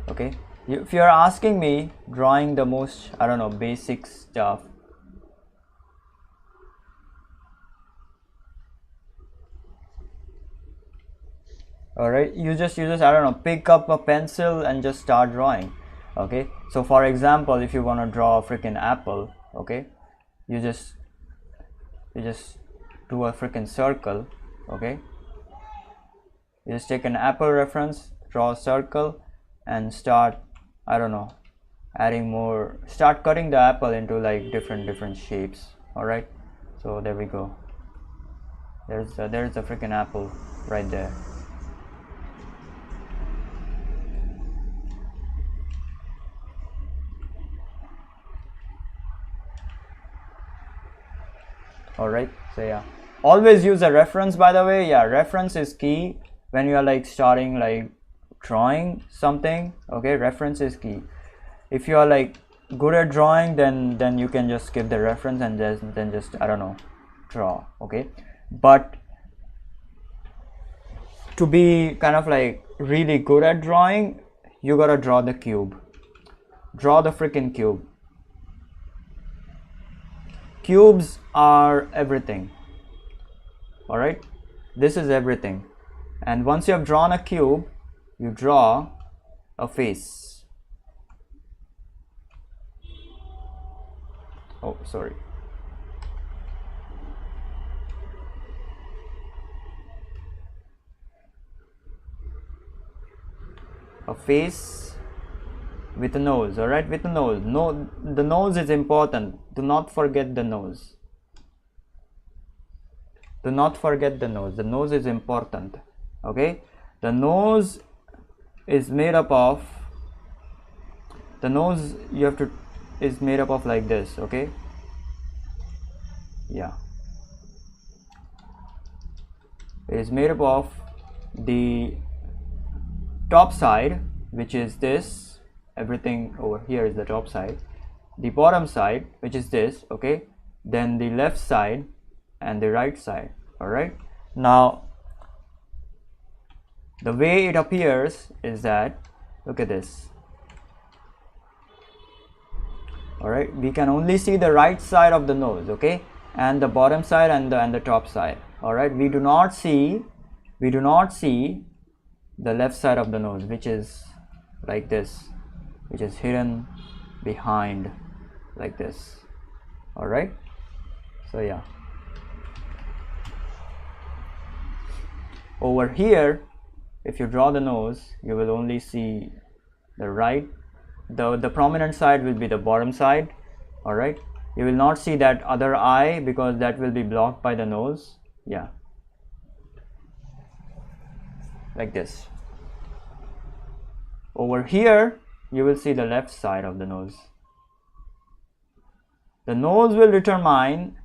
Okay, if you're asking me drawing the most, I don't know, basic stuff, all right, you just I don't know, pick up a pencil and just start drawing. Okay, so for example, if you want to draw a freaking apple, okay, you just do a freaking circle. Okay, you just take an apple reference, draw a circle, and start, I don't know, adding more, start cutting the apple into like different shapes. All right, so there we go. There's the freaking apple right there. All right, so yeah, always use a reference, by the way. Yeah, reference is key when you are like starting like drawing something. Okay, reference is key. If you are like good at drawing, then you can just skip the reference and then just I don't know, draw. Okay, but to be kind of like really good at drawing, you gotta draw the cube. Draw the freaking cube. Cubes are everything. All right, this is everything. And once you have drawn a cube, you draw a face. Oh, sorry. A face with a nose. All right, with a nose. No, the nose is important. Do not forget the nose. Do not forget the nose. The nose is important. Okay, the nose is made up of, the nose you have to is made up of like this. Okay, yeah, it is made up of the top side, which is this. Everything over here is the top side, the bottom side, which is this, okay, then the left side and the right side. All right, now the way it appears is that, look at this, all right, we can only see the right side of the nose, okay, and the bottom side and the top side, all right. We do not see the left side of the nose, which is like this, which is hidden behind like this, all right. So yeah, over here if you draw the nose, you will only see the right, the prominent side will be the bottom side, all right. You will not see that other eye because that will be blocked by the nose. Yeah, like this. Over here you will see the left side of the nose. The nose will determine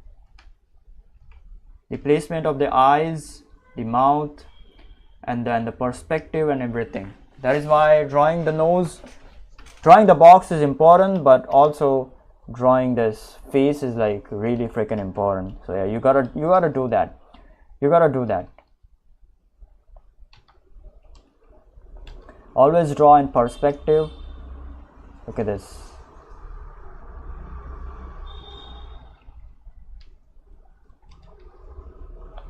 the placement of the eyes, the mouth, and then the perspective and everything. That is why drawing the nose, drawing the box is important, but also drawing this face is like really freaking important. So yeah, you gotta do that. You gotta do that. Always draw in perspective. Look at this.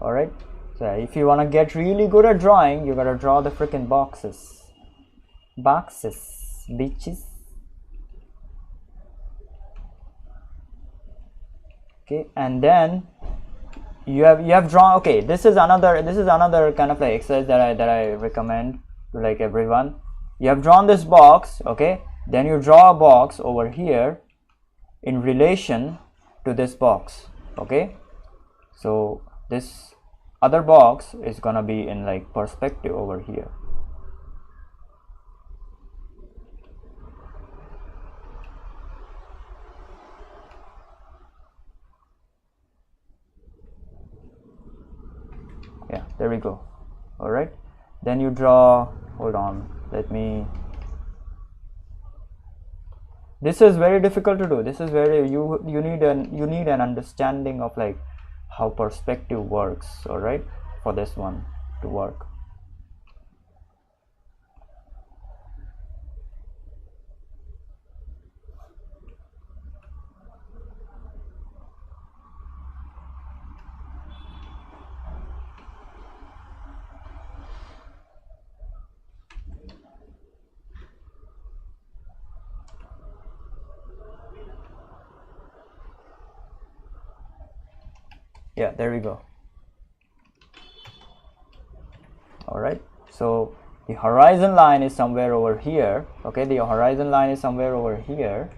All right. So if you want to get really good at drawing, you gotta draw the freaking boxes, bitches. Okay, and then you have drawn. Okay, this is another kind of like exercise that I recommend to like everyone. You have drawn this box, okay, then you draw a box over here in relation to this box, okay. So this other box is gonna be in like perspective over here. Yeah, there we go. All right, then you draw, hold on, let me, this is very difficult to do. This is very, you need an understanding of like how perspective works, all right, for this one to work. Yeah, there we go. All right, so the horizon line is somewhere over here, okay, the horizon line is somewhere over here,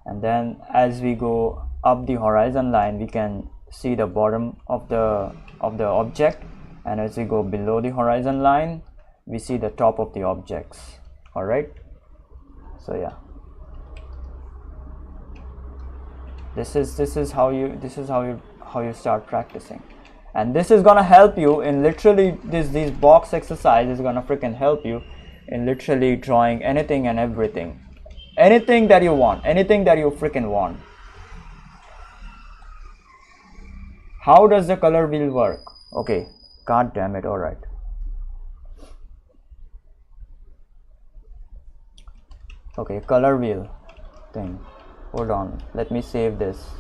and then as we go up the horizon line we can see the bottom of the object, and as we go below the horizon line we see the top of the objects. All right, so yeah, this is how you start practicing, and this is gonna help you in literally these box exercise is gonna freaking help you in literally drawing anything and everything, anything that you want, anything that you freaking want. How does the color wheel work? Okay, god damn it. All right, okay, color wheel thing, hold on, let me save this.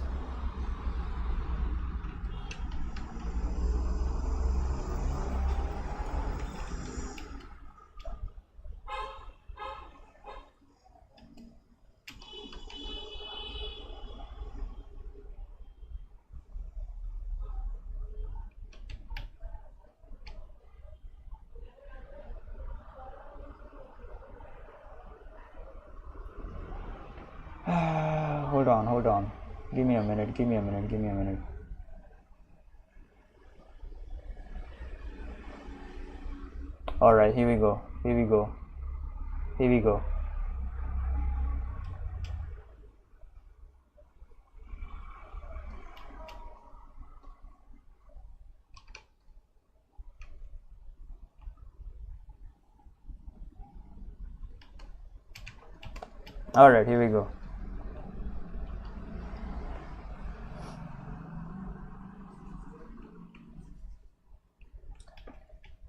Hold on, give me a minute. All right, here we go. All right, here we go.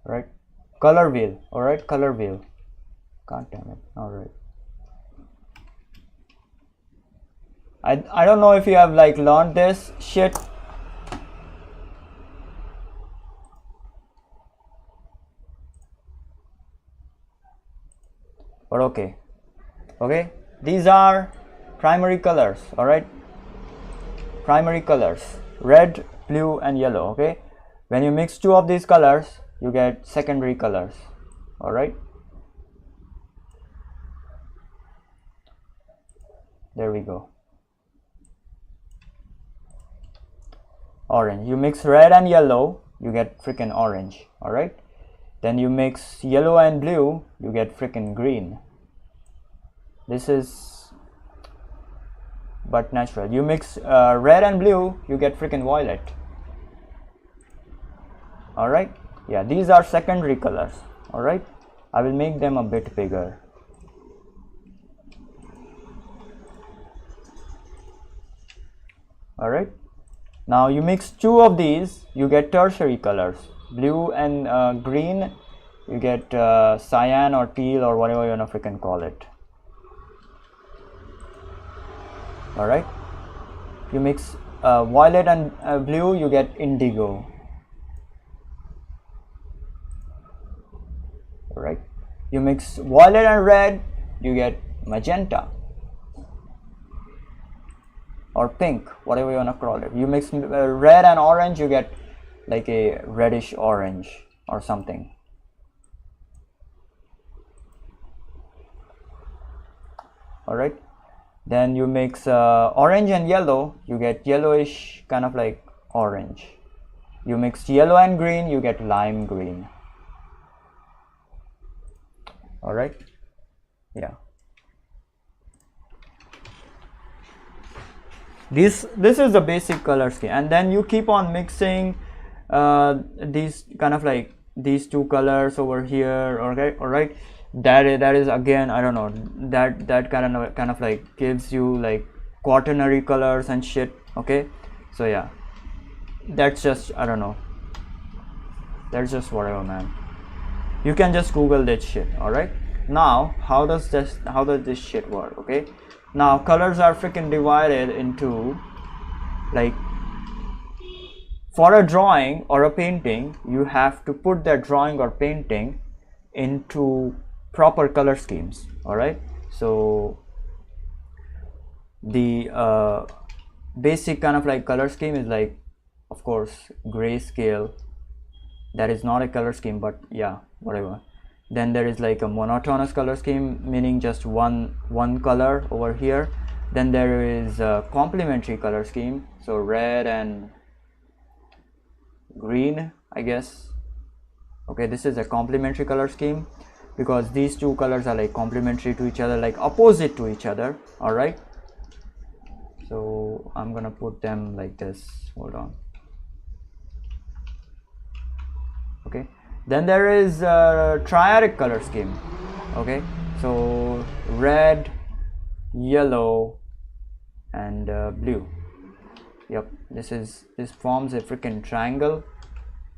Right, color wheel. All right, color wheel. God damn it. All right. I don't know if you have like learned this shit. But okay, these are primary colors. All right, primary colors, red, blue and yellow. Okay, when you mix two of these colors, you get secondary colors. All right, there we go. Orange, you mix red and yellow, you get freaking orange. All right, then you mix yellow and blue, you get freaking green. This is but natural. You mix red and blue, you get freaking violet. All right, yeah, these are secondary colors. All right, I will make them a bit bigger. All right, now you mix two of these, you get tertiary colors. Blue and green, you get cyan or teal or whatever you wanna freaking call it. All right, you mix violet and blue, you get indigo. All right, you mix violet and red, you get magenta or pink, whatever you want to call it. You mix red and orange, you get like a reddish orange or something. All right, then you mix orange and yellow, you get yellowish kind of like orange. You mix yellow and green, you get lime green. All right, yeah, this is the basic color scheme, and then you keep on mixing these kind of like these two colors over here. Okay, all right, that is again, I don't know, that kind of like gives you like quaternary colors and shit. Okay, so yeah, that's just, I don't know, that's just whatever, man. You can just Google that shit. All right, now how does this shit work? Okay, now colors are freaking divided into, like, for a drawing or a painting, you have to put that drawing or painting into proper color schemes. All right, so the basic kind of like color scheme is like, of course, grayscale. That is not a color scheme, but yeah, whatever. Then there is like a monotonous color scheme, meaning just one color over here. Then there is a complementary color scheme, so red and green, I guess. Okay, this is a complementary color scheme because these two colors are like complementary to each other, like opposite to each other. All right, so I'm gonna put them like this. Hold on. Okay, then there is a triadic color scheme. Okay, so red, yellow and blue. Yep, this forms a freaking triangle,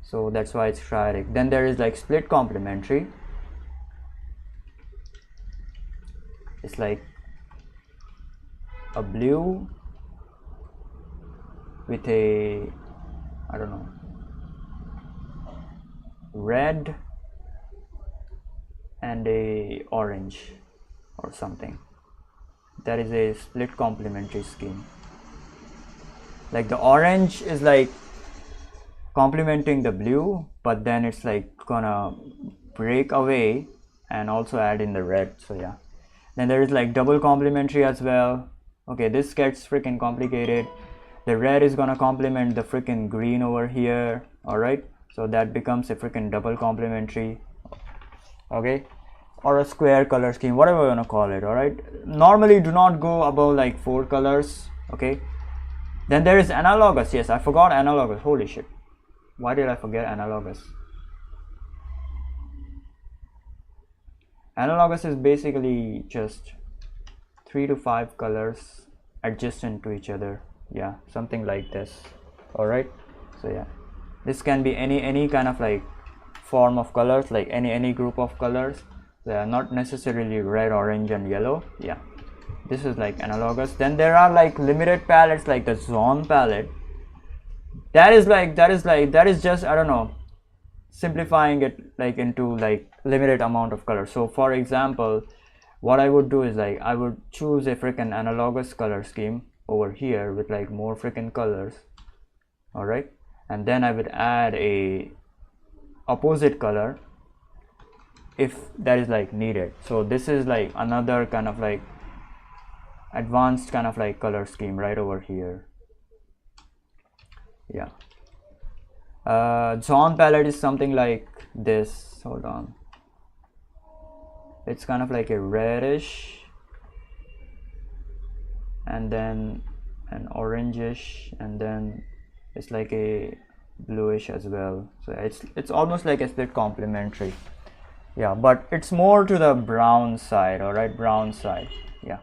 so that's why it's triadic. Then there is like split complementary. It's like a blue with a, I don't know, red and a orange or something. That is a split complementary scheme. Like the orange is like complementing the blue, but then it's like gonna break away and also add in the red. So yeah, then there is like double complementary as well. Okay, this gets freaking complicated. The red is gonna complement the freaking green over here. All right, so that becomes a freaking double complementary. Okay, or a square color scheme, whatever you want to call it. All right, normally do not go above like 4 colors. Okay, then there is analogous. Yes, I forgot analogous. Holy shit, why did I forget analogous? Analogous is basically just 3 to 5 colors adjacent to each other. Yeah, something like this. All right, so yeah, this can be any kind of like form of colors, like any group of colors. They are not necessarily red, orange and yellow. Yeah, This is like analogous. Then there are like limited palettes like the zone palette. That is just, I don't know, simplifying it like into like limited amount of color. So for example, what I would do is like I would choose a freaking analogous color scheme over here with like more freaking colors. All right, and then I would add a opposite color if that is like needed. So this is like another kind of like advanced kind of like color scheme right over here. Yeah. Zone palette is something like this. Hold on. It's kind of like a reddish and then an orangish, and then it's like a bluish as well. So it's almost like a split complementary. Yeah, but it's more to the brown side. All right, brown side. Yeah,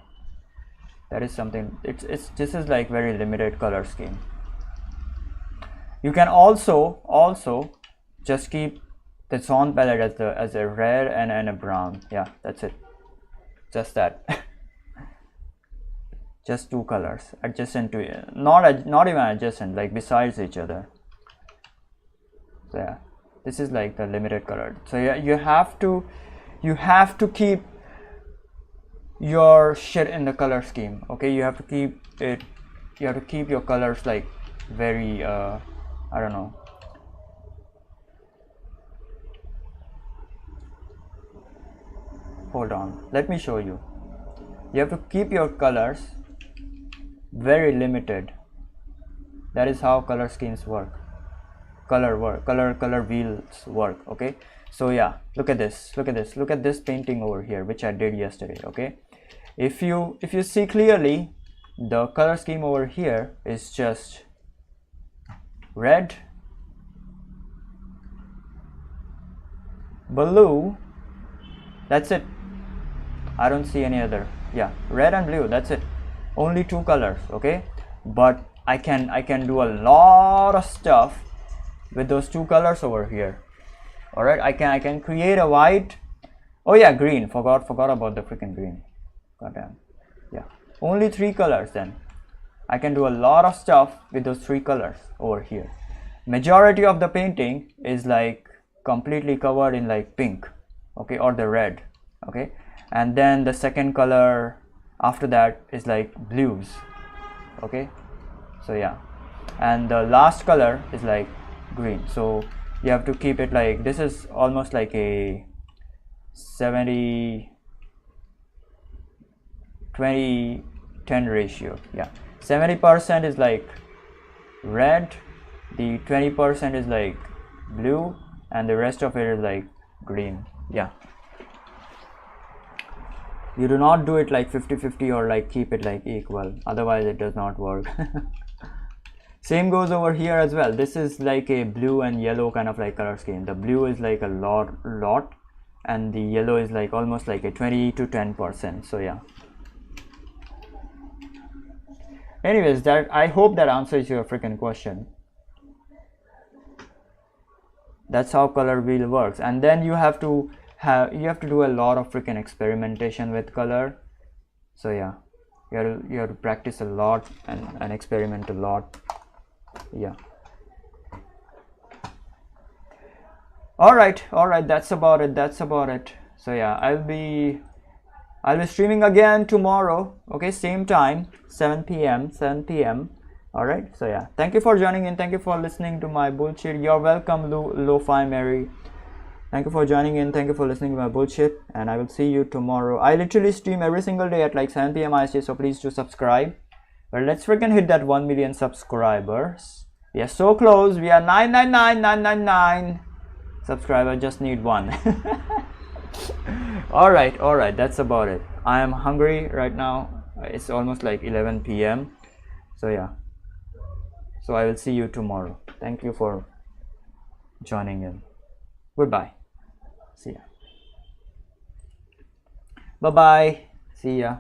that is something. This is like very limited color scheme. You can also just keep the zone palette as a red and a brown. Yeah, that's it. Just that. Just two colors adjacent to not even adjacent, like besides each other. So yeah, this is like the limited color. So yeah, you have to keep your shit in the color scheme. Okay, you have to keep your colors like very I don't know. Hold on, let me show you. You have to keep your colors very limited. That is how color schemes work. Color wheels work. Okay, so yeah, look at this painting over here which I did yesterday. Okay, if you see clearly, the color scheme over here is just red, blue, that's it. I don't see any other. Yeah, red and blue, that's it. Only two colors. Okay, but I can do a lot of stuff with those two colors over here. All right, I can create a white. Oh yeah, green. Forgot about the freaking green. Goddamn. Yeah, only three colors. Then I can do a lot of stuff with those three colors over here. Majority of the painting is like completely covered in like pink, okay, or the red. Okay, and then the second color after that is like blues. Okay, so yeah, and the last color is like green. So you have to keep it like this. Is almost like a 70-20-10 ratio. Yeah, 70% is like red, the 20% is like blue, and the rest of it is like green. Yeah, you do not do it like 50-50 or like keep it like equal, otherwise it does not work. Same goes over here as well. This is like a blue and yellow kind of like color scheme. The blue is like a lot and the yellow is like almost like a 20-10%. So yeah, anyways, that I hope that answers your freaking question. That's how color wheel works. And then you have to do a lot of freaking experimentation with color. So yeah, you have to practice a lot and experiment a lot. Yeah, all right, that's about it. So yeah, I'll be streaming again tomorrow. Okay, same time, 7 p.m. All right, so yeah, thank you for joining in, thank you for listening to my bullshit. You're welcome, Lo-Fi Mary. Thank you for joining in, thank you for listening to my bullshit, and I will see you tomorrow. I literally stream every single day at like 7 p.m. IST, so please do subscribe. But let's freaking hit that 1 million subscribers. We are so close. We are 999,999 subscribers. Just need one. all right, that's about it. I am hungry right now. It's almost like 11 p.m. So yeah, so I will see you tomorrow. Thank you for joining in. Goodbye. See ya. Bye bye. See ya.